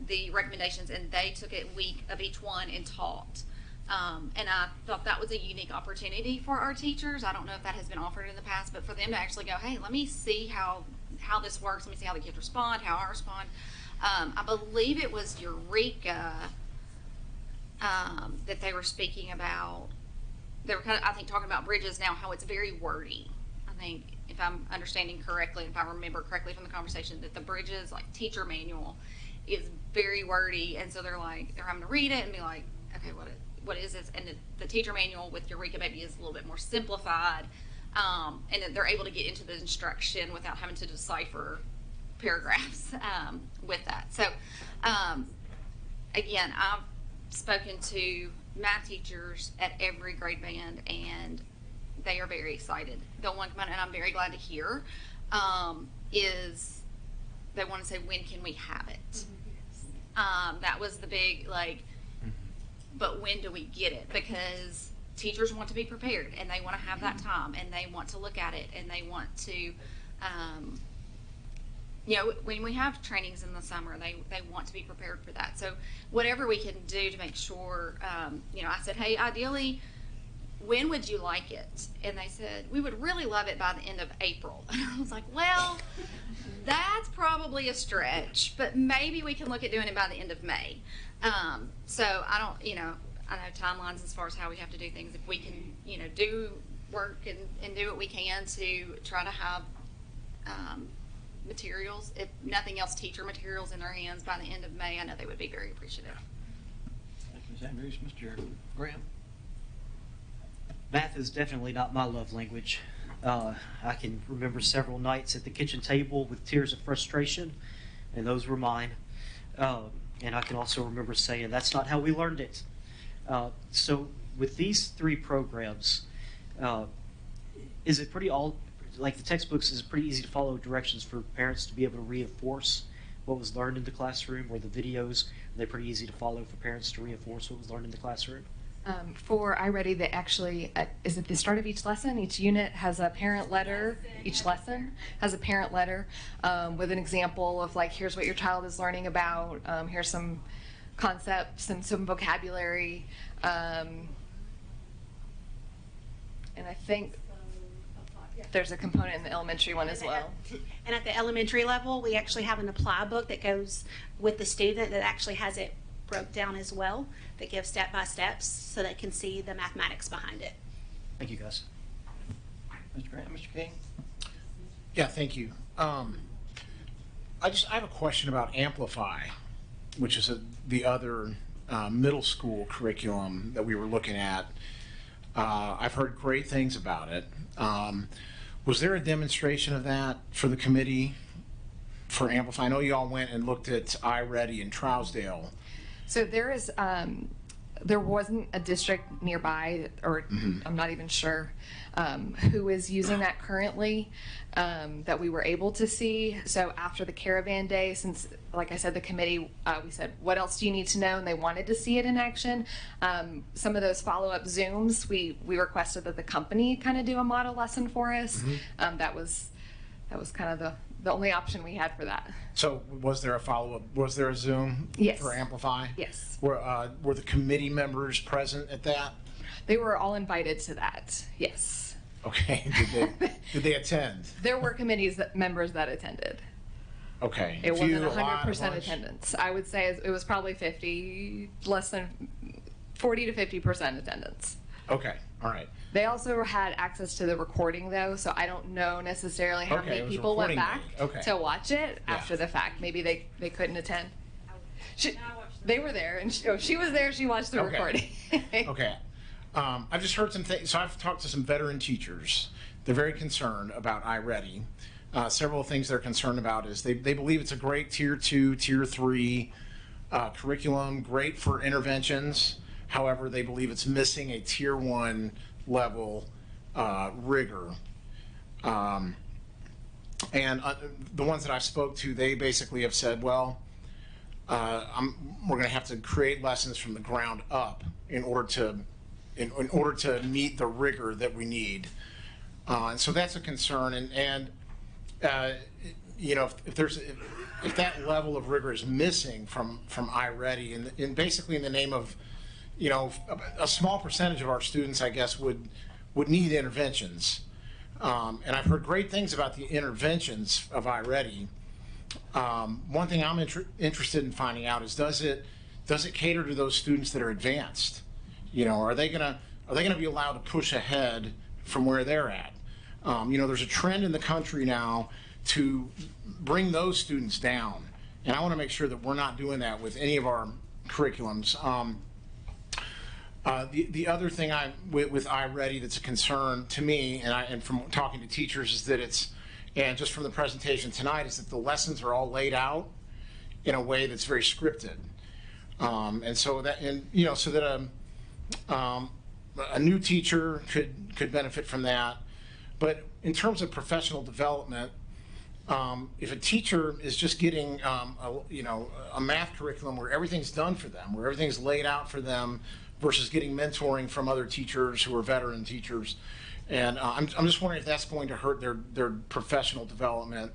the recommendations and they took a week of each one and taught. And I thought that was a unique opportunity for our teachers. I don't know if that has been offered in the past, but for them to actually go, hey, let me see how this works. Let me see how the kids respond, how I respond. I believe it was Eureka that they were speaking about. They were kind of, I think, talking about Bridges now, how it's very wordy. I think, if I'm understanding correctly, if I remember correctly from the conversation, that the Bridges like teacher manual is very wordy, and so they're having to read it and be like, okay, what is this? And the teacher manual with Eureka maybe is a little bit more simplified, and that they're able to get into the instruction without having to decipher paragraphs with that. So, again, I've spoken to math teachers at every grade band, and they are very excited. The one component, and I'm very glad to hear, is they want to say, when can we have it? That was the big, but when do we get it? Because teachers want to be prepared, and they want to have that time, and they want to look at it, and they want to, when we have trainings in the summer, they want to be prepared for that. So whatever we can do to make sure, I said, hey, ideally, when would you like it? And they said, we would really love it by the end of April. And I was like, well, that's probably a stretch, but maybe we can look at doing it by the end of May. So I know timelines as far as how we have to do things. If we can, do work and do what we can to try to have materials, if nothing else, teacher materials in their hands by the end of May, I know they would be very appreciative. Thank you, Ms. Andrews. Mr. Graham? Math is definitely not my love language. I can remember several nights at the kitchen table with tears of frustration, and those were mine. And I can also remember saying, that's not how we learned it. So with these three programs, is it like the textbooks, is it pretty easy to follow directions for parents to be able to reinforce what was learned in the classroom, or the videos, are they pretty easy to follow for parents to reinforce what was learned in the classroom? For iReady, they actually, is at the start of each lesson, each unit has a parent letter, each lesson has a parent letter with an example of here's what your child is learning about, here's some concepts and some vocabulary, and I think there's a component in the elementary one as well. And at the elementary level, we actually have an apply book that goes with the student that actually has it broke down as well, that gives step-by-steps so they can see the mathematics behind it. Thank you, guys. Mr. Grant, Mr. King? Yeah, thank you. I have a question about Amplify, which is the other middle school curriculum that we were looking at. I've heard great things about it. Was there a demonstration of that for the committee for Amplify? I know you all went and looked at iReady in Trousdale. So there wasn't a district nearby, or I'm not even sure who is using that currently, that we were able to see. So after the caravan day, since, like I said, the committee, we said, what else do you need to know? And they wanted to see it in action. Some of those follow-up Zooms, we requested that the company kind of do a model lesson for us. That was kind of the only option we had for that. So was there a follow-up? Was there a Zoom for Amplify? Yes. Were the committee members present at that? They were all invited to that, yes. Okay. Did they attend? There were members that attended. Okay. It wasn't 100% attendance. I would say it was probably less than 40 to 50% attendance. Okay. All right. They also had access to the recording, though, so I don't know necessarily how many people went back to watch it after the fact. Maybe they couldn't attend. They were there, and she was there. She watched the recording. Okay. I've just heard some things. So I've talked to some veteran teachers. They're very concerned about iReady. Several things they're concerned about is they believe it's a great Tier 2, Tier 3 curriculum, great for interventions. However, they believe it's missing a Tier 1 level rigor. And the ones that I've spoke to, they basically have said, well, we're going to have to create lessons from the ground up in order to meet the rigor that we need. And so that's a concern. And you know, if that level of rigor is missing from iReady, and basically in the name of, you know, a small percentage of our students, I guess, would need interventions. And I've heard great things about the interventions of iReady. One thing I'm interested in finding out is, does it cater to those students that are advanced? You know, are they gonna be allowed to push ahead from where they're at? You know, there's a trend in the country now to bring those students down, and I want to make sure that we're not doing that with any of our curriculums. The other thing with iReady that's a concern to me, and from talking to teachers, is that and just from the presentation tonight, is that the lessons are all laid out in a way that's very scripted, and so that, and you know, so that a new teacher could benefit from that. But in terms of professional development, if a teacher is just getting a math curriculum where everything's done for them, where everything's laid out for them, versus getting mentoring from other teachers who are veteran teachers, and I'm just wondering if that's going to hurt their professional development,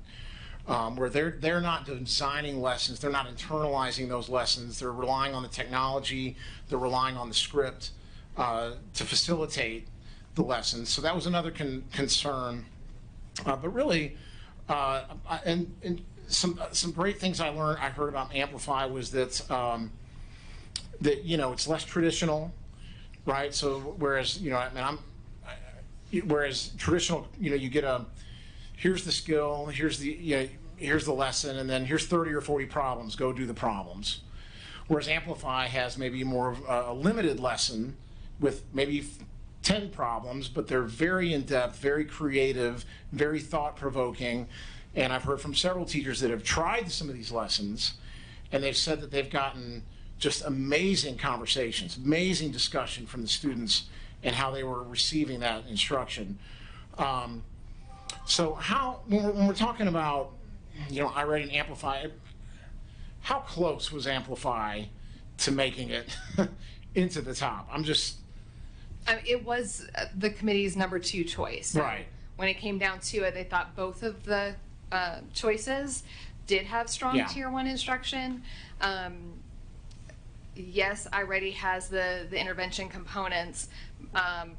where they're not designing lessons, they're not internalizing those lessons, they're relying on the technology, they're relying on the script to facilitate the lessons. So that was another concern. But really, and some great things I heard about Amplify was that you know, it's less traditional, right? So whereas, you know, I mean, whereas traditional, you know, you get here's the skill, here's the lesson, and then here's 30 or 40 problems, go do the problems. Whereas Amplify has maybe more of a limited lesson with maybe 10 problems, but they're very in-depth, very creative, very thought-provoking. And I've heard from several teachers that have tried some of these lessons, and they've said that they've gotten just amazing conversations, amazing discussion from the students and how they were receiving that instruction. So when we're talking about, you know, iReady and Amplify, how close was Amplify to making it into the top? It was the committee's number 2 choice. Right. When it came down to it, they thought both of the choices did have strong Tier 1 instruction. Yes, iReady has the intervention components,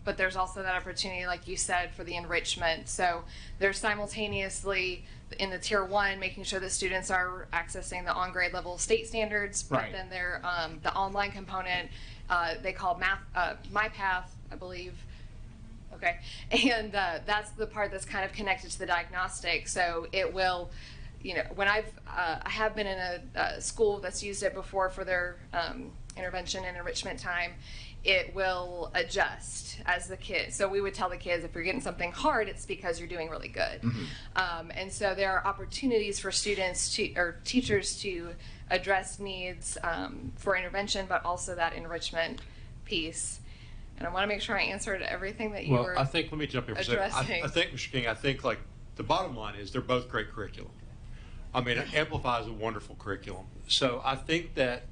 but there's also that opportunity, like you said, for the enrichment. So they're simultaneously in the Tier 1, making sure that students are accessing the on-grade level state standards, but then they're the online component, they call MyPath, I believe. Okay, and that's the part that's kind of connected to the diagnostic. So it will, you know, when I have been in a school that's used it before for their intervention and enrichment time, it will adjust as the kid. So we would tell the kids, if you're getting something hard, it's because you're doing really good. And so there are opportunities for students or teachers to address needs for intervention, but also that enrichment piece. And I want to make sure I answered everything that you were Well, I think, let me jump in for a second. addressing. I think, Mr. King, I think like the bottom line is they're both great curriculum. I mean, Amplify is a wonderful curriculum. So I think that,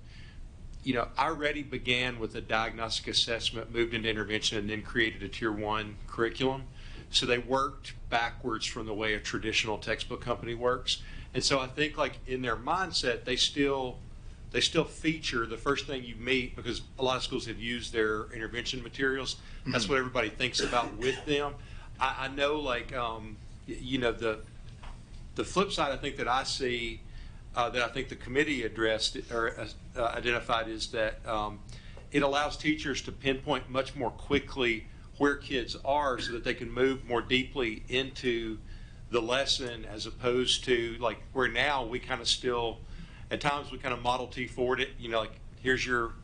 you know, iReady began with a diagnostic assessment, moved into intervention, and then created a Tier 1 curriculum. So they worked backwards from the way a traditional textbook company works. And so I think like in their mindset, they still feature the first thing you meet, because a lot of schools have used their intervention materials. That's what everybody thinks about with them. I know, like, you know, the flip side I think that I see, that I think the committee addressed or identified, is that it allows teachers to pinpoint much more quickly where kids are so that they can move more deeply into the lesson, as opposed to like where now we kind of still, at times we kind of Model T forward it, you know, like here's your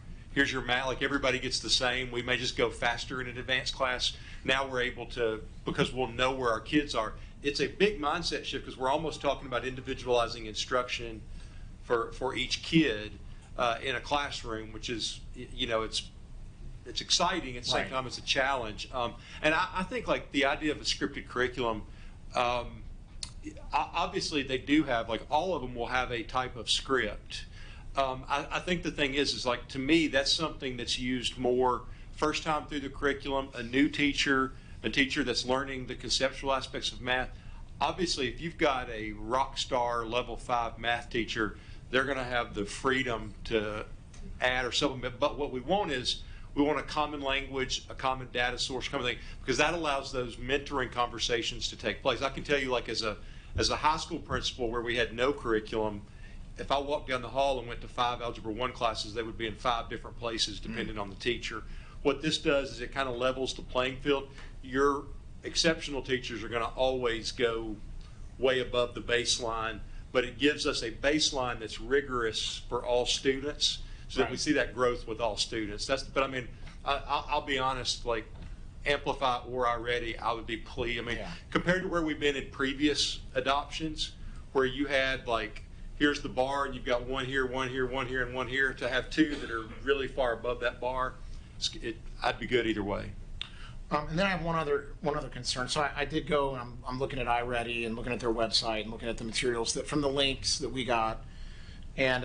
math, like everybody gets the same. We may just go faster in an advanced class. Now we're able to, because we'll know where our kids are. It's a big mindset shift, because we're almost talking about individualizing instruction for each kid in a classroom, which is, you know, it's exciting, at the same time it's a challenge. And I think like the idea of a scripted curriculum, obviously they do have, like all of them will have a type of script. I think the thing is like, to me, that's something that's used more first time through the curriculum. A new teacher a teacher that's learning the conceptual aspects of math. Obviously, if you've got a rock star level 5 math teacher, they're going to have the freedom to add or supplement. But what we want is we want a common language, a common data source, common thing, because that allows those mentoring conversations to take place. I can tell you, like as a high school principal where we had no curriculum, if I walked down the hall and went to 5 Algebra 1 classes, they would be in 5 different places depending on the teacher. What this does is it kind of levels the playing field. Your exceptional teachers are going to always go way above the baseline, but it gives us a baseline that's rigorous for all students, so that we see that growth with all students. But I mean, I'll be honest, like Amplify or iReady, I would be pleased. I mean, compared to where we've been in previous adoptions, where you had like, here's the bar and you've got one here, one here, one here, and one here, to have 2 that are really far above that bar, I'd be good either way. And then I have one other concern. So I did go and I'm looking at iReady and looking at their website and looking at the materials from the links that we got. And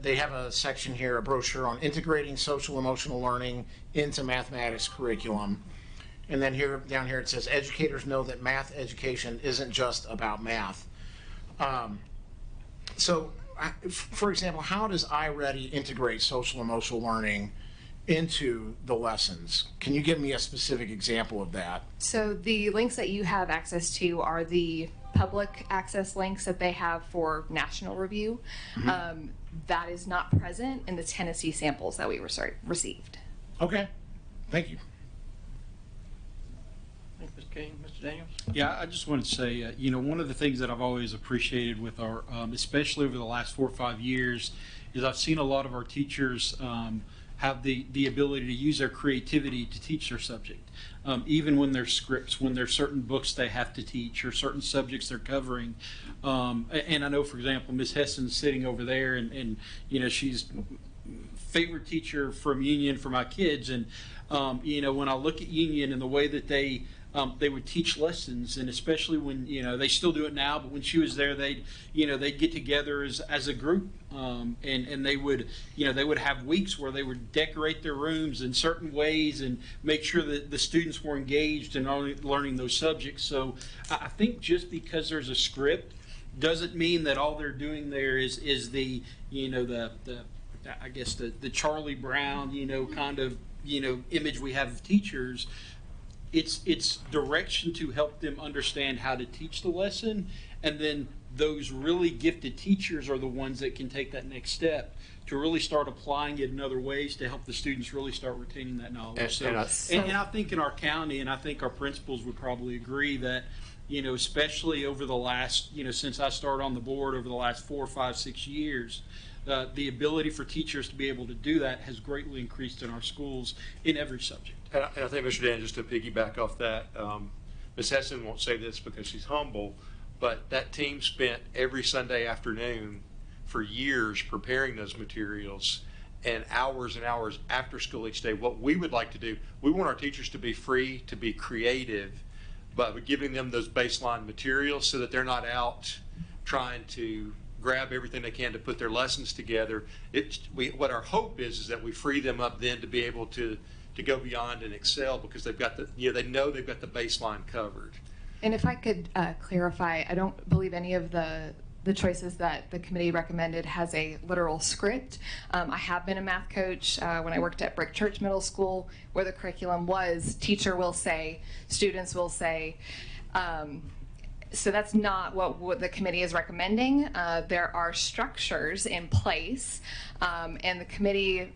they have a section here, a brochure on integrating social emotional learning into mathematics curriculum. And then down here it says, educators know that math education isn't just about math. So, for example, how does iReady integrate social emotional learning into the lessons? Can you give me a specific example of that? So the links that you have access to are the public access links that they have for national review. That is not present in the Tennessee samples that we received. Okay, thank you. Thank you, Mr. King. Mr. Daniels? Yeah, I just wanted to say, one of the things that I've always appreciated with our, especially over the last 4 or 5 years, is I've seen a lot of our teachers have the ability to use their creativity to teach their subject. Even when there's scripts, when there's certain books they have to teach or certain subjects they're covering. And I know, for example, Ms. Heston's sitting over there and she's favorite teacher from Union for my kids. And, when I look at Union and the way that they would teach lessons, and especially when, they still do it now, but when she was there, they'd get together as a group, and they would have weeks where they would decorate their rooms in certain ways and make sure that the students were engaged in learning those subjects. So I think just because there's a script doesn't mean that all they're doing there is the I guess the Charlie Brown, kind of, image we have of teachers. It's direction to help them understand how to teach the lesson, and then those really gifted teachers are the ones that can take that next step to really start applying it in other ways to help the students really start retaining that knowledge. And I think in our county, and I think our principals would probably agree that, especially over the last, since I started on the board over the last 4, 5, 6 years, the ability for teachers to be able to do that has greatly increased in our schools in every subject. And I think, Mr. Dan, just to piggyback off that, Ms. Heston won't say this because she's humble, but that team spent every Sunday afternoon for years preparing those materials and hours after school each day. What we would like to do, we want our teachers to be free, to be creative, but we're giving them those baseline materials so that they're not out trying to grab everything they can to put their lessons together. What our hope is that we free them up then to be able to go beyond and excel, because they've got they know they've got the baseline covered. And if I could clarify, I don't believe any of the choices that the committee recommended has a literal script. I have been a math coach when I worked at Brick Church Middle School, where the curriculum was teacher will say, students will say. So that's not what the committee is recommending. There are structures in place, and the committee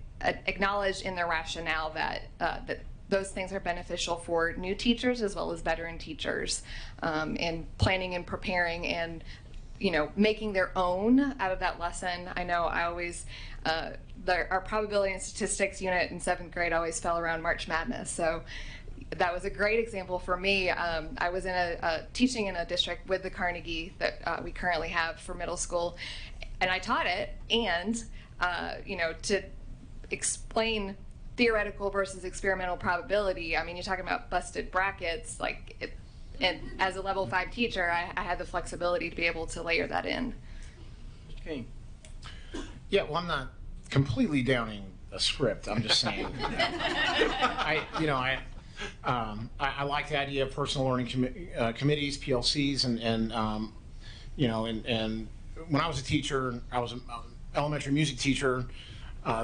acknowledged in their rationale that those things are beneficial for new teachers as well as veteran teachers, in planning and preparing and making their own out of that lesson. I know I always our probability and statistics unit in 7th grade always fell around March Madness, so that was a great example for me. I was in teaching in a district with the Carnegie that we currently have for middle school, and I taught it, and to explain theoretical versus experimental probability, I mean, you're talking about busted brackets, and as a level 5 teacher, I had the flexibility to be able to layer that in. Mr. King? Yeah, well, I'm not completely downing a script. I'm just saying, I like the idea of personal learning committees, PLCs, and when I was a teacher, I was an elementary music teacher.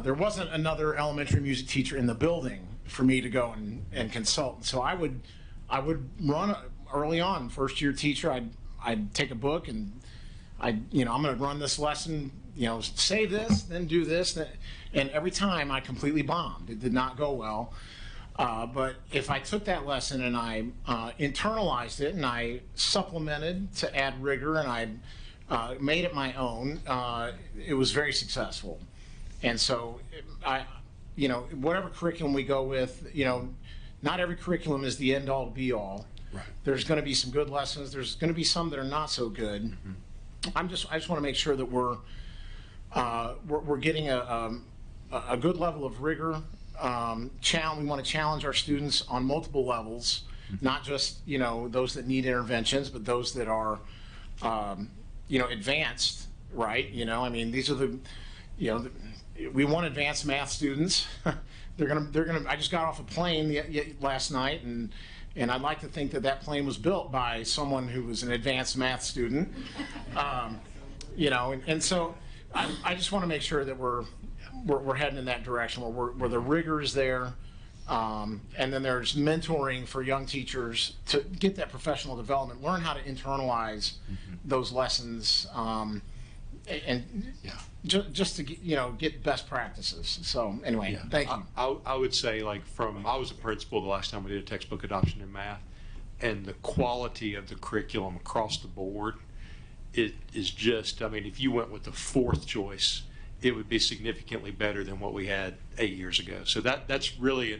There wasn't another elementary music teacher in the building for me to go and consult. So I would run early on, first year teacher. I'd take a book and I'm going to run this lesson. Say this, then do this, and every time I completely bombed. It did not go well. But if I took that lesson and I internalized it and I supplemented to add rigor and I made it my own, it was very successful. And so whatever curriculum we go with, not every curriculum is the end all be all. Right. There's going to be some good lessons. There's going to be some that are not so good. Mm-hmm. I just want to make sure that we're getting a good level of rigor. We want to challenge our students on multiple levels, not just those that need interventions, but those that are advanced. Right? These are we want advanced math students. They're gonna. I just got off a plane last night, and I'd like to think that plane was built by someone who was an advanced math student. And so I just want to make sure that we're heading in that direction where the rigor is there, and then there's mentoring for young teachers to get that professional development, learn how to internalize those lessons, and just to get best practices. So anyway, thank you. I would say, I was a principal the last time we did a textbook adoption in math, and the quality of the curriculum across the board, it is just, if you went with the fourth choice, it would be significantly better than what we had 8 years ago. So that's really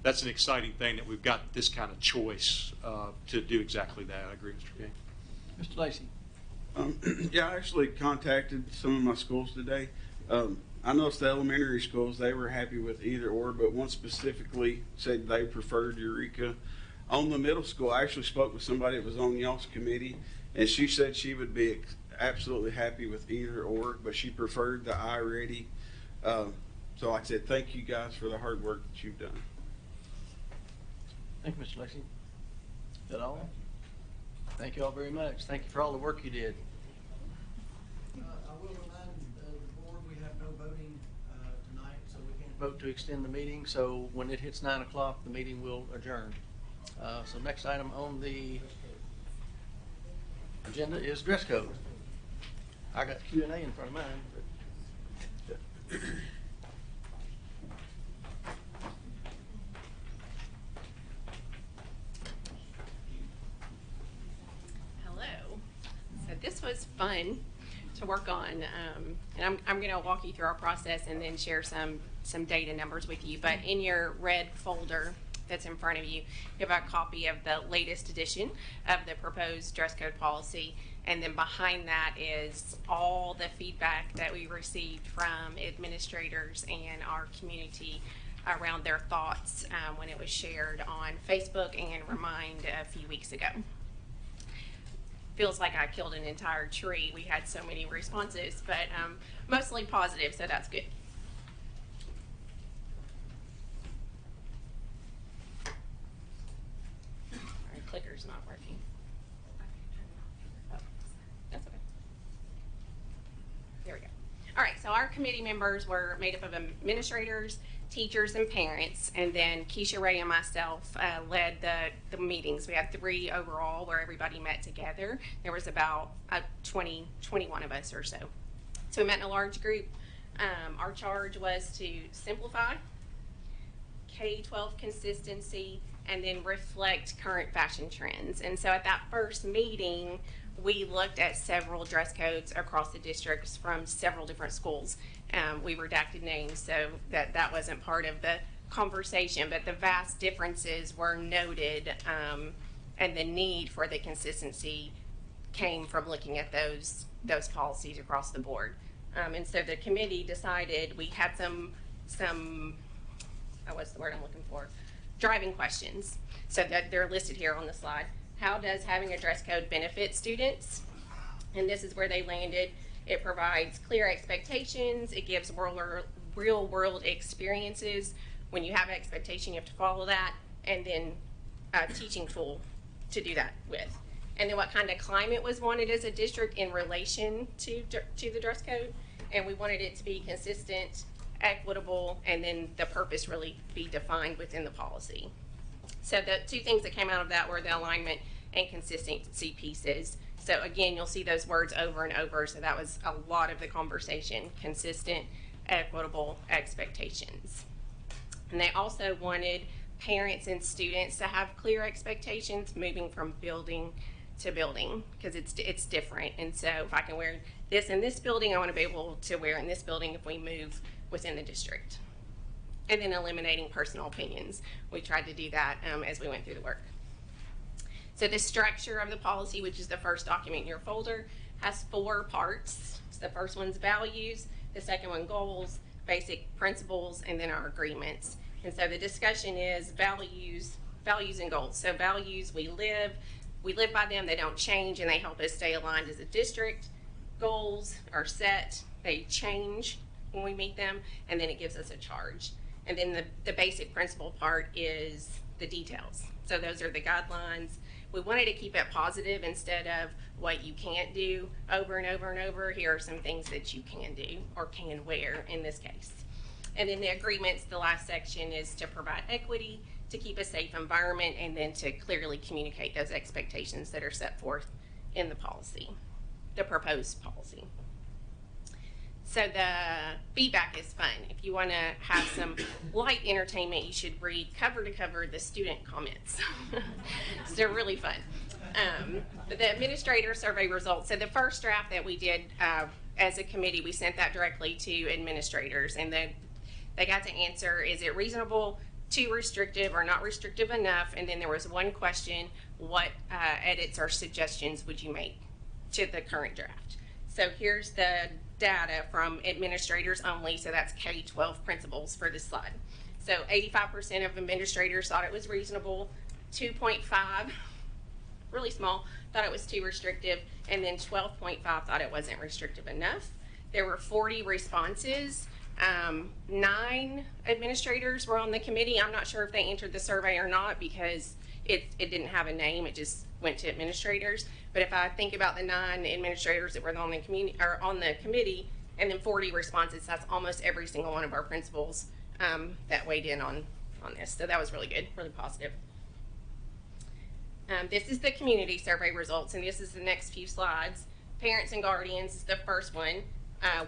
that's an exciting thing that we've got this kind of choice to do exactly that. I agree, Mr. King. Mr. Lacey. Yeah, I actually contacted some of my schools today. I noticed the elementary schools, they were happy with either or, but one specifically said they preferred Eureka. On the middle school, I actually spoke with somebody that was on y'all's committee, and she said she would be absolutely happy with either or, but she preferred the iReady. So like I said, thank you guys for the hard work that you've done. Thank you, Mr. Lacey. Is that all? Thank you all very much. Thank you for all the work you did. I will remind the board we have no voting tonight, so we can't Vote to extend the meeting, so when it hits 9 o'clock, the meeting will adjourn. So next item on the agenda is dress code. I got Q&A in front of mine. But Hello. So this was fun to work on, and I'm going to walk you through our process and then share some data numbers with you. But in your red folder that's in front of you, you have a copy of the latest edition of the proposed dress code policy. And then behind that is all the feedback that we received from administrators and our community around their thoughts when it was shared on Facebook and Remind a few weeks ago. Feels like I killed an entire tree. We had so many responses, but mostly positive, so that's good. Our clicker's not working. Oh, that's okay. There we go. All right, so our committee members were made up of administrators, teachers, and parents, and then Keisha Ray and myself led the meetings. We had 3 overall where everybody met together. There was about 21 of us or so. So we met in a large group. Our charge was to simplify, K-12 consistency, and then reflect current fashion trends. And so at that first meeting, we looked at several dress codes across the districts from several different schools. We redacted names, so that wasn't part of the conversation, but the vast differences were noted, and the need for the consistency came from looking at those policies across the board. And so the committee decided we had some what's the word I'm looking for? Driving questions. So that they're listed here on the slide. How does having a dress code benefit students? And this is where they landed. It provides clear expectations. It gives real world experiences. When you have an expectation, you have to follow that. and then a teaching tool to do that with. And then what kind of climate was wanted as a district in relation to the dress code. And we wanted it to be consistent, equitable, and then the purpose really be defined within the policy. So the two things that came out of that were the alignment and consistency pieces. So again, you'll see those words over and over. So that was a lot of the conversation: consistent, equitable expectations. And they also wanted parents and students to have clear expectations moving from building to building, because it's different. And so if I can wear this in this building, I want to be able to wear in this building if we move within the district. And then eliminating personal opinions. We tried to do that as we went through the work. So the structure of the policy, which is the first document in your folder, has 4 parts. So the first one's values, the second one goals, basic principles, and then our agreements. And so the discussion is values and goals. So values, we live by them, they don't change, and they help us stay aligned as a district. Goals are set, they change when we meet them, and then it gives us a charge. And then the basic principle part is the details. So those are the guidelines. We wanted to keep it positive instead of what you can't do over and over and over. Here are some things that you can do or can wear in this case. And then the agreements, the last section, is to provide equity, to keep a safe environment, and then to clearly communicate those expectations that are set forth in the policy, the proposed policy. So the feedback is fun. If you want to have some light entertainment, you should read cover to cover the student comments. So they're really fun. The administrator survey results. So the first draft that we did as a committee, we sent that directly to administrators, and they got to answer, is it reasonable, too restrictive, or not restrictive enough? And then there was one question: what edits or suggestions would you make to the current draft? So here's the data from administrators only, so that's K-12 principals for this slide. So 85% of administrators thought it was reasonable, 2.5, really small, thought it was too restrictive, and then 12.5 thought it wasn't restrictive enough. There were 40 responses. 9 administrators were on the committee. I'm not sure if they entered the survey or not because it didn't have a name, it just went to administrators. But if I think about the 9 administrators that were on the committee, and then 40 responses, that's almost every single one of our principals that weighed in on this. So that was really good, really positive. This is the community survey results, and this is the next few slides. Parents and guardians is the first one.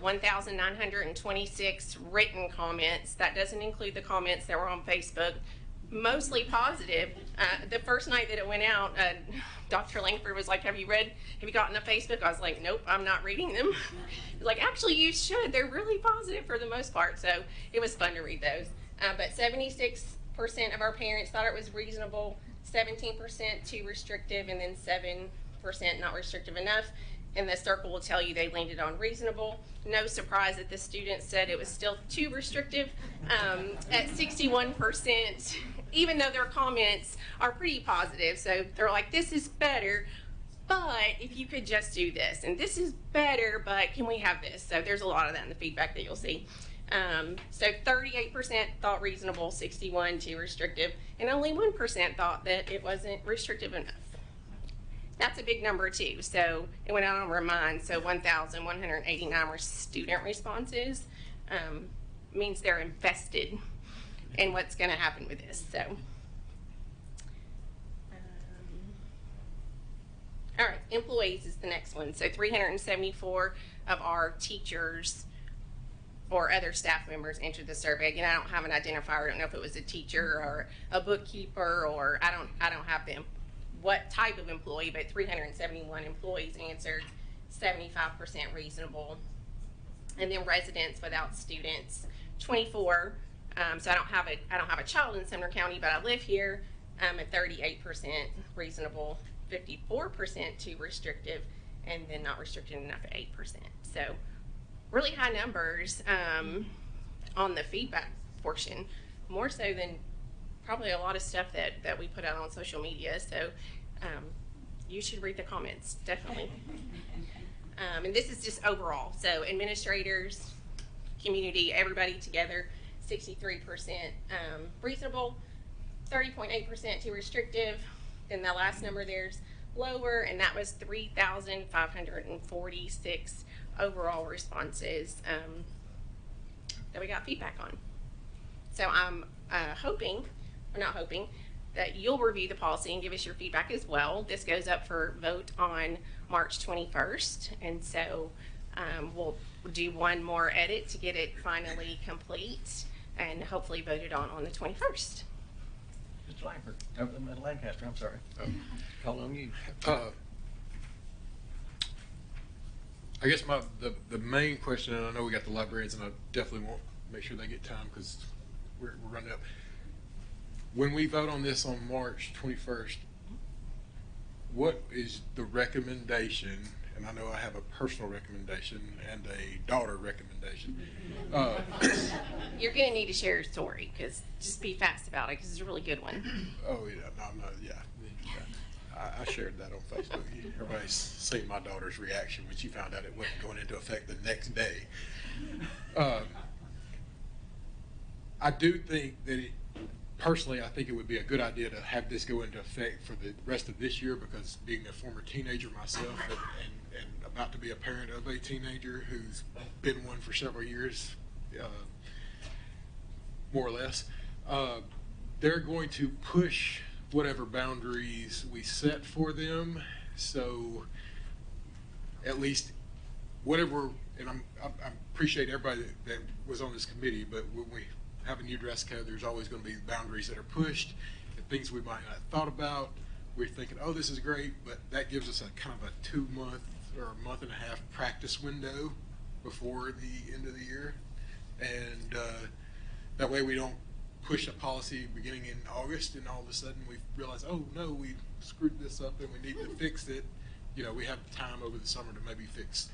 1,926 written comments. That doesn't include the comments that were on Facebook. Mostly positive. The first night that it went out, Dr. Langford was like, have you gotten to Facebook? I was like, nope, I'm not reading them. He was like, actually, you should. They're really positive for the most part. So it was fun to read those. But 76% of our parents thought it was reasonable, 17% too restrictive, and then 7% not restrictive enough. And the circle will tell you they landed on reasonable. No surprise that the students said it was still too restrictive at 61%, even though their comments are pretty positive. So they're like, this is better, but if you could just do this, and this is better, but can we have this? So there's a lot of that in the feedback that you'll see. So 38% thought reasonable, 61% too restrictive, and only 1% thought that it wasn't restrictive enough. That's a big number too. So it went out on Remind. So 1,189 were student responses. Means they're invested in what's going to happen with this. So, all right, employees is the next one. So 374 of our teachers or other staff members entered the survey. Again, I don't have an identifier. I don't know if it was a teacher or a bookkeeper, or I don't have them. What type of employee, but 371 employees answered, 75% reasonable. And then residents without students, 24. So I don't have a child in Sumner County, but I live here. At 38% reasonable, 54% too restrictive, and then not restricted enough at 8%. So really high numbers on the feedback portion, more so than probably a lot of stuff that we put out on social media. So you should read the comments, definitely. And this is just overall. So administrators, community, everybody together, 63% reasonable, 30.8% too restrictive. Then the last number there's lower, and that was 3,546 overall responses that we got feedback on. So I'm hoping, or not hoping, that you'll review the policy and give us your feedback as well. This goes up for vote on March 21st, and so we'll do one more edit to get it finally complete and hopefully voted on the 21st. Mr. Langford, Lancaster, I'm sorry. Call on you. I guess the main question, and I know we got the librarians, and I definitely want to make sure they get time because we're running up. When we vote on this on March 21st, what is the recommendation? And I know I have a personal recommendation and a daughter recommendation. You're going to need to share your story, because just be fast about it, because it's a really good one. Oh yeah, no, I'm not. Yeah, I shared that on Facebook. Everybody's seen my daughter's reaction when she found out it wasn't going into effect the next day. I do think that personally, I think it would be a good idea to have this go into effect for the rest of this year, because being a former teenager myself and about to be a parent of a teenager who's been one for several years, more or less, they're going to push whatever boundaries we set for them. So at least whatever, and I appreciate everybody that was on this committee, but when we have a new dress code, there's always going to be boundaries that are pushed and things we might not have thought about. We're thinking, oh, this is great, but that gives us a kind of a 2-month or a month and a half practice window before the end of the year. And that way we don't push a policy beginning in August and all of a sudden we realize, oh no, we screwed this up and we need to fix it. You know, we have time over the summer to maybe fix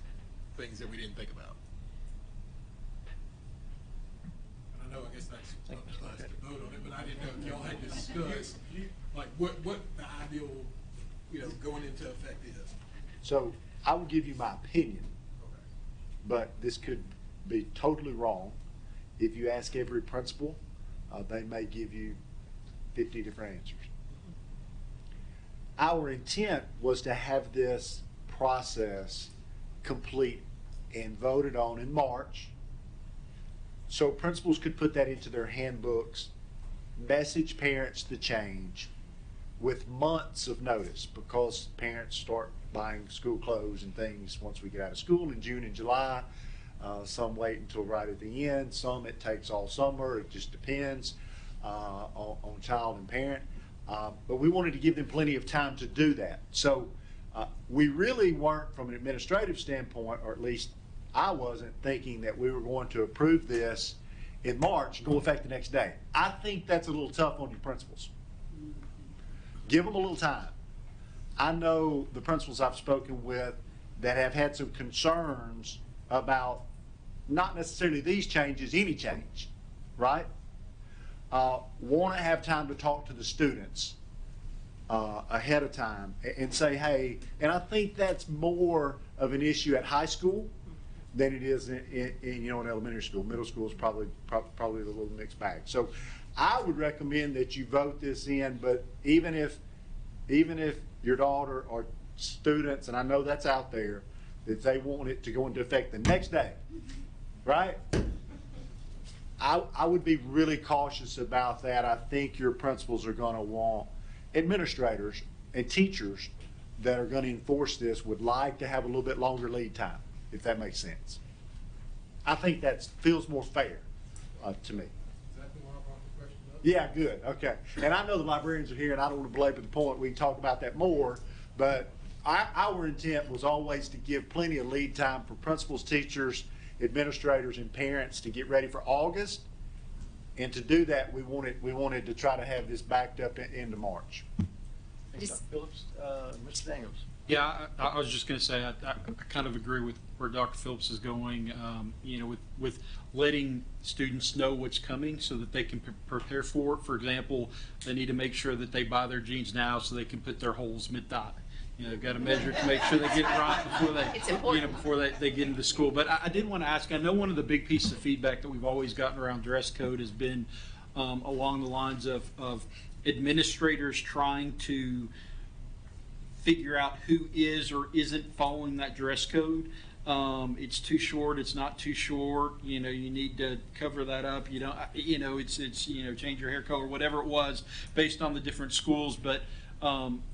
things that we didn't think about. I know, I guess that's not us to vote on it, but I didn't know if y'all had discussed like what the ideal, going into effect is. So I will give you my opinion, but this could be totally wrong. If you ask every principal, they may give you 50 different answers. Our intent was to have this process complete and voted on in March, so principals could put that into their handbooks, message parents the change with months of notice, because parents start buying school clothes and things once we get out of school in June and July. Some wait until right at the end, some it takes all summer, it just depends on child and parent. But we wanted to give them plenty of time to do that. So we really weren't, from an administrative standpoint, or at least I wasn't, thinking that we were going to approve this in March and go effect the next day. I think that's a little tough on your principals. Give them a little time. I know the principals I've spoken with that have had some concerns about not necessarily these changes, any change, right? Want to have time to talk to the students ahead of time and say, hey, and I think that's more of an issue at high school than it is in elementary school. Middle school is probably a little mixed bag. So I would recommend that you vote this in, but even if your daughter or students, and I know that's out there, that they want it to go into effect the next day, right? I would be really cautious about that. I think your principals are going to want, administrators and teachers that are going to enforce this would like to have a little bit longer lead time, if that makes sense. I think that feels more fair to me. Yeah, good, okay. And I know the librarians are here, and I don't want to belabor the point. We can talk about that more, but our intent was always to give plenty of lead time for principals, teachers, administrators, and parents to get ready for August. And to do that, we wanted to try to have this backed up into March. Dr. Phillips, Mr. Daniels. Yeah, I was just going to say I kind of agree with where Dr. Phillips is going. With letting students know what's coming so that they can prepare for it. For example, they need to make sure that they buy their jeans now so they can put their holes mid-thigh. They've got to measure to make sure they get it right before they get into school. But I did want to ask. I know one of the big pieces of feedback that we've always gotten around dress code has been along the lines of administrators trying to figure out who is or isn't following that dress code. It's too short. It's not too short. You know, you need to cover that up. You don't. You know, it's change your hair color, whatever it was, based on the different schools. But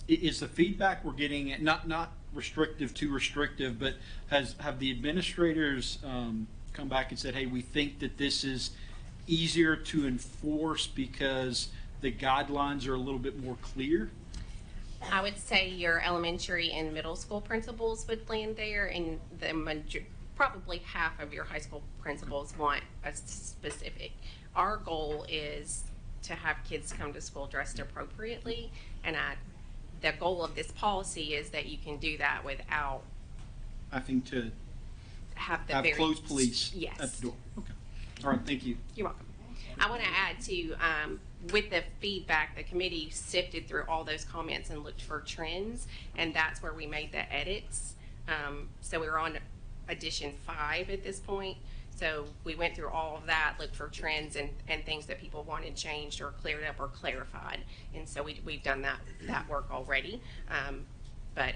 is the feedback we're getting not restrictive, too restrictive, but have the administrators come back and said, hey, we think that this is easier to enforce because the guidelines are a little bit more clear? I would say your elementary and middle school principals would land there, and probably half of your high school principals want a specific. Our goal is to have kids come to school dressed appropriately, and the goal of this policy is that you can do that without having to have closed police yes. at the door. Okay. All right. Thank you. You're welcome. I want to add to, with the feedback, the committee sifted through all those comments and looked for trends, and that's where we made the edits. So we're on edition 5 at this point. So we went through all of that, looked for trends and things that people wanted changed or cleared up or clarified. And so we've done that work already. But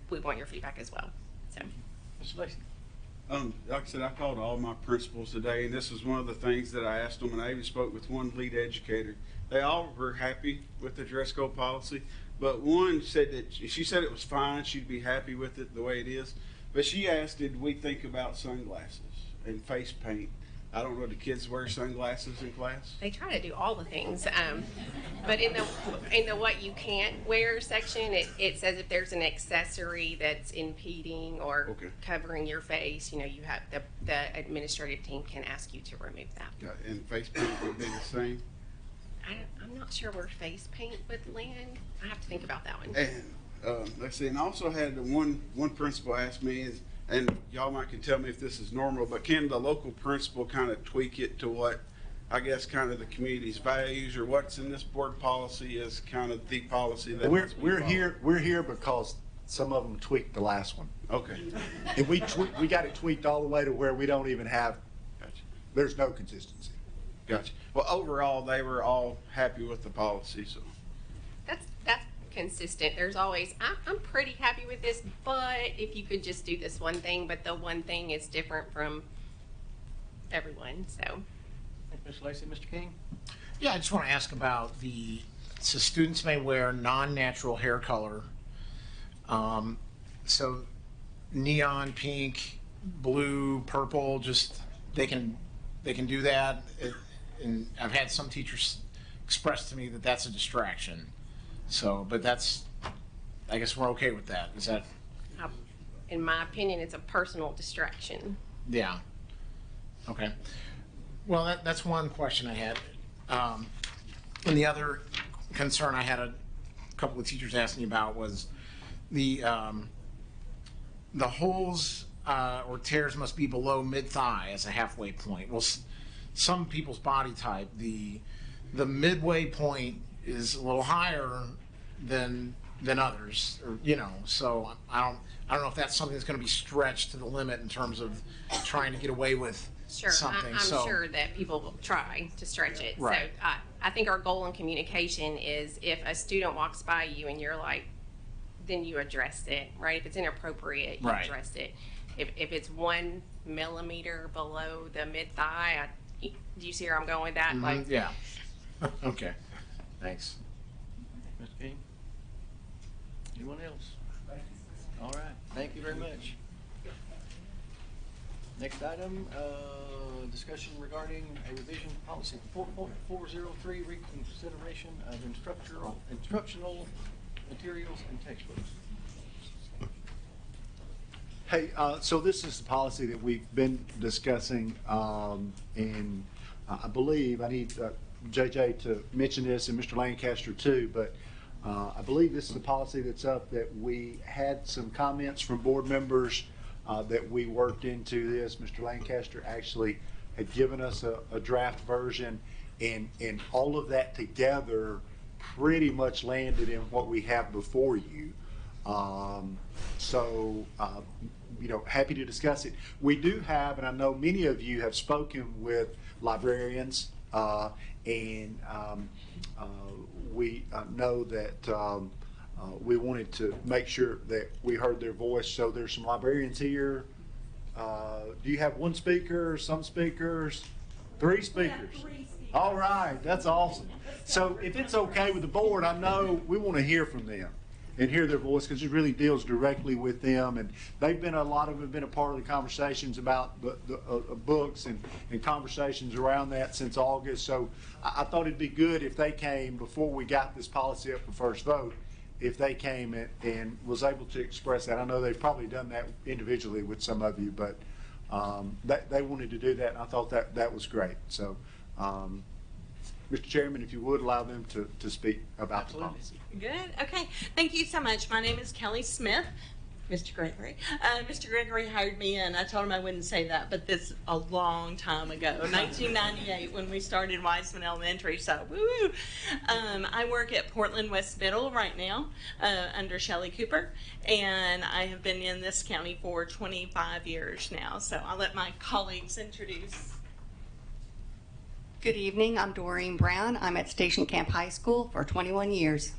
we want your feedback as well. So, Mr. Lacy. Like I said, I called all my principals today, and this was one of the things that I asked them, and I even spoke with one lead educator. They all were happy with the dress code policy, but one said that she said it was fine. She'd be happy with it the way it is. But she asked, did we think about sunglasses and face paint? I don't know, do kids wear sunglasses in class? they try to do all the things. But in the what you can't wear section, it says if there's an accessory that's impeding or covering your face, you have the administrative team can ask you to remove that. And face paint would be the same? I'm not sure where face paint would land. I have to think about that one. And let's see, and I also had one principal ask me, and y'all might can tell me if this is normal, but can the local principal kind of tweak it to what, I guess, kind of the community's values, or what's in this board policy is kind of the policy that we're here because some of them tweaked the last one. Okay. And we got it tweaked all the way to where we don't even have. Gotcha. There's no consistency. Gotcha. Well, overall, they were all happy with the policy, so. That's consistent. There's always, I'm pretty happy with this, but if you could just do this one thing, but the one thing is different from everyone, so. Mr. Lacy, Mr. King? Yeah, I just want to ask about so students may wear non-natural hair color. So neon pink, blue, purple, just they can do that. And I've had some teachers express to me that that's a distraction. So, but I guess we're okay with that. Is that? In my opinion, it's a personal distraction. Yeah. Okay. Well, that's one question I had. And the other concern I had a couple of teachers asked me about was the holes or tears must be below mid-thigh as a halfway point. Well, some people's body type, the midway point is a little higher than others, or so I don't know if that's something that's going to be stretched to the limit in terms of trying to get away with something. I'm sure that people will try to stretch it. Right. So I think our goal in communication is if a student walks by you and you're like, then you address it, right? If it's inappropriate, you address it. If it's 1 millimeter below the mid-thigh, do you see where I'm going with that? Mm-hmm. Like, yeah. Okay. Thanks. Mr. King? Anyone else? All right. Thank you very much. Next item, discussion regarding a revision policy 4.403, reconsideration of instructional materials and textbooks. Hey, so this is the policy that we've been discussing, and I believe I need JJ to mention this and Mr. Lancaster too, but I believe this is the policy that's up that we had some comments from board members that we worked into this. Mr. Lancaster actually had given us a draft version, and all of that together pretty much landed in what we have before you. Happy to discuss it. We do have, and I know many of you have spoken with librarians and we know that we wanted to make sure that we heard their voice. So there's some librarians here. Do you have one speaker, some speakers? 3 speakers. All right, that's awesome. So if it's okay with the board, I know we want to hear from them and hear their voice because it really deals directly with them. And they've been, a lot of them have been a part of the conversations about the books and conversations around that since August. So I thought it'd be good if they came before we got this policy up for first vote, if they came and was able to express that. I know they've probably done that individually with some of you, but they wanted to do that, and I thought that was great. So, Mr. Chairman, if you would allow them to speak about the policy. Good. Okay. Thank you so much. My name is Kelly Smith. Mr. Gregory. Mr. Gregory hired me in. I told him I wouldn't say that, but this a long time ago, 1998, when we started Wiseman Elementary. So, woo! I work at Portland West Middle right now under Shelley Cooper, and I have been in this county for 25 years now. So I'll let my colleagues introduce. Good evening. I'm Doreen Brown. I'm at Station Camp High School for 21 years.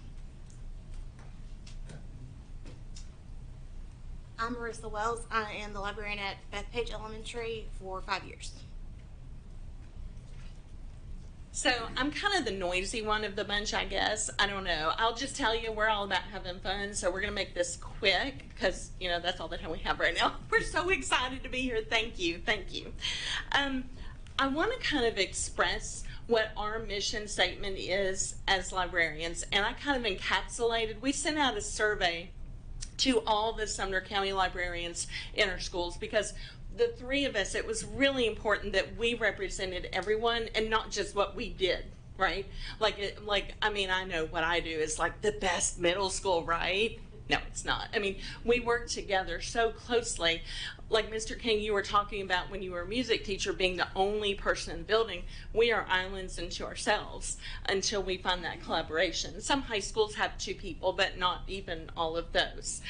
I'm Marissa Wells. I am the librarian at Bethpage Elementary for 5 years. So I'm kind of the noisy one of the bunch, I guess. I don't know. I'll just tell you we're all about having fun, so we're going to make this quick because, you know, that's all the time we have right now. We're so excited to be here. Thank you. Thank you. I want to kind of express what our mission statement is as librarians, and I kind of encapsulated. We sent out a survey to all the Sumner County librarians in our schools because the 3 of us, it was really important that we represented everyone and not just what we did, right? I mean, I know what I do is like the best middle school, right? No, it's not. I mean, we work together so closely. Like Mr. King, you were talking about when you were a music teacher being the only person in the building. We are islands unto ourselves until we find that collaboration. Some high schools have 2 people, but not even all of those.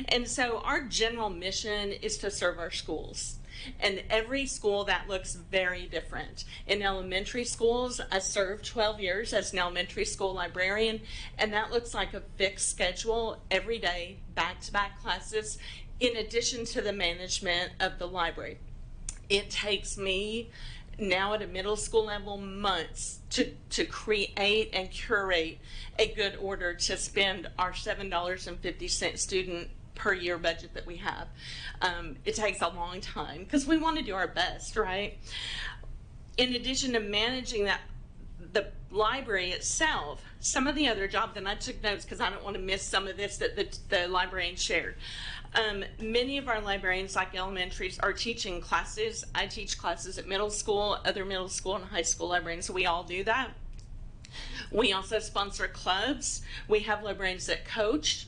And so our general mission is to serve our schools. And every school that looks very different. In elementary schools, I served 12 years as an elementary school librarian, and that looks like a fixed schedule every day, back-to-back classes, in addition to the management of the library. It takes me now at a middle school level months to create and curate a good order to spend our $7.50 student per year budget that we have. It takes a long time because we want to do our best, right? In addition to managing that, the library itself, some of the other jobs, and I took notes because I don't want to miss some of this that the librarians shared. Many of our librarians, like elementaries, are teaching classes. I teach classes at middle school, other middle school and high school librarians, so we all do that. We also sponsor clubs. We have librarians that coach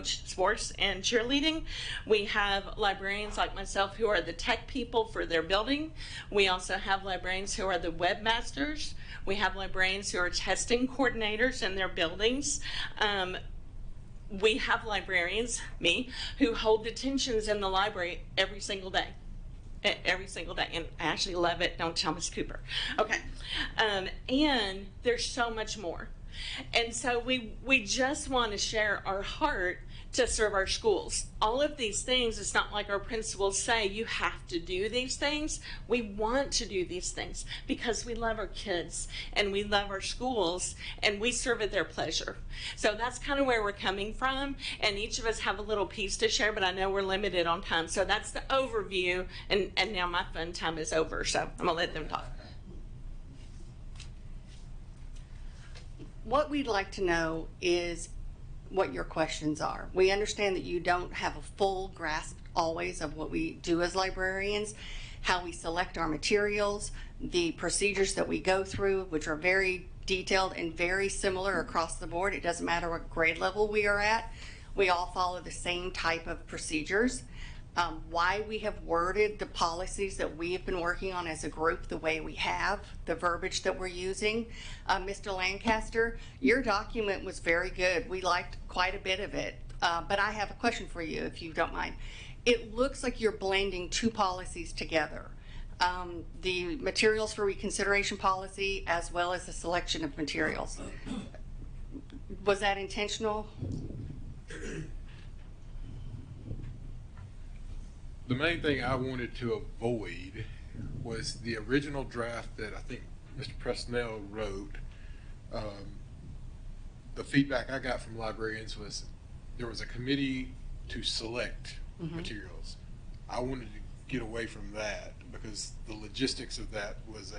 sports and cheerleading. We have librarians like myself who are the tech people for their building. We also have librarians who are the webmasters. We have librarians who are testing coordinators in their buildings. We have librarians, me, who hold detentions in the library every single day. Every single day, and I actually love it. Don't tell Ms. Cooper. Okay, and there's so much more. And so we just want to share our heart to serve our schools. All of these things, it's not like our principals say you have to do these things. We want to do these things because we love our kids and we love our schools and we serve at their pleasure. So that's kind of where we're coming from, and each of us have a little piece to share, but I know we're limited on time. So that's the overview, and now my fun time is over, so I'm gonna let them talk. What we'd like to know is what your questions are. We understand that you don't have a full grasp always of what we do as librarians, how we select our materials, the procedures that we go through, which are very detailed and very similar across the board. It doesn't matter what grade level we are at. We all follow the same type of procedures. Why we have worded the policies that we have been working on as a group the way we have, the verbiage that we're using. Mr. Lancaster, your document was very good. We liked quite a bit of it, but I have a question for you if you don't mind. It looks like you're blending 2 policies together. the materials for reconsideration policy, as well as the selection of materials. Was that intentional? The main thing I wanted to avoid was the original draft that I think Mr. Presnell wrote. The feedback I got from librarians was there was a committee to select materials. I wanted to get away from that because the logistics of that was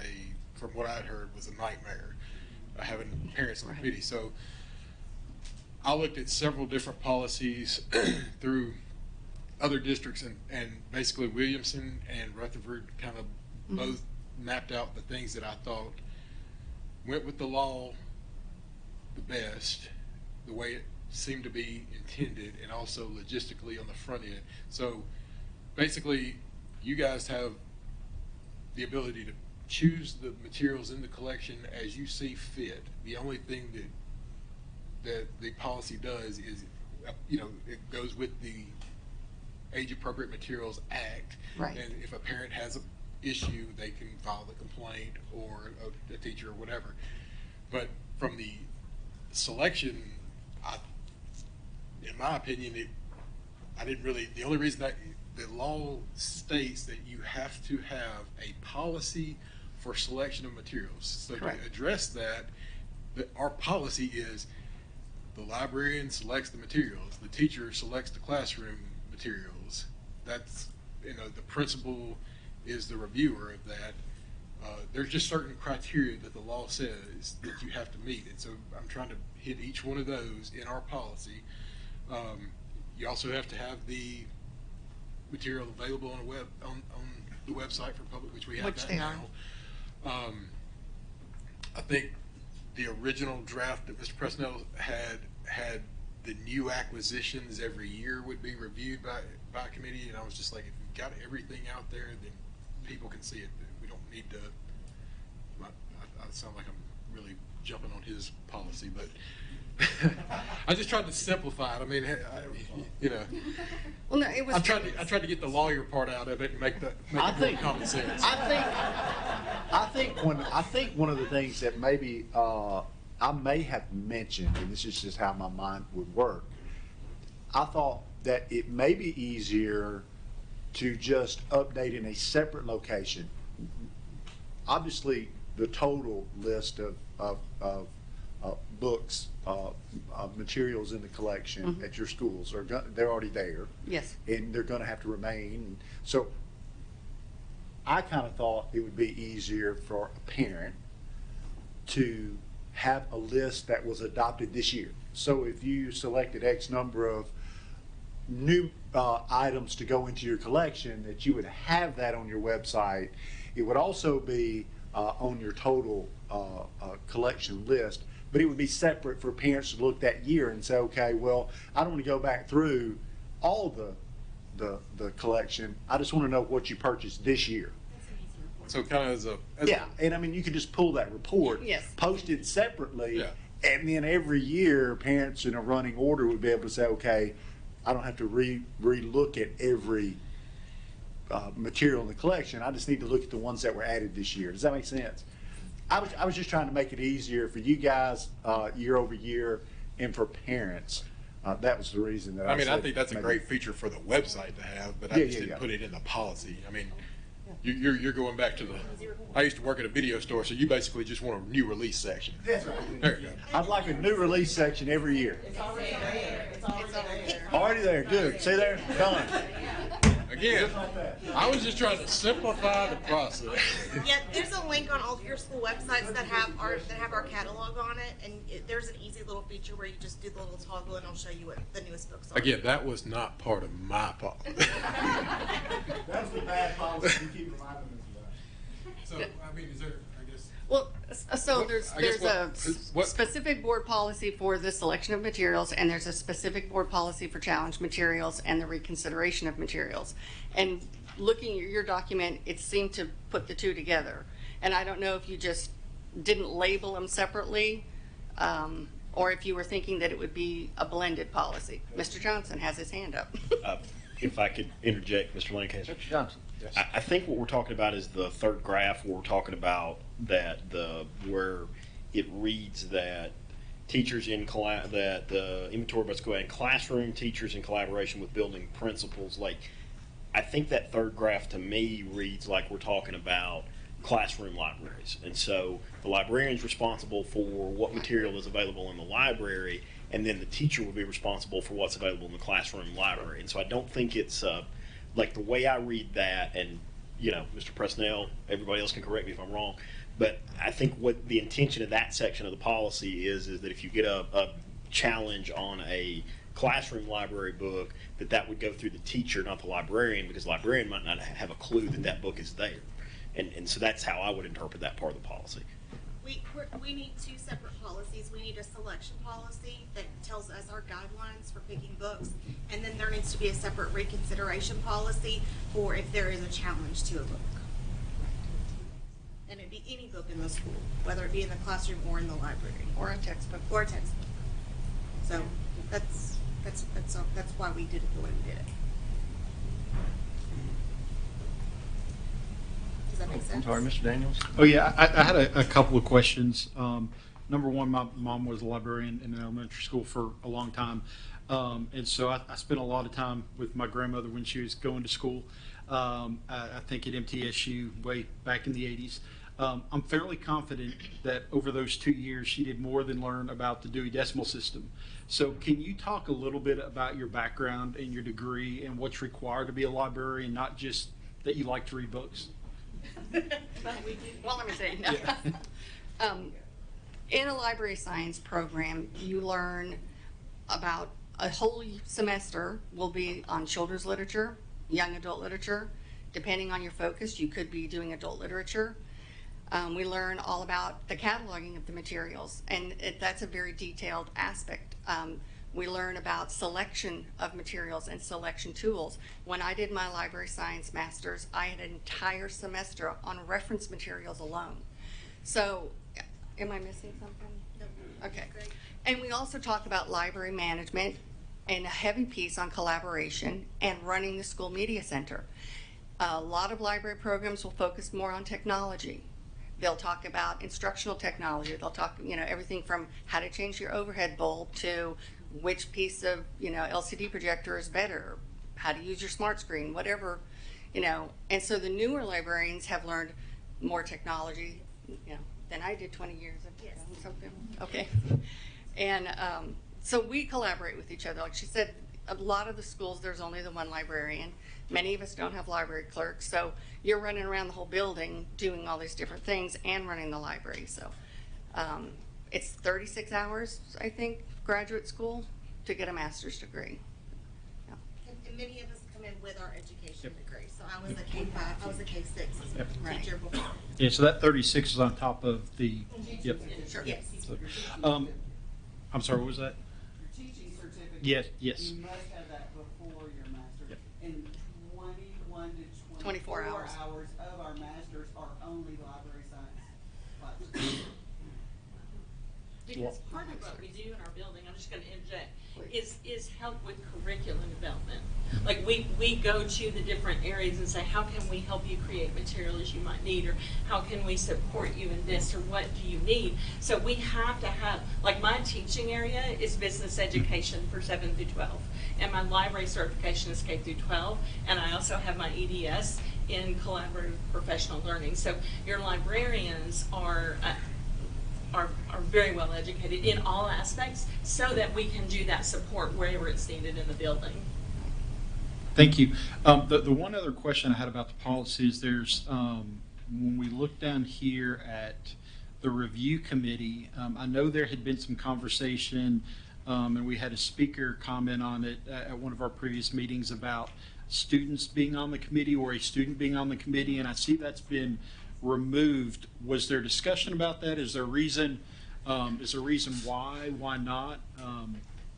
from what I'd heard, was a nightmare, having parents on the committee. So I looked at several different policies through other districts, and basically Williamson and Rutherford kind of both mapped out the things that I thought went with the law the best, the way it seemed to be intended, and also logistically on the front end. So basically, you guys have the ability to choose the materials in the collection as you see fit. The only thing that the policy does is, it goes with the Age Appropriate Materials Act. Right. And if a parent has an issue, they can file the complaint, or a teacher or whatever. But from the selection, in my opinion, the only reason that the law states that you have to have a policy for selection of materials. So Correct. to address that, our policy is the librarian selects the materials, the teacher selects the classroom materials. That's, the principal is the reviewer of that. There's just certain criteria that the law says that you have to meet, and so I'm trying to hit each one of those in our policy. You also have to have the material available on the website for public, which we have Which that they now. I think the original draft that Mr. Presnell had the new acquisitions every year would be reviewed by a committee, and I was just like, if you've got everything out there, then people can see it. We don't need to. I sound like I'm really jumping on his policy, but I just tried to simplify it. I mean, Well, no, it was. I tried to get the lawyer part out of it and make it more common sense. I think one of the things that maybe I may have mentioned, and this is just how my mind would work, I thought that it may be easier to just update in a separate location. Obviously, the total list of books, materials in the collection at your schools they're already there. Yes. And they're going to have to remain. So I kind of thought it would be easier for a parent to have a list that was adopted this year. So if you selected X number of new items to go into your collection, that you would have that on your website. It would also be on your total collection list, but it would be separate for parents to look that year and say, okay, well, I don't want to go back through all the collection. I just want to know what you purchased this year. So kind of yeah, and I mean, you could just pull that report, Yes. post it separately, Yeah. and then every year, parents in a running order would be able to say, okay, I don't have to re-look at every material in the collection. I just need to look at the ones that were added this year. Does that make sense? I was just trying to make it easier for you guys year over year, and for parents. That was the reason that I I said think that's a maybe- great feature for the website to have, but I Yeah, just yeah, didn't yeah. put it in the policy. I mean, you're going back to I used to work at a video store, so you basically just want a new release section. That's right. There you go. I'd like a new release section every year. Already there, good. See there? Done. Again, I was just trying to simplify the process. Yeah, there's a link on all of your school websites that have our catalog on it, and there's an easy little feature where you just do the little toggle and it'll show you what the newest books are. Again, that was not part of my policy. That's the bad policy. You keep reminding us of that. So, I mean, is there, I guess. Well, so What- there's I guess a what- specific board policy for the selection of materials, and there's a specific board policy for challenge materials and the reconsideration of materials. And looking at your document, it seemed to put the two together. And I don't know if you just didn't label them separately, or if you were thinking that it would be a blended policy. Mr. Johnson has his hand up. If I could interject, Mr. Lancaster. Mr. Johnson. I think what we're talking about is the third graph where we're talking about where it reads that teachers that the inventory must go ahead, classroom teachers in collaboration with building principals. Like, I think that third graph to me reads like we're talking about classroom libraries. And so the librarian is responsible for what material is available in the library, and then the teacher will be responsible for what's available in the classroom library. And so I don't think it's like the way I read that, and Mr. Presnell, everybody else can correct me if I'm wrong, but I think what the intention of that section of the policy is that if you get a challenge on a classroom library book, that would go through the teacher, not the librarian, because the librarian might not have a clue that book is there. And so that's how I would interpret that part of the policy. We need two separate policies. We need a selection policy that tells us our guidelines for picking books, and then there needs to be a separate reconsideration policy for if there is a challenge to a book. And it'd be any book in the school, whether it be in the classroom or in the library. Or a textbook. Or a textbook. So that's why we did it the way we did it. Does that make sense? I'm sorry, Mr. Daniels? Oh, yeah, I had a couple of questions. Number one, my mom was a librarian in an elementary school for a long time. And so I spent a lot of time with my grandmother when she was going to school. I think at MTSU way back in the 80s. I'm fairly confident that over those 2 years, she did more than learn about the Dewey Decimal System. So can you talk a little bit about your background and your degree and what's required to be a librarian, not just that you like to read books? Well, let me say, no. In a library science program, you learn about a whole semester will be on children's literature, young adult literature. Depending on your focus, you could be doing adult literature. We learn all about the cataloging of the materials, and that's a very detailed aspect. We learn about selection of materials and selection tools. When I did my library science master's, I had an entire semester on reference materials alone. So, am I missing something? No. Okay. Great. And we also talk about library management and a heavy piece on collaboration and running the school media center. A lot of library programs will focus more on technology. They'll talk about instructional technology. They'll talk, everything from how to change your overhead bulb to which piece of, LCD projector is better, how to use your smart screen, whatever, And so the newer librarians have learned more technology, than I did 20 years ago. Something. Okay. And so we collaborate with each other. Like she said, a lot of the schools, there's only the one librarian. Many of us don't have library clerks, so you're running around the whole building doing all these different things and running the library. So it's 36 hours, I think, graduate school to get a master's degree. Yeah. And many of us come in with our education degree. So I was a K-5, I was a K-6 teacher before. Yeah, so that 36 is on top of the, yep. Sure. Yes. So, I'm sorry, what was that? Your teaching certificate. Yes, yes. You must have that before your master's. Yep. And 21 to 24 hours of our masters are only library science classes. Because part of what we do in our building, I'm just going to interject, is help with curriculum development. Like we go to the different areas and say, how can we help you create materials you might need, or how can we support you in this, or what do you need? So we have to have, like my teaching area is business education for 7 through 12, and my library certification is K through 12, and I also have my EDS in collaborative professional learning. So your librarians are very well educated in all aspects so that we can do that support wherever it's needed in the building. Thank you. The one other question I had about the policy is there's, when we look down here at the review committee, I know there had been some conversation and we had a speaker comment on it at one of our previous meetings about students being on the committee or a student being on the committee, and I see that's been removed. Was there discussion about that? Is there a reason? Why? Why not?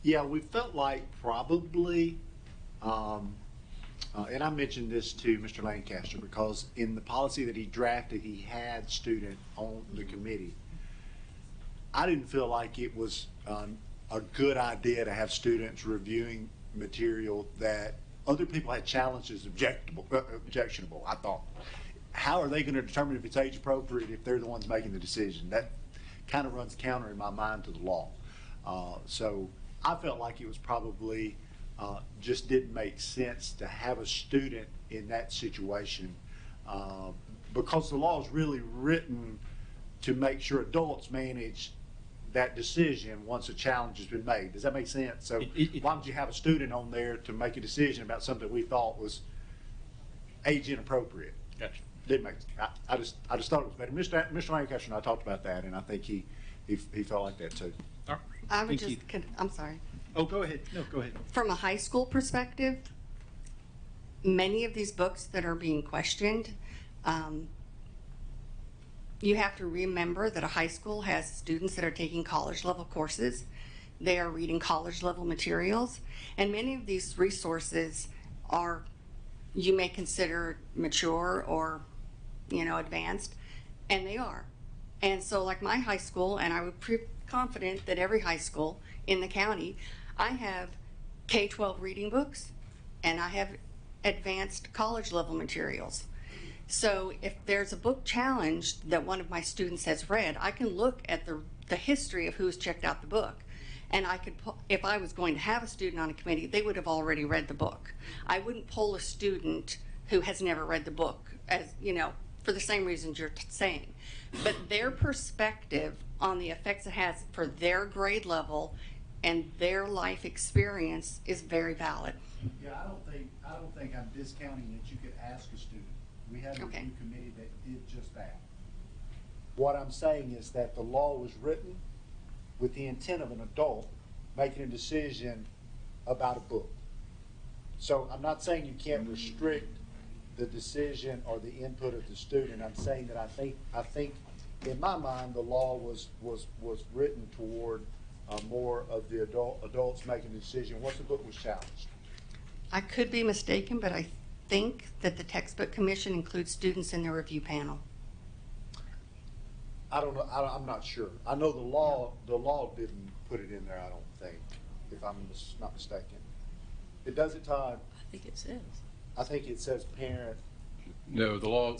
Yeah, we felt like probably, and I mentioned this to Mr. Lancaster because in the policy that he drafted, he had student on the committee. I didn't feel like it was a good idea to have students reviewing material that Other people had challenges objectionable, I thought. How are they going to determine if it's age appropriate if they're the ones making the decision? That kind of runs counter in my mind to the law. So I felt like it was probably just didn't make sense to have a student in that situation because the law is really written to make sure adults manage that decision once a challenge has been made. Does that make sense? So why would you have a student on there to make a decision about something we thought was age inappropriate? Gotcha. Didn't make. I just thought it was better. Mr. Lancaster and I talked about that, and I think he felt like that too. I would Thank just, I'm sorry. Oh, go ahead. No, go ahead. From a high school perspective, many of these books that are being questioned, you have to remember that a high school has students that are taking college level courses. They are reading college level materials, and many of these resources are, you may consider mature or, advanced, and they are. And so like my high school, and I would be confident that every high school in the county, I have K-12 reading books, and I have advanced college level materials. So if there's a book challenge that one of my students has read, I can look at the history of who's checked out the book. And I could, if I was going to have a student on a committee, they would have already read the book. I wouldn't poll a student who has never read the book, as for the same reasons you're saying. But their perspective on the effects it has for their grade level and their life experience is very valid. Yeah, I don't think I'm discounting that you could ask a student. We had a review committee that did just that. What I'm saying is that the law was written with the intent of an adult making a decision about a book. So I'm not saying you can't restrict the decision or the input of the student. I'm saying that I think in my mind the law was written toward more of the adults making the decision once the book was challenged. I could be mistaken, but I think that the textbook commission includes students in their review panel. I don't know. I'm not sure. I know the law didn't put it in there. I don't think, if I'm not mistaken. It does it, Todd? I think it says. I think it says parent. No, the law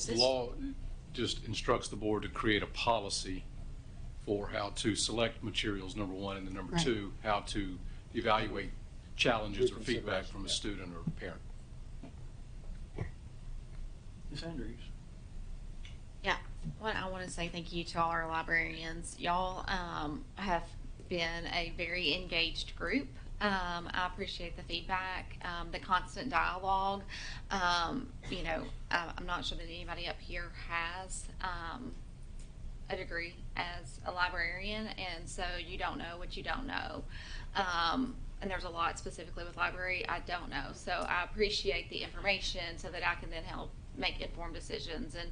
just instructs the board to create a policy for how to select materials, number one, and then number Right. two, how to evaluate challenges or feedback from a student or a parent. Ms. Andrews. Yeah, what I want to say thank you to all our librarians. Y'all have been a very engaged group. I appreciate the feedback, the constant dialogue. I'm not sure that anybody up here has a degree as a librarian, and so you don't know what you don't know. And there's a lot specifically with library I don't know. So I appreciate the information so that I can then help make informed decisions. And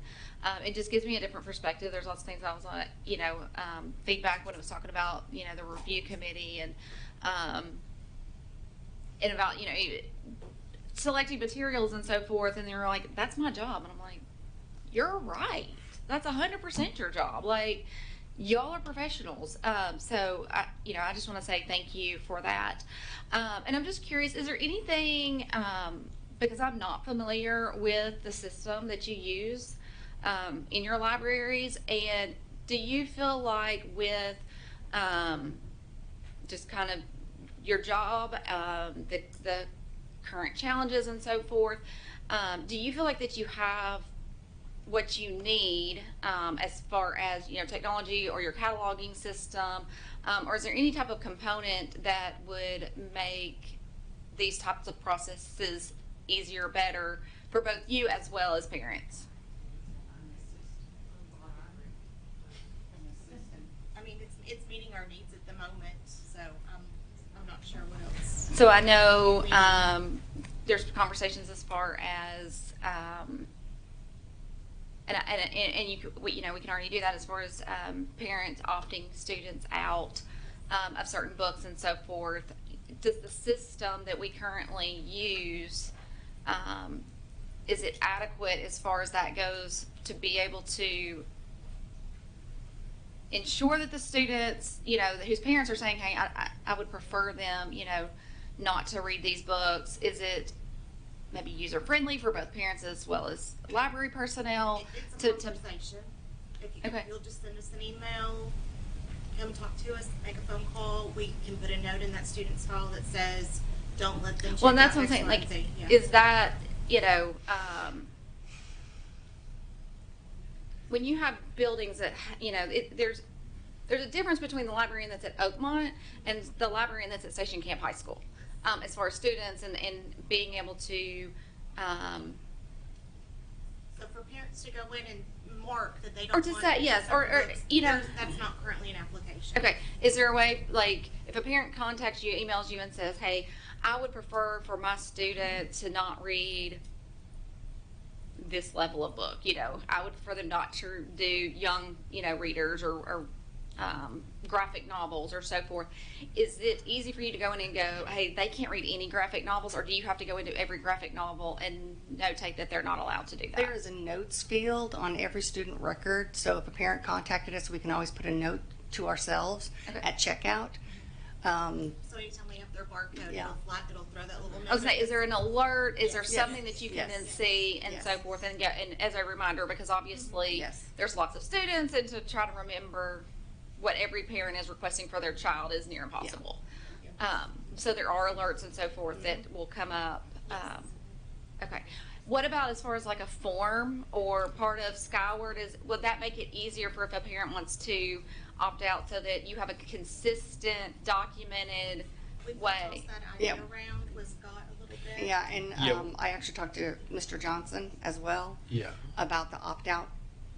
it just gives me a different perspective. There's lots of things I was like, feedback when it was talking about, the review committee and about, selecting materials and so forth. And they were like, that's my job. And I'm like, you're right. That's 100% your job. Like, y'all are professionals. So I just want to say thank you for that. And I'm just curious, is there anything, because I'm not familiar with the system that you use in your libraries, and do you feel like with just kind of your job, the current challenges and so forth, do you feel like that you have what you need as far as technology or your cataloging system, or is there any type of component that would make these types of processes easier, better for both you as well as parents? I mean, it's meeting our needs at the moment, so I'm not sure what else. So I know there's conversations as far as and we can already do that as far as parents opting students out of certain books and so forth. Does the system that we currently use, is it adequate as far as that goes to be able to ensure that the students, whose parents are saying, hey, I would prefer them, not to read these books, is it maybe user-friendly for both parents as well as library personnel? It's a conversation. Okay. If you'll just send us an email, come talk to us, make a phone call, we can put a note in that student's file that says, don't let them check Well, and that's out what I'm saying, X, Y, like, and Z. Yeah. is that, you know, when you have buildings that, you know, there's a difference between the librarian that's at Oakmont and the librarian that's at Station Camp High School, as far as students and being able to, So for parents to go in and mark that they or don't to want. say, yes, or, books, you know. that's not currently an application. Okay, is there a way, like, if a parent contacts you, emails you and says, hey, I would prefer for my student to not read this level of book, you know, I would prefer them not to do young, you know, readers or graphic novels or so forth. Is it easy for you to go in and go, hey, they can't read any graphic novels, or do you have to go into every graphic novel and notate that they're not allowed to do that? There is a notes field on every student record, so if a parent contacted us, we can always put a note to ourselves at checkout. So anytime we have their barcode, Yeah. it'll throw that little note. I was saying, is there an alert? Is there Yes. something that you can Yes. then see and so forth and get, and as a reminder, because obviously there's lots of students, and to try to remember what every parent is requesting for their child is near impossible. So there are alerts and so forth that will come up. Okay. What about as far as like a form or part of Skyward? Would that make it easier for if a parent wants to opt out so that you have a consistent, documented way? That idea around with Scott a little bit. Yeah, and I actually talked to Mr. Johnson as well. Yeah. About the opt-out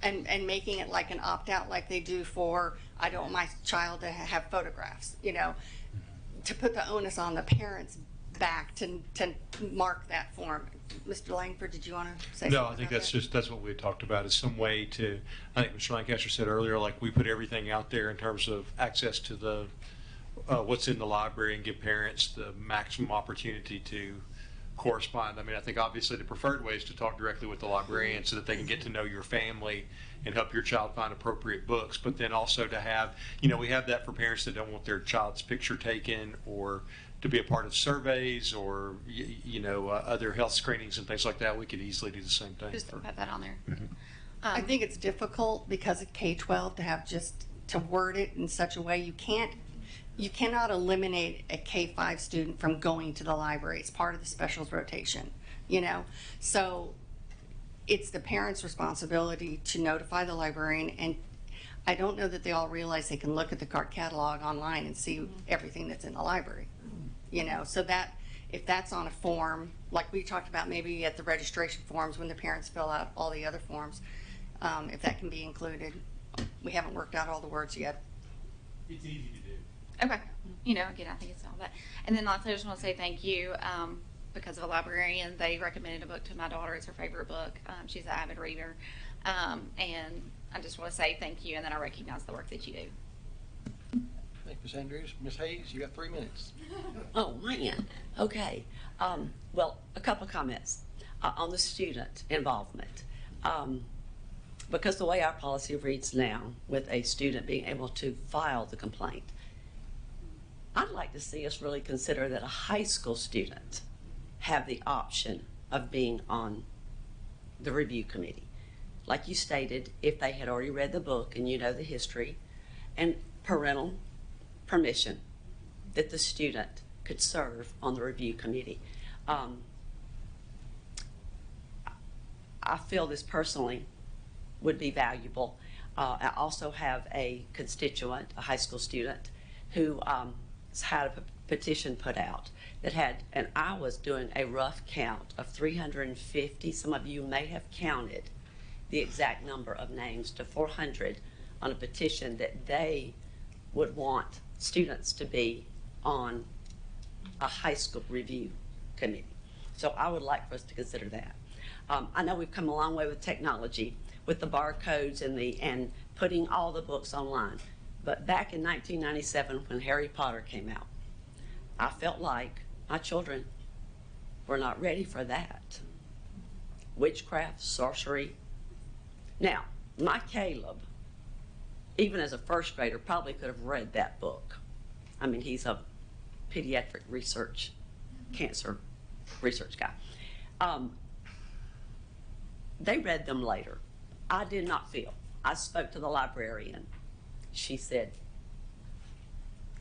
and making it like an opt-out like they do for, I don't want my child to have photographs, you know, to put the onus on the parents back to mark that form. Mr. Langford, did you want to say No, something I think about that's what we had talked about, is some way to, I think Mr. Lancaster said earlier, like we put everything out there in terms of access to the, what's in the library, and give parents the maximum opportunity to correspond. I mean, I think obviously the preferred way is to talk directly with the librarian so that they can get to know your family and help your child find appropriate books, but then also to have, you know, we have that for parents that don't want their child's picture taken or to be a part of surveys or, you know, other health screenings and things like that. We could easily do the same thing. Just put that on there. I think it's difficult because of K-12 to have to word it in such a way you cannot eliminate a K-5 student from going to the library. It's part of the specials rotation, you know? So it's the parent's responsibility to notify the librarian, and I don't know that they all realize they can look at the card catalog online and see everything that's in the library, you know? So that, if that's on a form, like we talked about maybe at the registration forms when the parents fill out all the other forms, if that can be included. We haven't worked out all the words yet. It's easy to do. Okay. You know, again, I think it's all that. And then lastly, I just want to say thank you. Because of a librarian, they recommended a book to my daughter. It's her favorite book. She's an avid reader. And I just want to say thank you, and then I recognize the work that you do. Thank you, Ms. Andrews. Ms. Hayes, you got 3 minutes. Oh, man. Okay. Well, a couple of comments on the student involvement. Because the way our policy reads now, with a student being able to file the complaint, I'd like to see us really consider that a high school student have the option of being on the review committee. Like you stated, if they had already read the book and you know the history, and parental permission, that the student could serve on the review committee. I feel this personally would be valuable. I also have a constituent, a high school student, who had a petition put out that had, and I was doing a rough count of 350. Some of you may have counted the exact number of names to 400 on a petition that they would want students to be on a high school review committee. So I would like for us to consider that. I know we've come a long way with technology, with the barcodes and putting all the books online. But back in 1997, when Harry Potter came out, I felt like my children were not ready for that. Witchcraft, sorcery. Now, my Caleb, even as a first grader, probably could have read that book. I mean, he's a pediatric research, cancer research guy. They read them later. I did not feel. I spoke to the librarian. She said,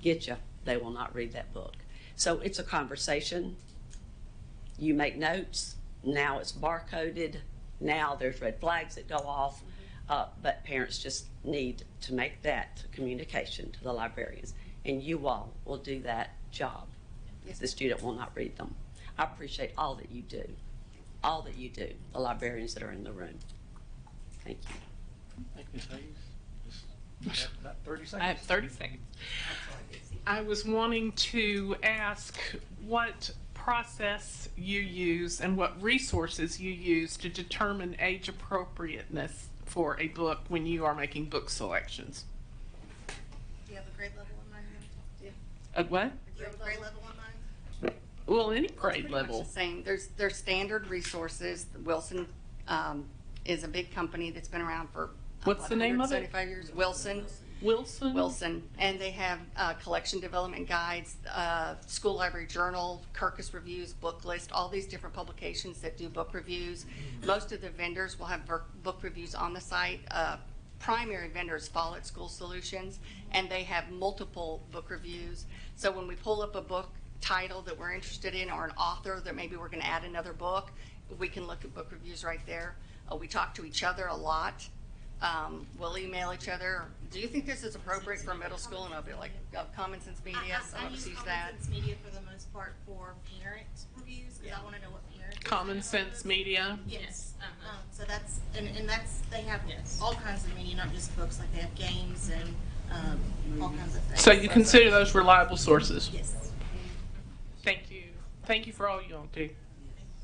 get you, they will not read that book. So it's a conversation. You make notes. Now it's barcoded. Now there's red flags that go off. But parents just need to make that communication to the librarians. And you all will do that job if the student will not read them. I appreciate all that you do. All that you do, the librarians that are in the room. Thank you. Thank you, Ms. Hayes. Just have about 30 seconds. I have 30 seconds. I was wanting to ask what process you use and what resources you use to determine age appropriateness for a book when you are making book selections. Do you have a grade level in mind? Yeah. A what? Do you have a grade level in mind? Well, any It's grade pretty much level. the same. There's standard resources. Wilson is a big company that's been around for What's the name of it? 75 years. Wilson. Wilson, and they have collection development guides, school library journal, Kirkus reviews, book list, all these different publications that do book reviews. Most of the vendors will have book reviews on the site. Primary vendors, Follett School Solutions, and they have multiple book reviews. So when we pull up a book title that we're interested in, or an author that maybe we're going to add another book, we can look at book reviews right there. We talk to each other a lot. We'll email each other. Do you think this is appropriate for middle school? And I'll be like, Common Sense Media, some I of us use use Common that. Sense Media for the most part for parent reviews, because I want to know what parents. Common Sense Media. Yes. So that's, and that's, they have all kinds of media, not just books, like they have games and all kinds of things. So you consider those reliable sources? Yes. Thank you. Thank you for all you all do.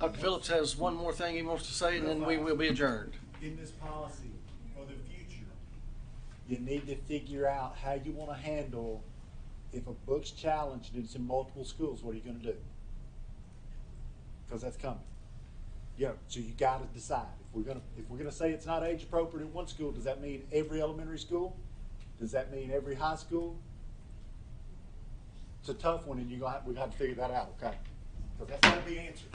Dr. Phillips has one more thing he wants to say, and then we will be adjourned. In this policy for the future, you need to figure out how you want to handle if a book's challenged and it's in multiple schools. What are you going to do? Because that's coming. So you got to decide if we're gonna say it's not age appropriate in one school. Does that mean every elementary school? Does that mean every high school? It's a tough one, and we got to figure that out. Okay? Because that's got to be answered.